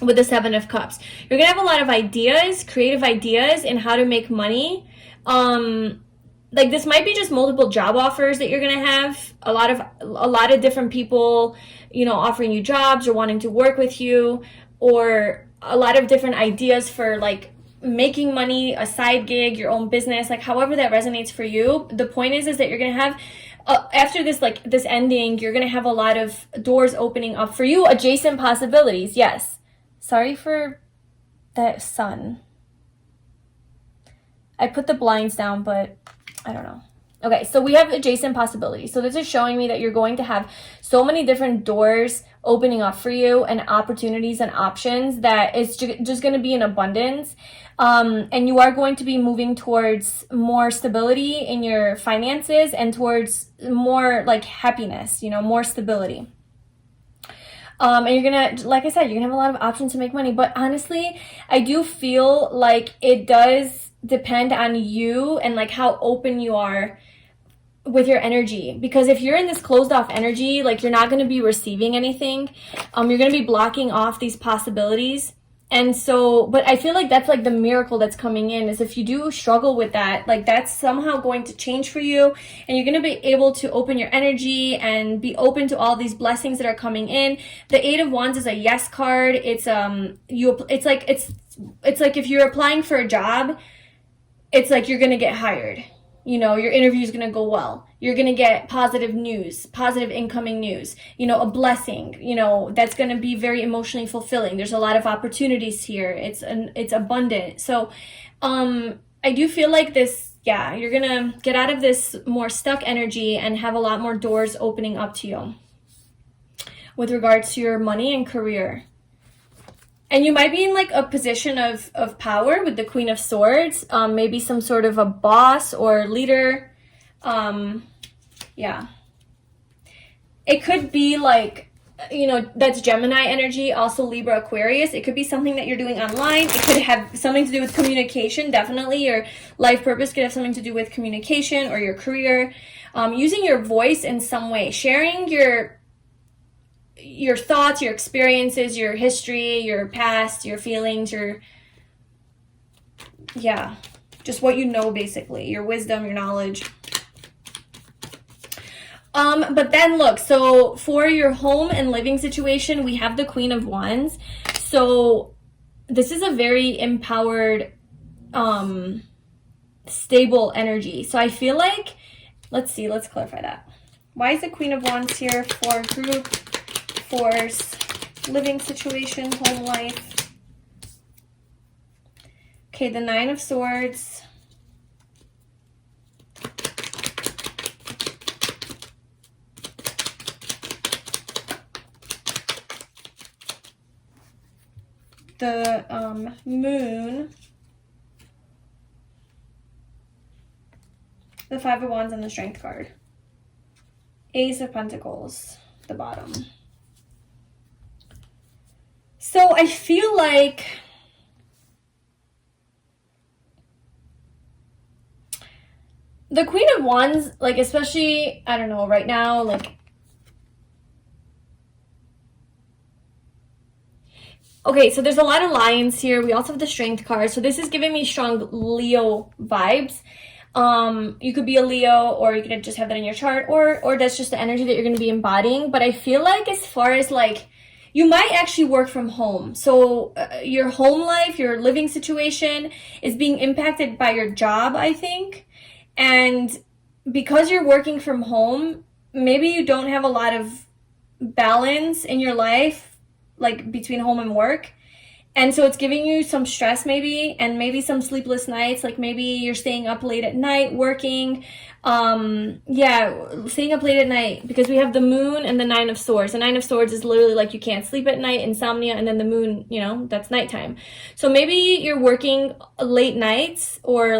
with the Seven of Cups. You're gonna have a lot of ideas, creative ideas in how to make money. Like this might be just multiple job offers that you're gonna have. A lot of different people, you know, offering you jobs or wanting to work with you, or a lot of different ideas for like making money, a side gig, your own business, like however that resonates for you. The point is that you're gonna have after this, like this ending, you're gonna have a lot of doors opening up for you, adjacent possibilities. Yes. Sorry for that sun. I put the blinds down, but I don't know. Okay, so we have adjacent possibilities. So this is showing me that you're going to have so many different doors opening up for you and opportunities and options that it's just going to be in abundance. And you are going to be moving towards more stability in your finances and towards more like happiness, you know, more stability. And you're gonna, like I said, you're gonna have a lot of options to make money. But honestly, I do feel like it does depend on you and like how open you are with your energy. Because if you're in this closed off energy, like you're not gonna be receiving anything. You're gonna be blocking off these possibilities. And so, but I feel like that's like the miracle that's coming in, is if you do struggle with that, like that's somehow going to change for you, and you're going to be able to open your energy and be open to all these blessings that are coming in. The Eight of Wands is a yes card. It's like if you're applying for a job, it's like you're going to get hired. You know, your interview is going to go well. You're going to get positive news, positive incoming news, you know, a blessing, you know, that's going to be very emotionally fulfilling. There's a lot of opportunities here. It's abundant. So, I do feel like this, yeah, you're going to get out of this more stuck energy and have a lot more doors opening up to you with regards to your money and career. And you might be in like a position of power with the Queen of Swords, maybe some sort of a boss or leader. Yeah. It could be like, you know, that's Gemini energy, also Libra, Aquarius. It could be something that you're doing online. It could have something to do with communication. Definitely your life purpose could have something to do with communication or your career. Using your voice in some way, sharing your thoughts, your experiences, your history, your past, your feelings, just what you know, basically, your wisdom, your knowledge. But then look, so for your home and living situation, we have the Queen of Wands. So this is a very empowered, stable energy. So I feel like, let's clarify that. Why is the Queen of Wands here for group, force, living situation, home life? Okay, the Nine of Swords. The Moon. The Five of Wands and the Strength card. Ace of Pentacles, the bottom. So I feel like the Queen of Wands, like especially, I don't know, right now, like, okay, so there's a lot of lions here. We also have the Strength card. So this is giving me strong Leo vibes. You could be a Leo, or you could just have that in your chart, or that's just the energy that you're going to be embodying. But I feel like as far as like, you might actually work from home. So your home life, your living situation is being impacted by your job, I think. And because you're working from home, maybe you don't have a lot of balance in your life, like between home and work. And so it's giving you some stress maybe, and maybe some sleepless nights, like maybe you're staying up late at night working. Staying up late at night, because we have the Moon and the Nine of Swords. The Nine of Swords is literally like you can't sleep at night, insomnia, and then the Moon, you know, that's nighttime. So maybe you're working late nights, or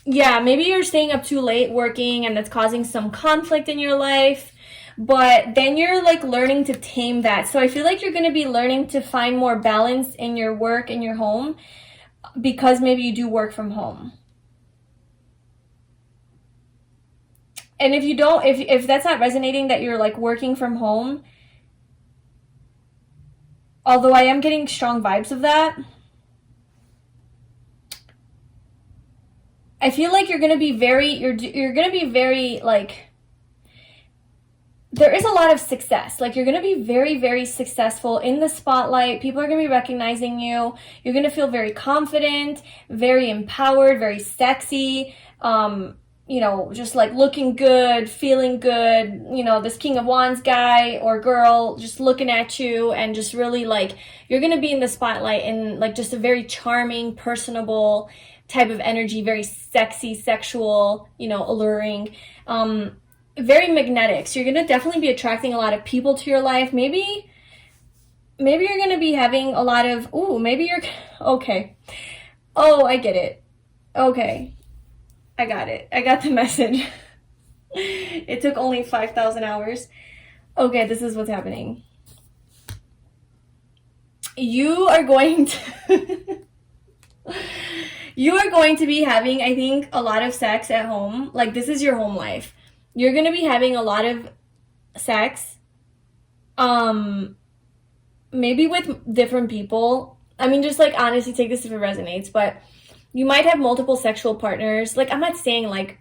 maybe you're staying up too late working, and that's causing some conflict in your life. But then you're like learning to tame that. So I feel like you're going to be learning to find more balance in your work and your home, because maybe you do work from home. And if you don't, if that's not resonating, that you're like working from home, although I am getting strong vibes of that, I feel like you're going to be very, you're going to be very, like, there is a lot of success. Like, you're going to be very, very successful in the spotlight. People are going to be recognizing you. You're going to feel very confident, very empowered, very sexy, you know, just like looking good, feeling good, you know, this King of Wands guy or girl just looking at you, and just really like, you're going to be in the spotlight in like just a very charming, personable type of energy, very sexy, sexual, you know, alluring, very magnetic. So you're going to definitely be attracting a lot of people to your life. Maybe you're going to be having a lot of, okay. Oh, I get it. Okay. I got it. I got the message. It took only 5,000 hours. Okay, this is what's happening. You are going to you are going to be having, I think, a lot of sex at home. Like, this is your home life. You're going to be having a lot of sex. Maybe with different people. I mean, just like, honestly, take this if it resonates, but you might have multiple sexual partners. Like, I'm not saying like,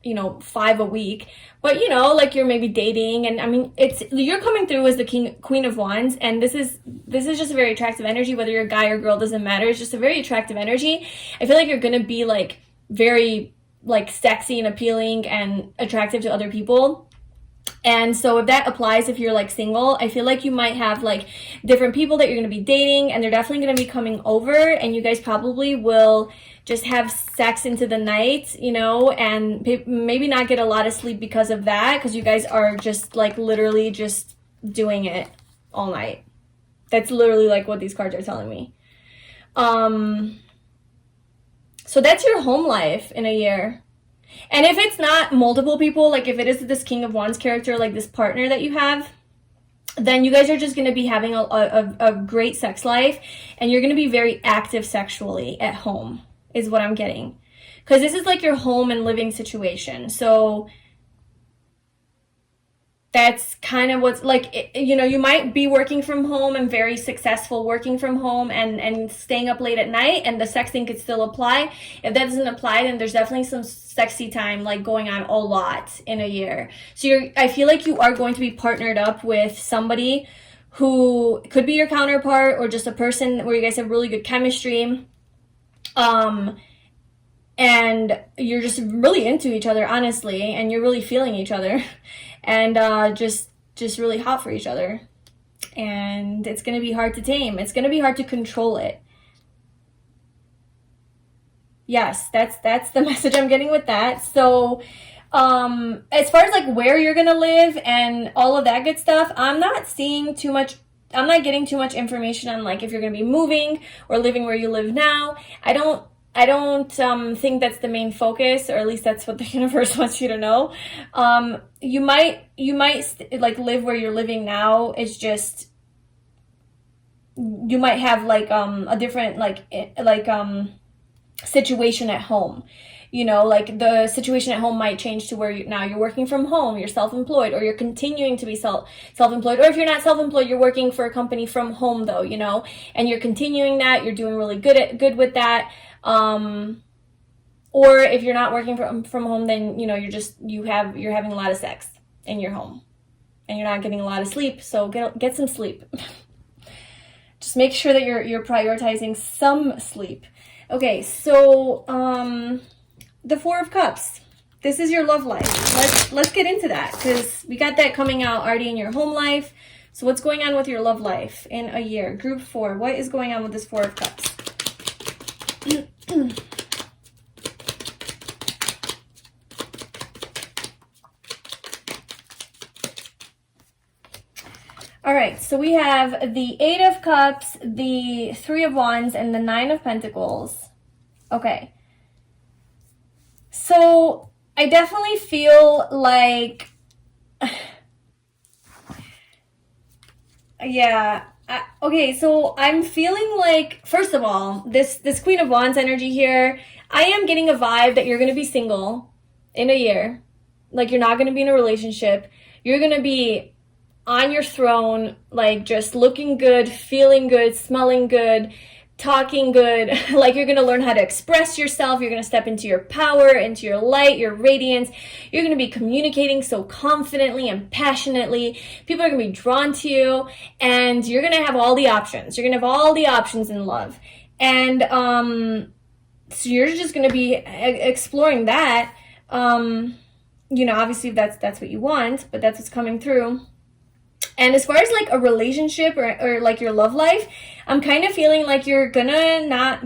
you know, 5 a week, but you know, like you're maybe dating, and I mean, you're coming through as the Queen of Wands, and this is just a very attractive energy. Whether you're a guy or girl, doesn't matter. It's just a very attractive energy. I feel like you're gonna be like very like sexy and appealing and attractive to other people. And so if that applies, if you're like single, I feel like you might have like different people that you're going to be dating, and they're definitely going to be coming over, and you guys probably will just have sex into the night, you know, and maybe not get a lot of sleep because of that, because you guys are just like literally just doing it all night. That's literally like what these cards are telling me. So that's your home life in a year. And if it's not multiple people, like if it is this King of Wands character, like this partner that you have, then you guys are just going to be having a great sex life, and you're going to be very active sexually at home, is what I'm getting. Because this is like your home and living situation. So that's kind of what's like, you know, you might be working from home and very successful working from home and staying up late at night, and the sex thing could still apply. If that doesn't apply, then there's definitely some sexy time like going on a lot in a year. So I feel like you are going to be partnered up with somebody who could be your counterpart, or just a person where you guys have really good chemistry. And you're just really into each other, honestly, and you're really feeling each other, and just really hot for each other. And it's going to be hard to tame. It's going to be hard to control it. Yes, that's the message I'm getting with that. So as far as like where you're going to live and all of that good stuff, I'm not getting too much information on like if you're going to be moving or living where you live now. I don't think that's the main focus, or at least that's what the universe wants you to know. You might like live where you're living now. It's just, you might have like a different situation at home. You know, like the situation at home might change to where now you're working from home, you're self-employed, or you're continuing to be self-employed. Or if you're not self-employed, you're working for a company from home though, you know, and you're continuing that, you're doing really good with that. Or if you're not working from home, then, you know, you're having a lot of sex in your home, and you're not getting a lot of sleep. So get some sleep. Just make sure that you're prioritizing some sleep. Okay, so the Four of Cups. This is your love life. Let's get into that, because we got that coming out already in your home life. So what's going on with your love life in a year? Group 4. What is going on with this Four of Cups? All right, so we have the 8 of Cups, the 3 of Wands, and the 9 of Pentacles. Okay. So I definitely feel like, yeah. Okay, so I'm feeling like, first of all, this Queen of Wands energy here, I am getting a vibe that you're going to be single in a year. like you're not going to be in a relationship. You're going to be on your throne, like just looking good, feeling good, smelling good, talking good. Like you're going to learn how to express yourself. You're going to step into your power, into your light, your radiance. You're going to be communicating so confidently and passionately. People are going to be drawn to you, and you're going to have all the options. You're going to have all the options in love. And so you're just going to be exploring that. You know, obviously that's what you want, but that's what's coming through. And as far as like a relationship or like your love life, I'm kind of feeling like you're gonna not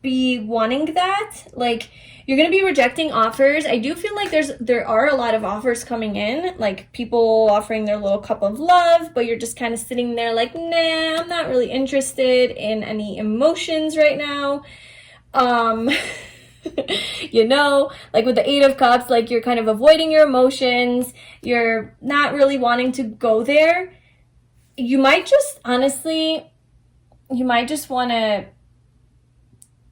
be wanting that. Like you're gonna be rejecting offers. I do feel like there are a lot of offers coming in, like people offering their little cup of love, but you're just kind of sitting there like, nah, I'm not really interested in any emotions right now. You know, like with the 8 of Cups, like you're kind of avoiding your emotions. You're not really wanting to go there. You might just, honestly, you might just want to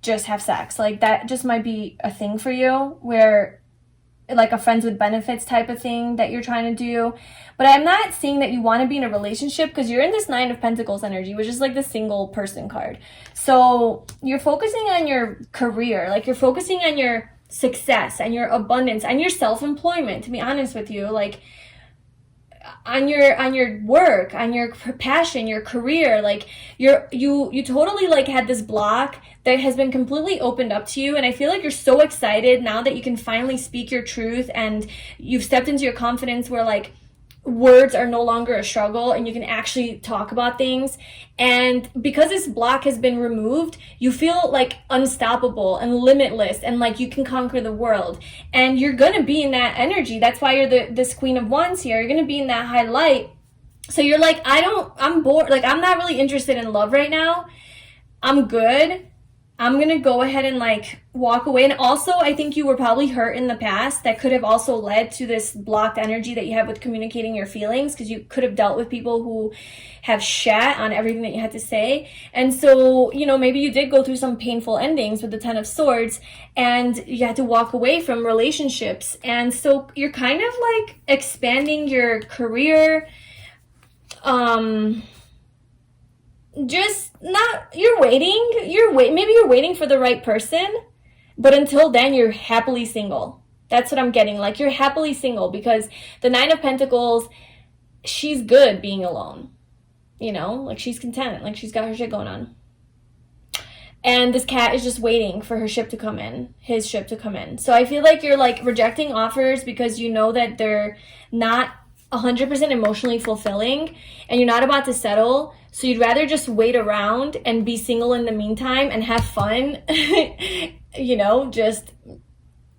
just have sex. Like that just might be a thing for you, where like a friends with benefits type of thing that you're trying to do. But I'm not seeing that you want to be in a relationship, because you're in this 9 of Pentacles energy, which is like the single person card. So you're focusing on your career, like you're focusing on your success and your abundance and your self-employment, to be honest with you, like on your work, on your passion, your career. Like you totally like had this block that has been completely opened up to you, and I feel like you're so excited now that you can finally speak your truth, and you've stepped into your confidence where like words are no longer a struggle and you can actually talk about things. And because this block has been removed, you feel like unstoppable and limitless, and like you can conquer the world, and you're gonna be in that energy. That's why you're this Queen of Wands here. You're gonna be in that high light. So you're like, I'm bored, like I'm not really interested in love right now, I'm good, I'm gonna go ahead and like walk away. And also I think you were probably hurt in the past. That could have also led to this blocked energy that you have with communicating your feelings, because you could have dealt with people who have shat on everything that you had to say. And so, you know, maybe you did go through some painful endings with the 10 of Swords, and you had to walk away from relationships. And so you're kind of like expanding your career, just not, maybe you're waiting for the right person, but until then you're happily single. That's what I'm getting. Like you're happily single, because the 9 of Pentacles, she's good being alone, you know, like she's content, like she's got her shit going on. And this cat is just waiting for her ship to come in, his ship to come in. So I feel like you're like rejecting offers because you know that they're not 100% emotionally fulfilling, and you're not about to settle. So you'd rather just wait around and be single in the meantime and have fun, you know, just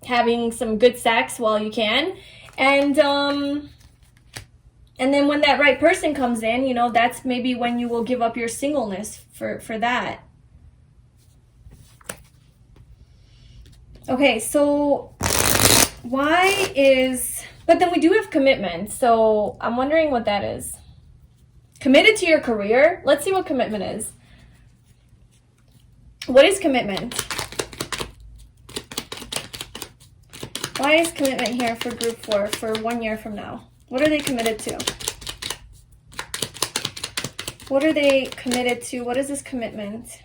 having some good sex while you can. And then when that right person comes in, you know, that's maybe when you will give up your singleness for that. Okay, so but then we do have commitment. So I'm wondering what that is. Committed to your career? Let's see what commitment is. What is commitment? Why is commitment here for group 4 for 1 year from now? What are they committed to? What are they committed to? What is this commitment?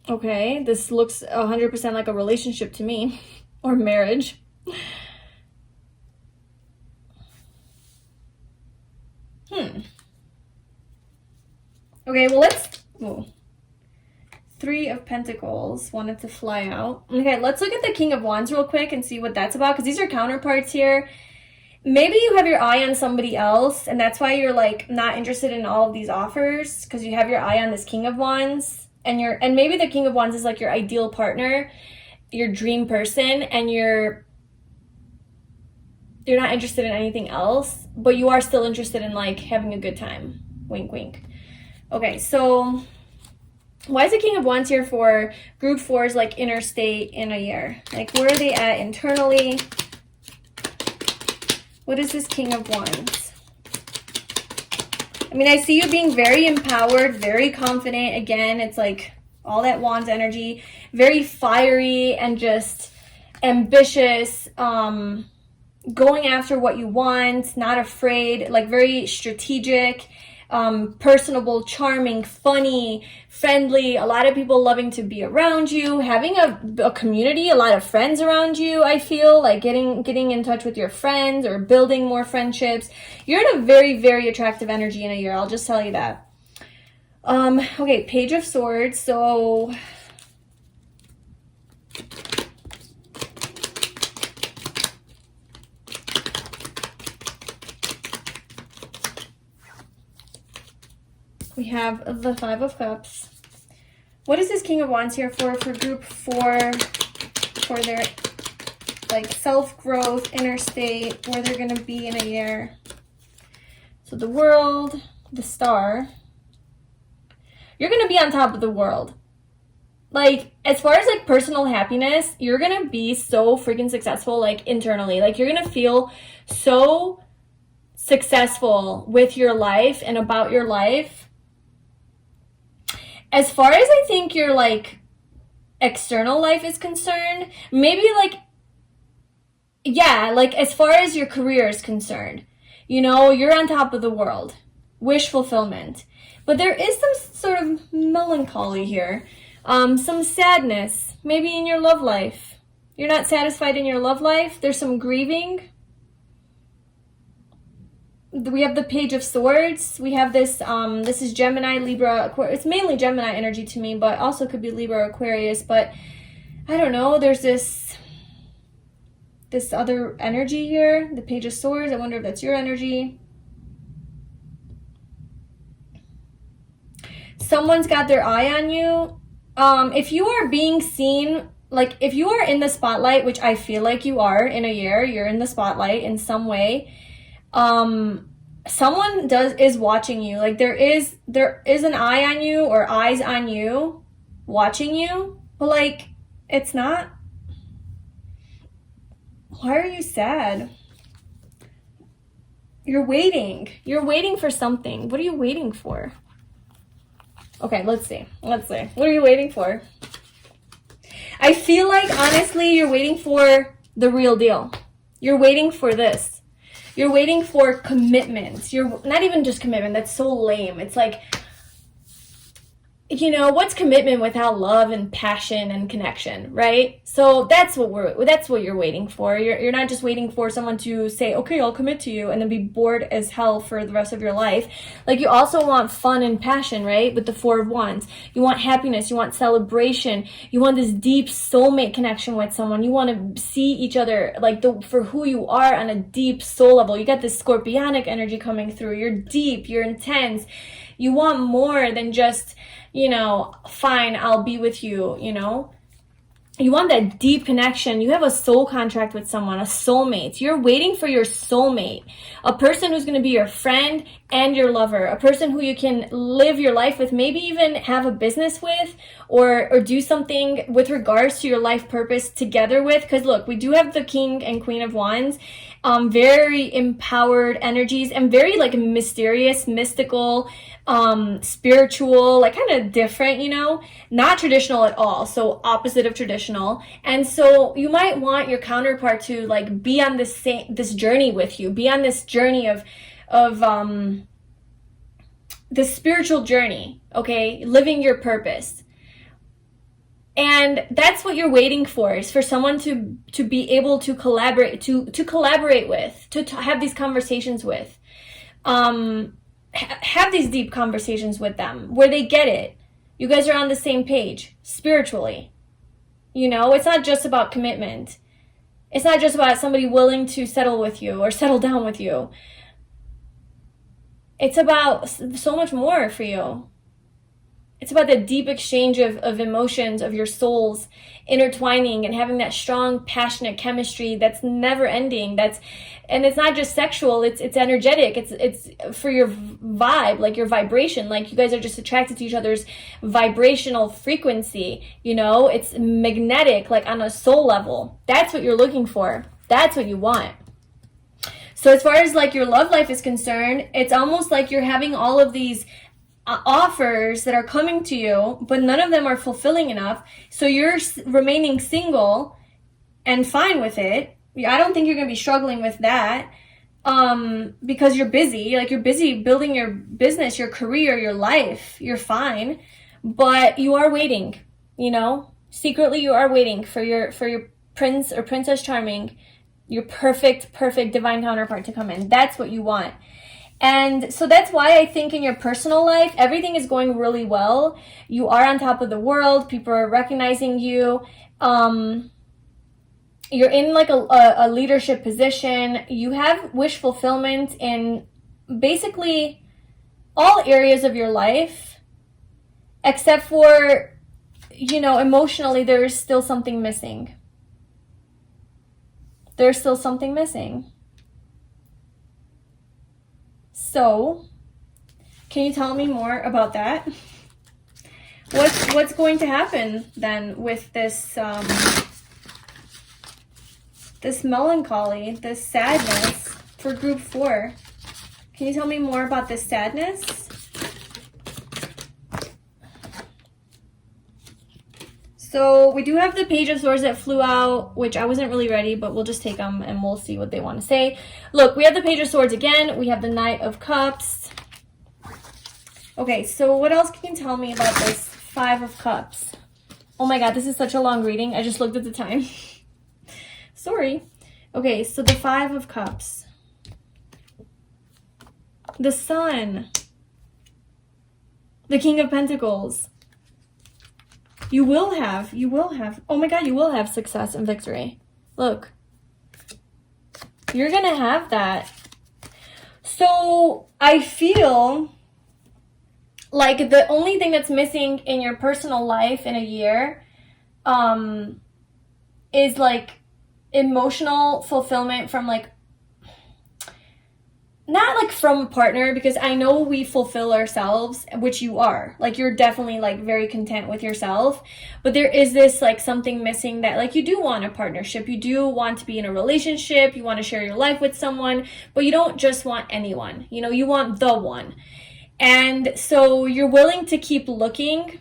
Okay, this looks 100% like a relationship to me, or marriage. Okay, well let's... Whoa. 3 of Pentacles wanted to fly out. Okay, let's look at the King of Wands real quick and see what that's about, because these are counterparts here. Maybe you have your eye on somebody else, and that's why you're like not interested in all of these offers, because you have your eye on this King of Wands. And maybe the King of Wands is like your ideal partner, your dream person, and you're not interested in anything else, but you are still interested in like having a good time. Wink, wink. Okay, so why is the King of Wands here for group 4's like inner state in a year? Like where are they at internally? What is this King of Wands? I mean, I see you being very empowered, very confident. Again, it's like all that Wands energy, very fiery and just ambitious, going after what you want, not afraid, like very strategic, personable, charming, funny, friendly, a lot of people loving to be around you, having a community, a lot of friends around you. I feel like getting in touch with your friends or building more friendships. You're in a very, very attractive energy in a year, I'll just tell you that. Okay, Page of Swords. So we have the Five of Cups. What is this King of Wands here for group 4, for their like self-growth, inner state, where they're going to be in a year? So the World, the Star. You're going to be on top of the world. Like, as far as like personal happiness, you're going to be so freaking successful, like internally. Like, you're going to feel so successful with your life and about your life. As far as I think your like external life is concerned, maybe like, yeah, like as far as your career is concerned, you know, you're on top of the world. Wish fulfillment. But there is some sort of melancholy here. Some sadness, maybe in your love life. You're not satisfied in your love life. There's some grieving. We have the Page of Swords. We have this, this is Gemini, Libra, Aquarius. It's mainly Gemini energy to me, but also could be Libra or Aquarius. But I don't know, there's this other energy here, the Page of Swords. I wonder if that's your energy. Someone's got their eye on you. If you are being seen, like if you are in the spotlight, which I feel like you are in a year, you're in the spotlight in some way. Someone is watching you. Like there is an eye on you or eyes on you watching you, but like it's not. Why are you sad? You're waiting for something. What are you waiting for? Okay, let's see. What are you waiting for? I feel like, honestly, you're waiting for the real deal. You're waiting for this. You're waiting for commitment. You're not even just commitment. That's so lame. It's like, you know, what's commitment without love and passion and connection, right? So that's what you're waiting for. You're not just waiting for someone to say, okay, I'll commit to you, and then be bored as hell for the rest of your life. Like, you also want fun and passion, right? With the Four of Wands. You want happiness. You want celebration. You want this deep soulmate connection with someone. You want to see each other like for who you are on a deep soul level. You got this scorpionic energy coming through. You're deep. You're intense. You want more than just, you know, fine, I'll be with you, you know. You want that deep connection. You have a soul contract with someone, a soulmate. You're waiting for your soulmate, a person who's going to be your friend and your lover, a person who you can live your life with, maybe even have a business with, or do something with regards to your life purpose together with. Because look, we do have the King and Queen of Wands, very empowered energies and very like mysterious, mystical, spiritual, like kind of different, you know, not traditional at all. So opposite of traditional. And so you might want your counterpart to like be on this journey with you, be on this journey of this spiritual journey, okay, living your purpose. And that's what you're waiting for, is for someone to be able to collaborate, to collaborate with, to have these conversations with, have these deep conversations with them where they get it. You guys are on the same page spiritually. You know, it's not just about commitment. It's not just about somebody willing to settle with you or settle down with you. It's about so much more for you. It's about the deep exchange of emotions, of your souls intertwining and having that strong, passionate chemistry that's never ending. And it's not just sexual, it's energetic. It's for your vibe, like your vibration. Like you guys are just attracted to each other's vibrational frequency. You know, it's magnetic, like on a soul level. That's what you're looking for. That's what you want. So as far as like your love life is concerned, it's almost like you're having all of these offers that are coming to you, but none of them are fulfilling enough. So you're remaining single and fine with it. I don't think you're going to be struggling with that, because you're busy. Like, you're busy building your business, your career, your life. You're fine, but you are waiting, you know, secretly you are waiting for your prince or princess charming, your perfect divine counterpart to come in. That's what you want. And so that's why I think in your personal life, everything is going really well. You are on top of the world. People are recognizing you. You're in like a leadership position. You have wish fulfillment in basically all areas of your life, except for, you know, emotionally, there is still something missing. There's still something missing. So, can you tell me more about that? What's going to happen then with this this melancholy, this sadness for group 4? Can you tell me more about this sadness? So we do have the Page of Swords that flew out, which I wasn't really ready, but we'll just take them and we'll see what they want to say. Look, we have the Page of Swords again. We have the Knight of Cups. Okay, so what else can you tell me about this 5 of Cups? Oh my god, this is such a long reading. I just looked at the time. Sorry. Okay, so the 5 of Cups. The Sun. The King of Pentacles. You will have, oh my god, you will have success and victory. Look. You're gonna have that. So, I feel like the only thing that's missing in your personal life in a year is like emotional fulfillment from like, not like from a partner, because I know we fulfill ourselves, which you are. Like, you're definitely like very content with yourself. But there is this like something missing that like you do want a partnership. You do want to be in a relationship. You want to share your life with someone. But you don't just want anyone. You know, you want the one. And so you're willing to keep looking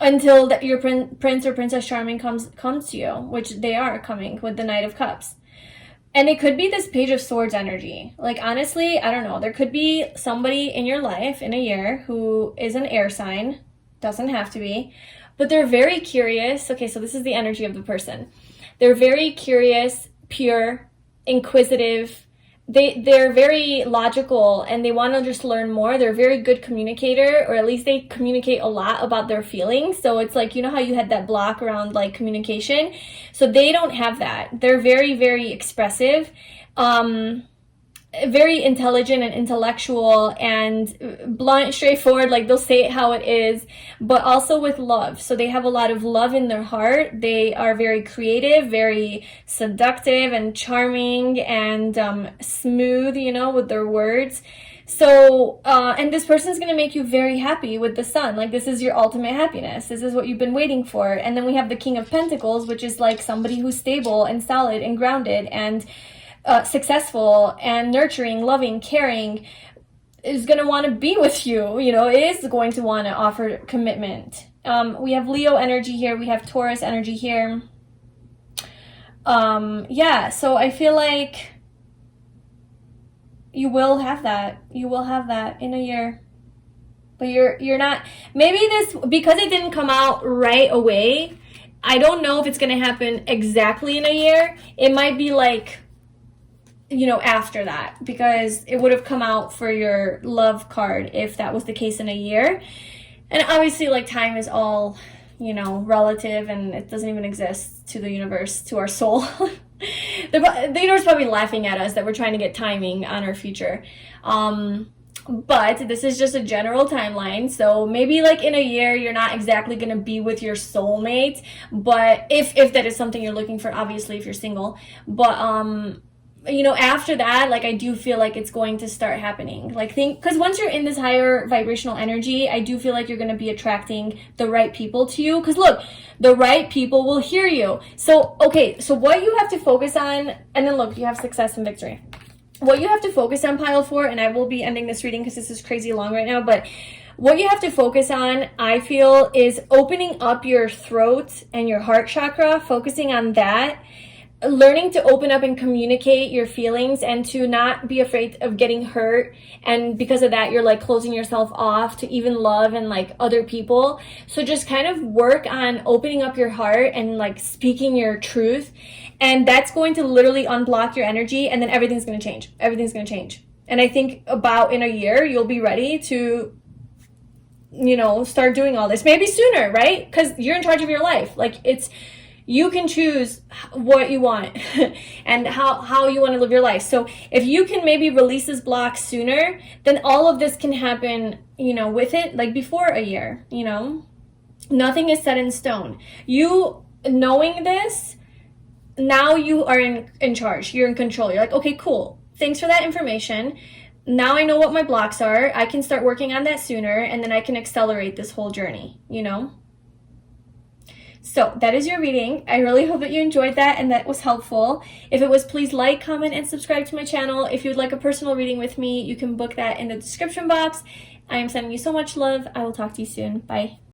until that your prince or princess charming comes to you, which they are coming with the Knight of Cups. And it could be this Page of Swords energy. Like, honestly, I don't know. There could be somebody in your life in a year who is an air sign. Doesn't have to be. But they're very curious. Okay, so this is the energy of the person. They're very curious, pure, inquisitive. They're very logical, and they want to just learn more. They're a very good communicator, or at least they communicate a lot about their feelings. So it's like, you know how you had that block around like communication? So they don't have that. They're very, very expressive, very intelligent and intellectual, and blunt, straightforward. Like, they'll say it how it is, but also with love. So they have a lot of love in their heart. They are very creative, very seductive and charming, and smooth, you know, with their words. So, and this person is going to make you very happy with the Sun. Like, this is your ultimate happiness. This is what you've been waiting for. And then we have the King of Pentacles, which is like somebody who's stable and solid and grounded and successful and nurturing, loving, caring, is going to want to be with you. You know, is going to want to offer commitment. We have Leo energy here. We have Taurus energy here. Yeah, so I feel like you will have that. You will have that in a year. But you're not, maybe this, because it didn't come out right away, I don't know if it's going to happen exactly in a year. It might be like, you know, after that, because it would have come out for your love card if that was the case in a year. And obviously, like, time is all, you know, relative, and it doesn't even exist to the universe, to our soul. The universe is probably laughing at us that we're trying to get timing on our future. But this is just a general timeline. So maybe like in a year, you're not exactly going to be with your soulmate. But if that is something you're looking for, obviously, if you're single. But you know, after that, like, I do feel like it's going to start happening. Like, because once you're in this higher vibrational energy, I do feel like you're going to be attracting the right people to you. Because look, the right people will hear you. So, okay, so what you have to focus on, and then look, you have success and victory. What you have to focus on, pile 4, and I will be ending this reading because this is crazy long right now, but what you have to focus on, I feel, is opening up your throat and your heart chakra, focusing on that. Learning to open up and communicate your feelings and to not be afraid of getting hurt, and because of that you're like closing yourself off to even love and like other people. So just kind of work on opening up your heart and like speaking your truth, and that's going to literally unblock your energy, and then everything's going to change. Everything's going to change. And I think about in a year you'll be ready to, you know, start doing all this, maybe sooner, right? Because you're in charge of your life. Like, you can choose what you want and how you want to live your life. So if you can maybe release this block sooner, then all of this can happen, you know, with it, like before a year, you know. Nothing is set in stone. You knowing this, now you are in charge. You're in control. You're like, okay, cool. Thanks for that information. Now I know what my blocks are. I can start working on that sooner, and then I can accelerate this whole journey, you know. So that is your reading. I really hope that you enjoyed that and that was helpful. If it was, please like, comment, and subscribe to my channel. If you would like a personal reading with me, you can book that in the description box. I am sending you so much love. I will talk to you soon. Bye.